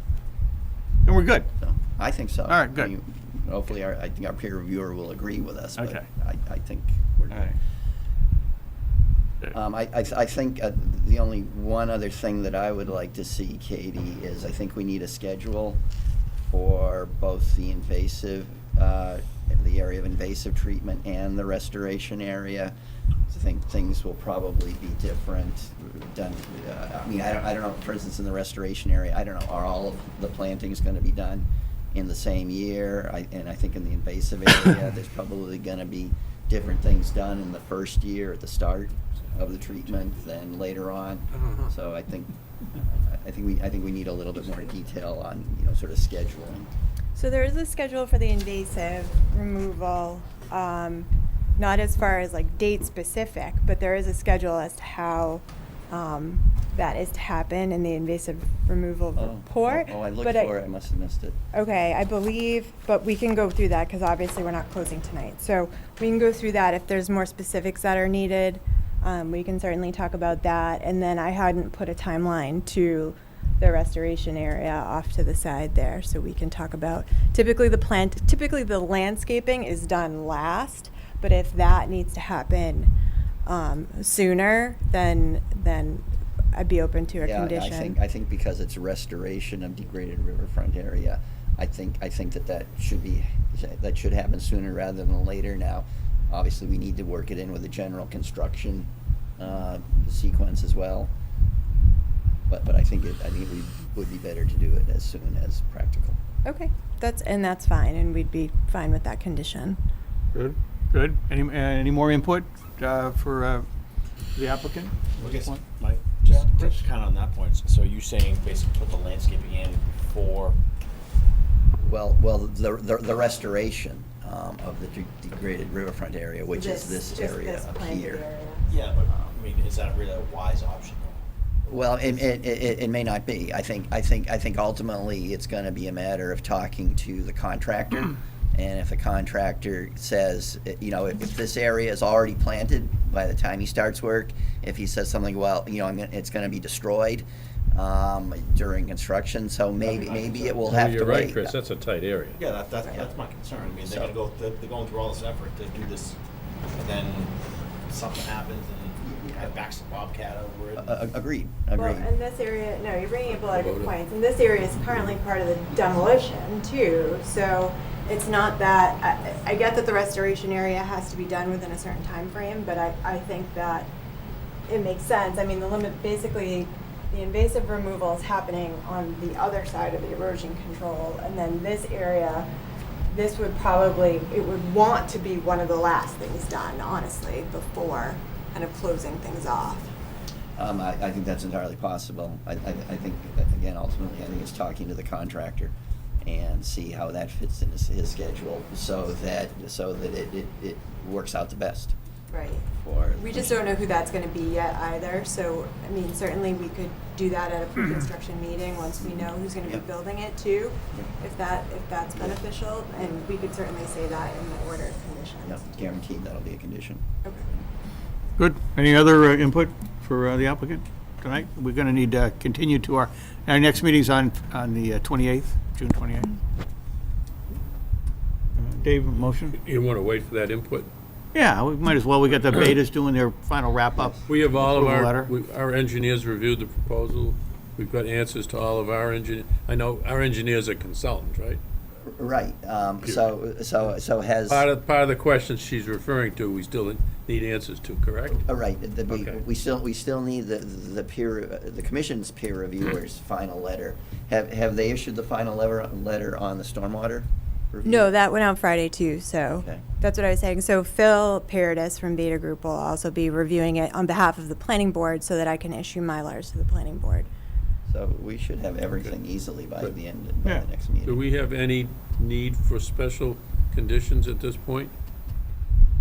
Then we're good. So, I think so. All right, good. I mean, hopefully, I think our peer reviewer will agree with us, but Okay. I think we're All good. right. I think the only one other thing that I would like to see, Katie, is I think we need a schedule for both the area of invasive treatment and the restoration area. I think things will probably be different. Done. I mean, I don't know. For instance, in the restoration area, I don't know. Are all of the plantings going to be done in the same year? And I think in the invasive area, there's probably going to be different things done in the first year at the start. of the treatment than later on. So I think we need a little bit more detail on, sort of scheduling. So there is a schedule for the invasive removal, not as far as like date specific, but there is a schedule as to how that is to happen in the invasive removal report. Oh, I looked But for it, I must have missed it. Okay, I believe, but we can go through that because obviously we're not closing tonight. So we can go through that if there's more specifics that are needed. We can certainly talk about that. And then I hadn't put a timeline to the restoration area off to the side there, so we can talk about, typically the landscaping is done last, but if that needs to happen sooner, then I'd be open to a condition. I think because it's restoration of degraded riverfront area, I think that should happen sooner rather than later. Now, obviously, we need to work it in with the general construction sequence as well. But I think it would be better to do it as soon as practical. Okay, that's fine, and we'd be fine with that condition. Good. Any more input for the applicant? I guess, Mike, just kind of on that point, so you saying basically put the landscaping in before? Well, the restoration of the degraded riverfront area, which is this area up here. Yeah, but I mean, is that really a wise option? Well, it may not be. I think ultimately it's going to be a matter of talking to the contractor, and if the contractor says, if this area is already planted by the time he starts work, if he says something, well, it's going to be destroyed during construction, so maybe it will have to wait. You're right, Chris. That's a tight area. Yeah, that's my concern. I mean, they're going through all this effort to do this, and then something happens and it backs the Bobcat over it. Agreed. Well, in this area, no, you're bringing up a lot of good points. And this area is currently part of the demolition too, so it's not that, I get that the restoration area has to be done within a certain time frame, but I think that it makes sense. I mean, basically, the invasive removal is happening on the other side of the erosion control, and then this area, it would want to be one of the last things done, honestly, before kind of closing things off. I think that's entirely possible. I think that, again, ultimately, I think it's talking to the contractor and see how that fits into his schedule, so that it works out the best. Right. For We just don't know who that's going to be yet either. So, I mean, certainly we could do that at a pre-construction meeting once we know who's going to be building it too, if that's beneficial, and we could certainly say that in the order of conditions. Yep, guaranteed that'll be a condition. Okay. Good. Any other input for the applicant tonight? We're going to need to continue to our next meeting's on the 28th, June 28th. Dave, motion? You want to wait for that input? Yeah, we might as well. We got the betas doing their final wrap-up. We have all of Approval our engineers reviewed the proposal. We've got answers to all of our engineers. I know our engineers are consultants, right? Right. So has Part of the questions she's referring to, we still need answers to, correct? right. Okay. We still need the commission's peer reviewers' final letter. Have they issued the final letter on the stormwater review? No, that went out Friday too, so Okay. that's what I was saying. So Phil Paradis from Beta Group will also be reviewing it on behalf of the planning board so that I can issue Mylars to the planning board. So we should have everything easily by Good. the end by the next meeting. Do we have any need for special conditions at this point,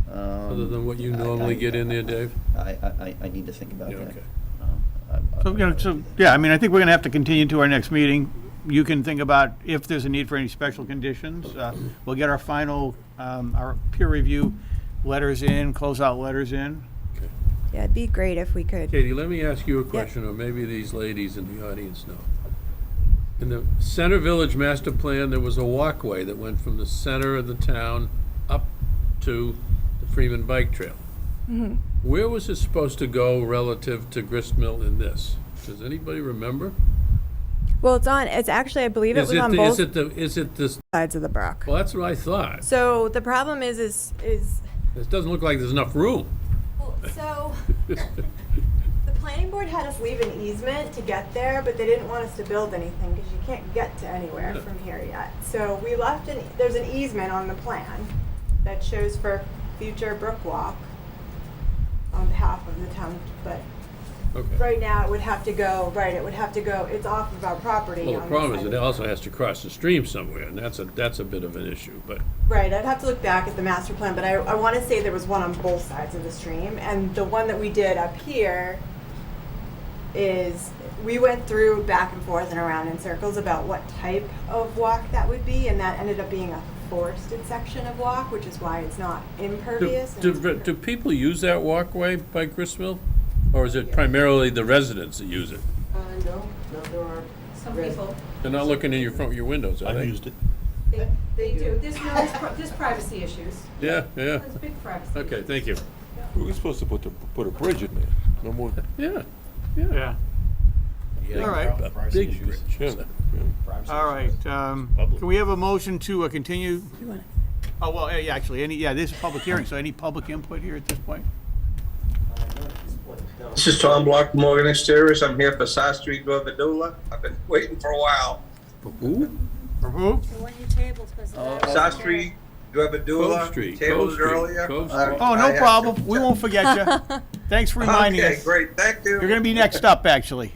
other than what you normally get in there, Dave? I need to think about Yeah, that. okay. Yeah, I mean, I think we're going to have to continue to our next meeting. You can think about if there's a need for any special conditions. We'll get our final, our peer review letters in, closeout letters in. Yeah, it'd be great if we could. Katie, let me ask you a question, or maybe these ladies in the audience know. In the Center Village Master Plan, there was a walkway that went from the center of the town up to the Freeman Bike Trail. Mm-hmm. Where was it supposed to go relative to Gristmill in this? Does anybody remember? Well, it's actually, I believe it was on both Is it this? sides of the brook. Well, that's what I thought. So the problem is It doesn't look like there's enough room. so the planning board had us leave an easement to get there, but they didn't want us to build anything because you can't get to anywhere from here yet. So we left there's an easement on the plan that shows for future brook walk on behalf of the town come, but Okay. right now it would have to go, it's off of our property. Well, the on problem is side it of the also has to cross the stream somewhere, and that's a bit of an issue, but. Right, I'd have to look back at the master plan, but I want to say there was one on both sides of the stream, and the one that we did up here is, we went through back and forth and around in circles about what type of walk that would be, and that ended up being a forested section of walk, which is why it's not impervious. and it's Do people use that walkway by Gristmill? Or is it primarily the residents that use it? No, there are Some people, They're not looking in your windows, are they? I've used it. they do. There's privacy issues. Yeah, yeah. There's big privacy. Okay, thank you. We were supposed to put a bridge in there, no more. Yeah, Yeah. Yeah, All right. privacy Big issues. Yeah, yeah. Privacy All right, issues. can we have a motion to continue? Oh, well, yeah, actually, this is a public hearing, so any public input here at this point? This is Tom Block, Morgan Exteriors. I'm here for South Street, Dover. I've been waiting for a while. Who? For who? South Street, Cove Dula, Street, tabled Cove it earlier. Street, Cove Street. Oh, no problem. We won't forget you. Thanks for reminding us. Okay, great, thank you. You're gonna be next up, actually.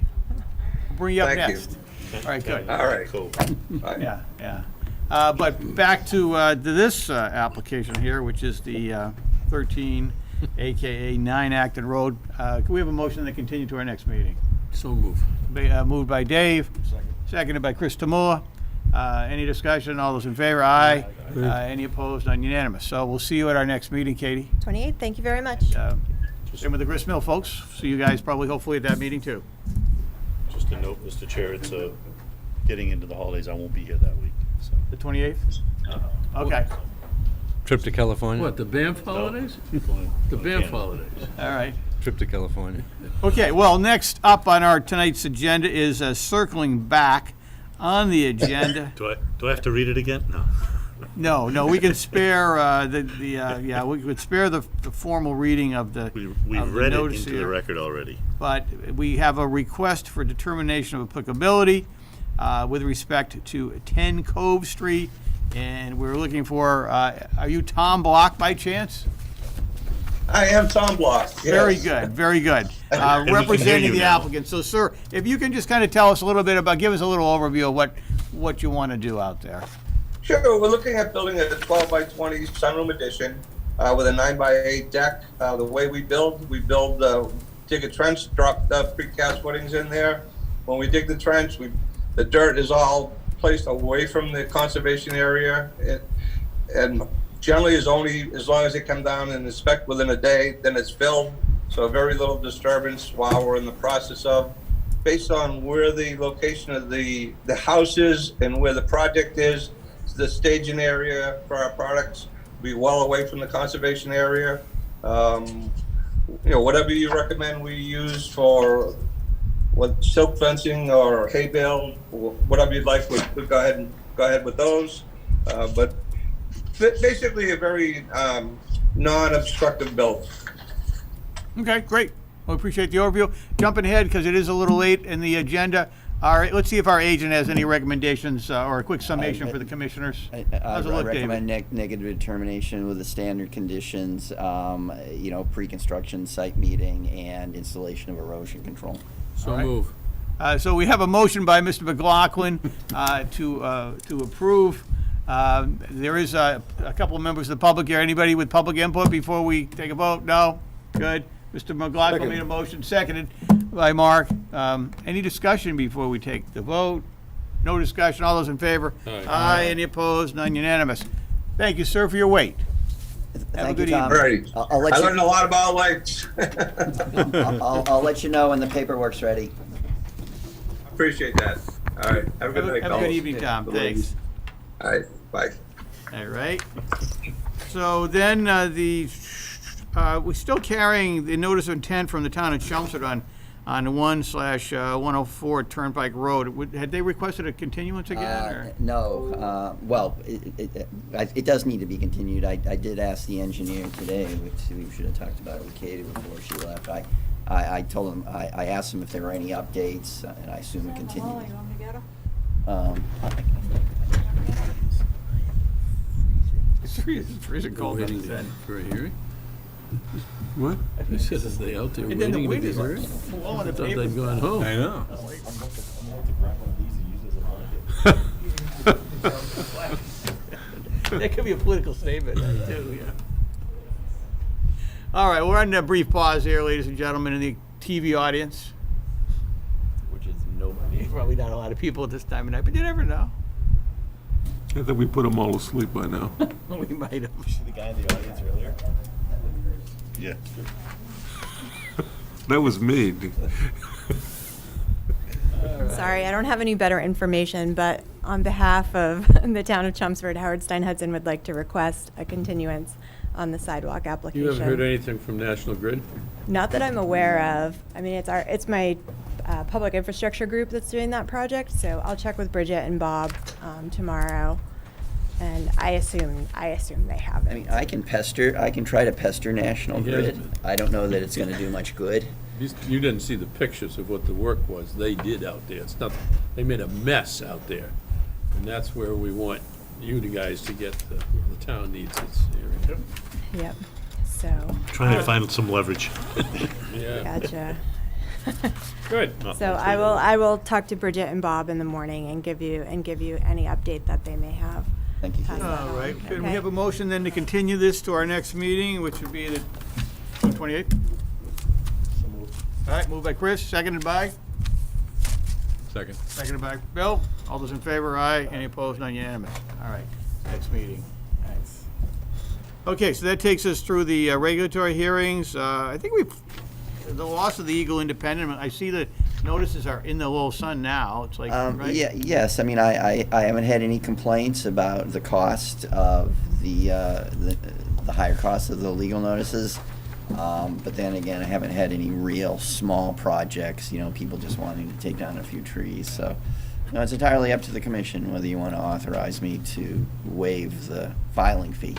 We'll bring you up Thank you. next. All right, good. All right. Cool. Bye. Yeah. But back to this application here, which is the 13, AKA 9 Acton Road. Can we have a motion to continue to our next meeting? So move. Moved by Dave, seconded by Chris Tamua. Any discussion? All those in favor? Aye. Any opposed? None unanimous. So we'll see you at our next meeting, Katie. 28th, thank you very much. Same with the Grist Mill folks. See you guys probably, hopefully, at that meeting too. Just a note, Mr. Chair, it's getting into the holidays. I won't be here that week. So. The 28th? Okay. Trip to California? What, the Banff holidays? The Banff holidays. All right. Trip to California. Okay, well, next up on our tonight's agenda is circling back on the agenda. Do I have to read it again? No. No, we can spare we could spare the formal reading of the We've read it notice into the here. record already. But we have a request for determination of applicability with respect to 10 Cove Street, and we're looking for, are you Tom Block by chance? I am Tom Block. Yes. Very good, very good. we can hear Representing you the now. applicant. So, sir, if you can just kind of tell us a little bit about, give us a little overview of what you want to do out there. Sure, we're looking at building a 12 by 20 sunroom addition with a 9 by 8 deck. The way we build, dig a trench, drop the precast footings in there. When we dig the trench, the dirt is all placed away from the conservation area. And generally is only as long as they come down and inspect within a day, then it's filled. So very little disturbance while we're in the process of, based on where the location of the house is and where the project is, the staging area for our products, be well away from the conservation area. Whatever you recommend we use for what silk fencing or hay bale, whatever you'd like, we'll go ahead with those. But basically a very non-obstructive build. Okay, great. We appreciate the overview. Jumping ahead, because it is a little late in the agenda. All right, let's see if our agent has any recommendations or a quick summation for the commissioners. How's it I look, recommend David? negative determination with the standard conditions, pre-construction site meeting and installation of erosion control. So All right. move. So we have a motion by Mr. McLaughlin to approve. There is a couple of members of the public here. Anybody with public input before we take a vote? No? Good. Mr. McLaughlin made a motion, seconded by Mark. Any discussion before we take the vote? No discussion. All those in favor? Aye. Any opposed? None unanimous. Thank you, sir, for your wait. Have a Thank good you, Tom. evening. Right. I'll let I you- learned a lot about lights. I'll let you know when the paperwork's ready. Appreciate that. All right. Have a good night, Have a good fellas. evening, Tom. Thanks. All right. Bye. All right. So then we're still carrying the notice of intent from the town of Chelmsford on 1/104 Turnpike Road. Had they requested a continuance again? Or? No. Well, it does need to be continued. I did ask the engineer today, which we should have talked about it with Katie before she left. I told him, I asked him if there were any updates, and I assume it continued. It's freezing cold Waiting on the bed. for a hearing? What? He says, is they out there And then the waiting to wind be is like heard? blowing the Thought paper. they'd gone home. I know. That could be a political statement, too, yeah. All right, we're on a brief pause here, ladies and gentlemen, in the TV audience. Which is nobody. Probably not a lot of people at this time of night, but you never know. I think we put them all to sleep by now. We might have. You see the guy in the audience earlier? Yeah. That was me. Sorry, I don't have any better information, but on behalf of the town of Chelmsford, Howard Stein Hudson would like to request a continuance on the sidewalk application. You haven't heard anything from National Grid? Not that I'm aware of. I mean, it's my public infrastructure group that's doing that project, so I'll check with Bridget and Bob tomorrow, and I assume they haven't. I mean, I can try to pester National He Grid. has. I don't know that it's gonna do much good. You didn't see the pictures of what the work was they did out there. It's not, they made a mess out there. And that's where we want you guys to get, the town needs its area. Yep, so, Trying to find some leverage. Yeah. gotcha. Good. So I will talk to Bridget and Bob in the morning and give you any update that they may have. Thank you. Pass that All on. right, could we Okay. have a motion then to continue this to our next meeting, which would be the 28th? All right, moved by Chris, seconded by? Second. Seconded by Bill. All those in favor, aye. Any opposed, none unanimous. All right, next meeting. Thanks. Okay, so that takes us through the regulatory hearings. I think the loss of the Eagle Independent, I see the notices are in the little sun now. It's like, right? Yeah, yes, I mean, I haven't had any complaints about the cost of the higher cost of the legal notices. But then again, I haven't had any real small projects, people just wanting to take down a few trees. So, it's entirely up to the commission whether you want to authorize me to waive the filing fee,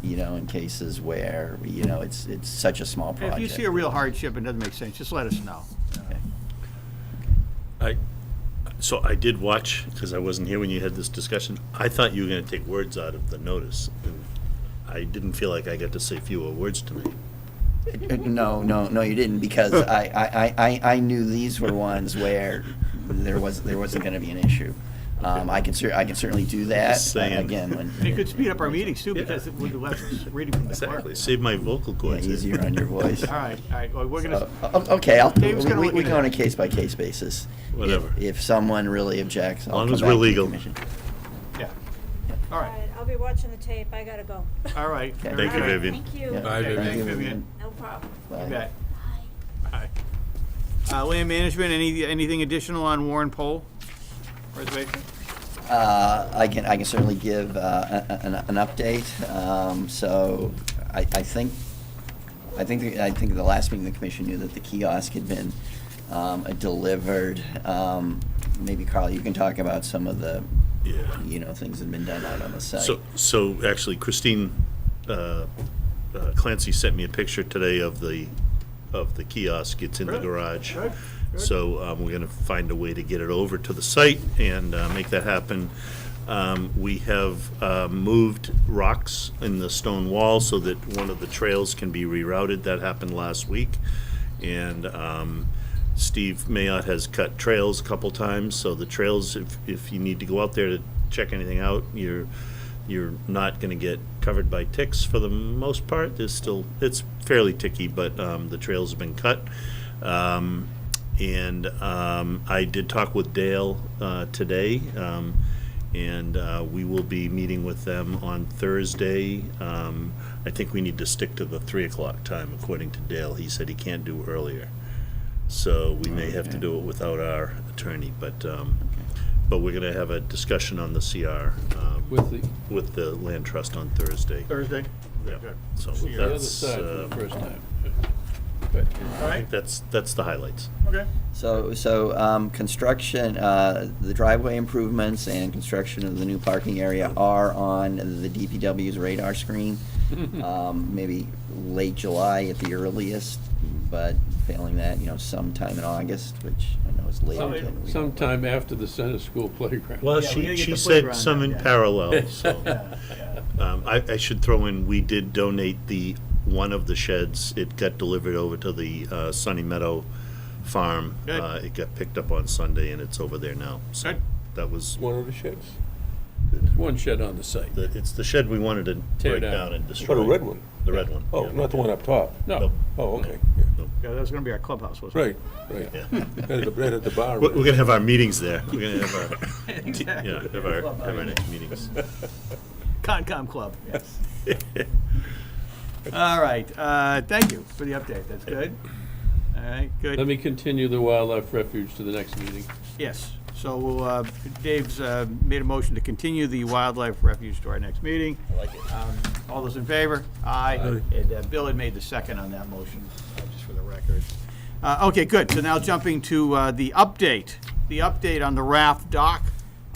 in cases where, it's such a small project. If you see a real hardship and it doesn't make sense, just let us know. So I did watch, because I wasn't here when you had this discussion. I thought you were going to take words out of the notice. And I didn't feel like I got to say fewer words tonight. No, you didn't, because I knew these were ones where there wasn't going to be an issue. I can certainly do that. Just saying. Again, when It could speed up our meetings too, because with the less reading from the clerk. Exactly. Save my vocal cords. easier on your voice. All right, well, we're gonna, Okay, Dave's gonna we look we into go on a that. case-by-case basis. Whatever. If someone really objects, I'll long come as back we're to the legal. commission. yeah. All right, I'll be watching the tape, I gotta go. all right. Okay. Thank you, All right. Vivian. Thank you. Yeah. Bye, Okay, Vivian. thanks, Vivian. No problem. Bye. You bet. Bye. Land management, anything additional on Warren Poll reservation? I can certainly give an update. So I think the last meeting the commission knew that the kiosk had been delivered. Maybe Carl, you can talk about some of the things that have been done out on the site. So actually, Christine Clancy sent me a picture today of the kiosk. It's in the garage. Good. So we're going to find a way to get it over to the site and make that happen. We have moved rocks in the stone wall so that one of the trails can be rerouted. That happened last week. And Steve Mayotte has cut trails a couple times. So the trails, if you need to go out there to check anything out, you're not going to get covered by ticks for the most part. It's fairly ticky, but the trails have been cut. And I did talk with Dale today, and we will be meeting with them on Thursday. I think we need to stick to the 3 o'clock time, according to Dale. He said he can't do earlier. So we may have to do it without our attorney, but we're going to have a discussion on the CR with the land trust on Thursday. Thursday? Yeah. Good. So The other that's, side for the first time. Good. All I right, think that's the highlights. okay. So construction, the driveway improvements and construction of the new parking area are on the DPW's radar screen. Maybe late July at the earliest, but failing that, sometime in August, which I know is later than we. Sometime after the center school playground. Well, Yeah, we gotta get she the said playground some done, in yeah. parallel, so. Yeah. I should throw in, we did donate the one of the sheds. It got delivered over to the Sunny Meadow farm. Good. It got picked up on Sunday, and it's over there now. So Good. that was, One of the sheds? There's one shed on the site. it's the shed we wanted to Tear break down. down and destroy. Oh, the red one? The red one. Oh, yeah. not the one up top? No. Oh, okay, Yeah, that was gonna be our clubhouse, wasn't it? right. Yeah. Right at the bar. We're gonna have our meetings there. We're gonna have our, yeah, have our next meetings. Concom Club, yes. All right, thank you for the update, that's good. All right, good. Let me continue the wildlife refuge to the next meeting. Yes, so we'll, Dave's made a motion to continue the wildlife refuge to our next meeting. I like it. All those in favor? Aye. And Bill had made the second on that motion, just for the record. Okay, good, so now jumping to the update on the raft dock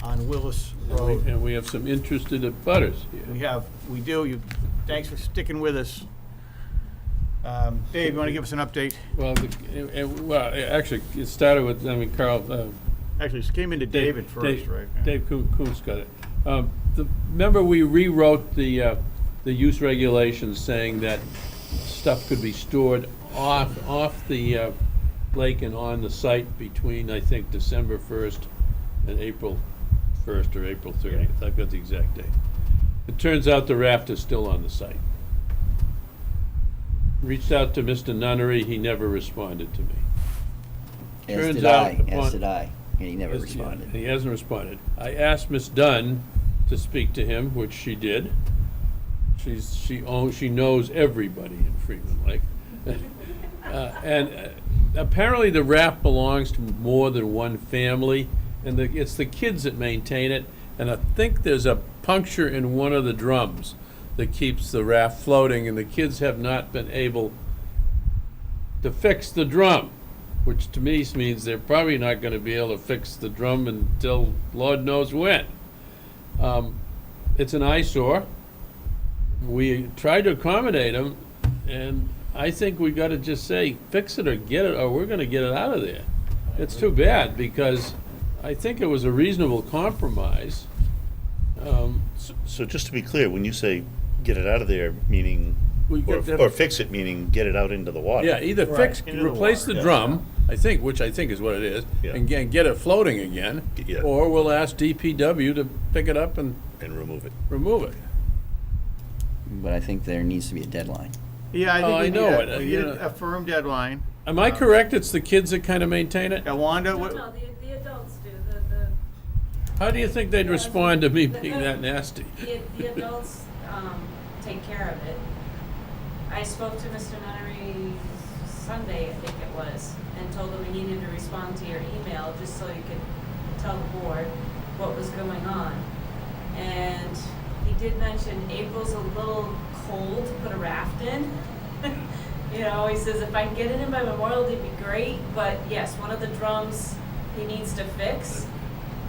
on Willis Road. And we have some interested abutters here. We do, thanks for sticking with us. Dave, you want to give us an update? Well, actually, it started with, Carl. Actually, it came into David first, right? Yeah. Dave Kuntz got it. Remember, we rewrote the use regulations saying that stuff could be stored off the lake and on the site between, I think, December 1st and April 1st or April 30th. I've got the exact date. It turns out the raft is still on the site. Reached out to Mr. Nunnery, he never responded to me. As did I, and he never responded. He hasn't responded. I asked Miss Dunn to speak to him, which she did. She knows everybody in Freeman Lake. And apparently the raft belongs to more than one family, and it's the kids that maintain it, and I think there's a puncture in one of the drums that keeps the raft floating, and the kids have not been able to fix the drum, which to me means they're probably not going to be able to fix the drum until Lord knows when. It's an eyesore. We tried to accommodate them, and I think we got to just say, fix it or get it, or we're going to get it out of there. It's too bad, because I think it was a reasonable compromise. So just to be clear, when you say get it out of there, meaning, or fix it, meaning get it out into the water? Yeah, either replace the drum, which I think is what it is, and get it floating again, or we'll ask DPW to pick it up and remove it. But I think there needs to be a deadline. Yeah, I think we need a firm deadline. Am I correct? It's the kids that kind of maintain it? Wanda, No, the adults do. How do you think they'd respond to me being that nasty? The adults take care of it. I spoke to Mr. Nunnery Sunday, I think it was, and told him we needed to respond to your email just so you could tell the board what was going on. And he did mention April's a little cold to put a raft in. You know, he says if I can get it in by Memorial Day, it'd be great, but yes, one of the drums he needs to fix.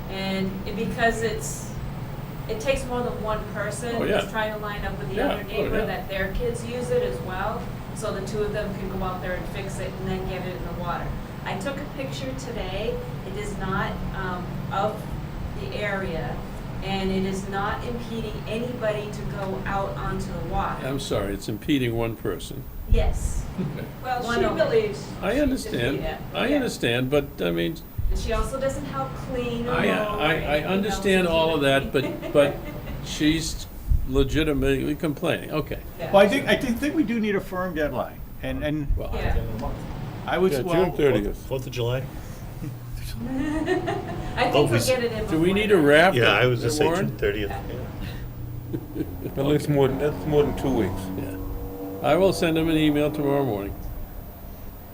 And because it takes more than one person. Oh, yeah. He's trying to line up with the Yeah. other neighbor Oh, yeah. that their kids use it as well, so the two of them can go out there and fix it and then get it in the water. I took a picture today. It is not of the area, and it is not impeding anybody to go out onto the water. I'm sorry, it's impeding one person. Yes. Well, One she of- believes. I understand, Yeah. I understand, but I mean, And she also doesn't help clean or mow or I anything understand else. all of that, but she's legitimately complaining, okay. Yeah. Well, I think we do need a firm deadline, and Well, Yeah. I was, June 30th. 4th of July? I think we'll get it in Do we before need a then. raft? Yeah, I was just saying Warren? June 30th. Well, that's more than 2 weeks. Yeah. I will send him an email tomorrow morning,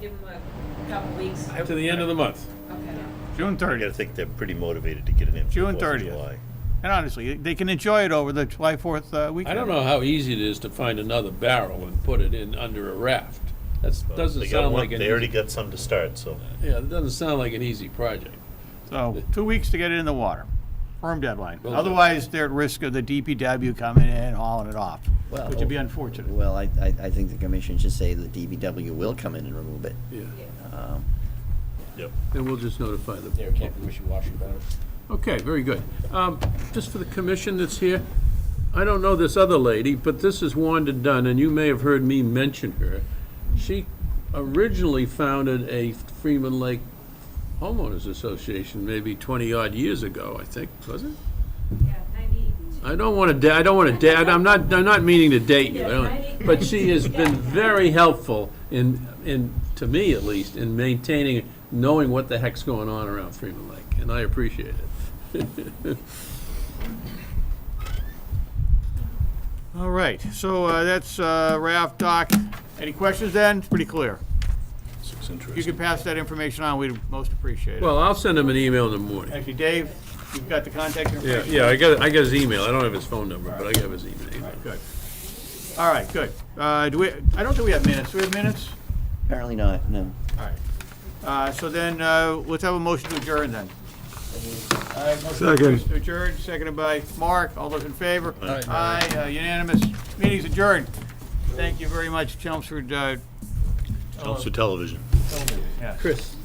Give them a couple weeks. to the end of the month. Okay. June I gotta 30th. think they're pretty motivated to get it in. for June 4th of 30th. July. And honestly, they can enjoy it over the July 4th weekend. I don't know how easy it is to find another barrel and put it in under a raft. That doesn't They got sound one- like an They already easy, got some to start, so. yeah, it doesn't sound like an easy project. So, 2 weeks to get it in the water. Firm deadline. Well, Otherwise, they're at risk of the DPW coming in and hauling it off, Well, which would be unfortunate. Well, I think the commission should say the DPW will come in and remove it. Yeah, Yep. and we'll just notify them. There, can't be wishy-washy about it. Okay, very good. Just for the commission that's here, I don't know this other lady, but this is Wanda Dunn, and you may have heard me mention her. She originally founded a Freeman Lake Homeowners Association maybe 20-odd years ago, I think, was it? Yeah, 90. I don't want to, I'm not meaning to date you, but she has been very helpful in, to me at least, in maintaining, knowing what the heck's going on around Freeman Lake, and I appreciate it. All right, so that's Ralph, Doc. Any questions then? It's pretty clear. If you could pass that information on, we'd most appreciate it. Well, I'll send him an email in the morning. Actually, Dave, you've got the contact information? Yeah, I got his email. I don't have his phone number, but I have his email. Good. All right, good. I don't think we have minutes. Do we have minutes? Apparently not, no. All right. So then, let's have a motion to adjourn then. Second. To adjourn, seconded by Mark. All those in favor? Aye. Aye, unanimous. Meeting's adjourned. Thank you very much, Chelmsford. Chelmsford Television. Yeah. Chris,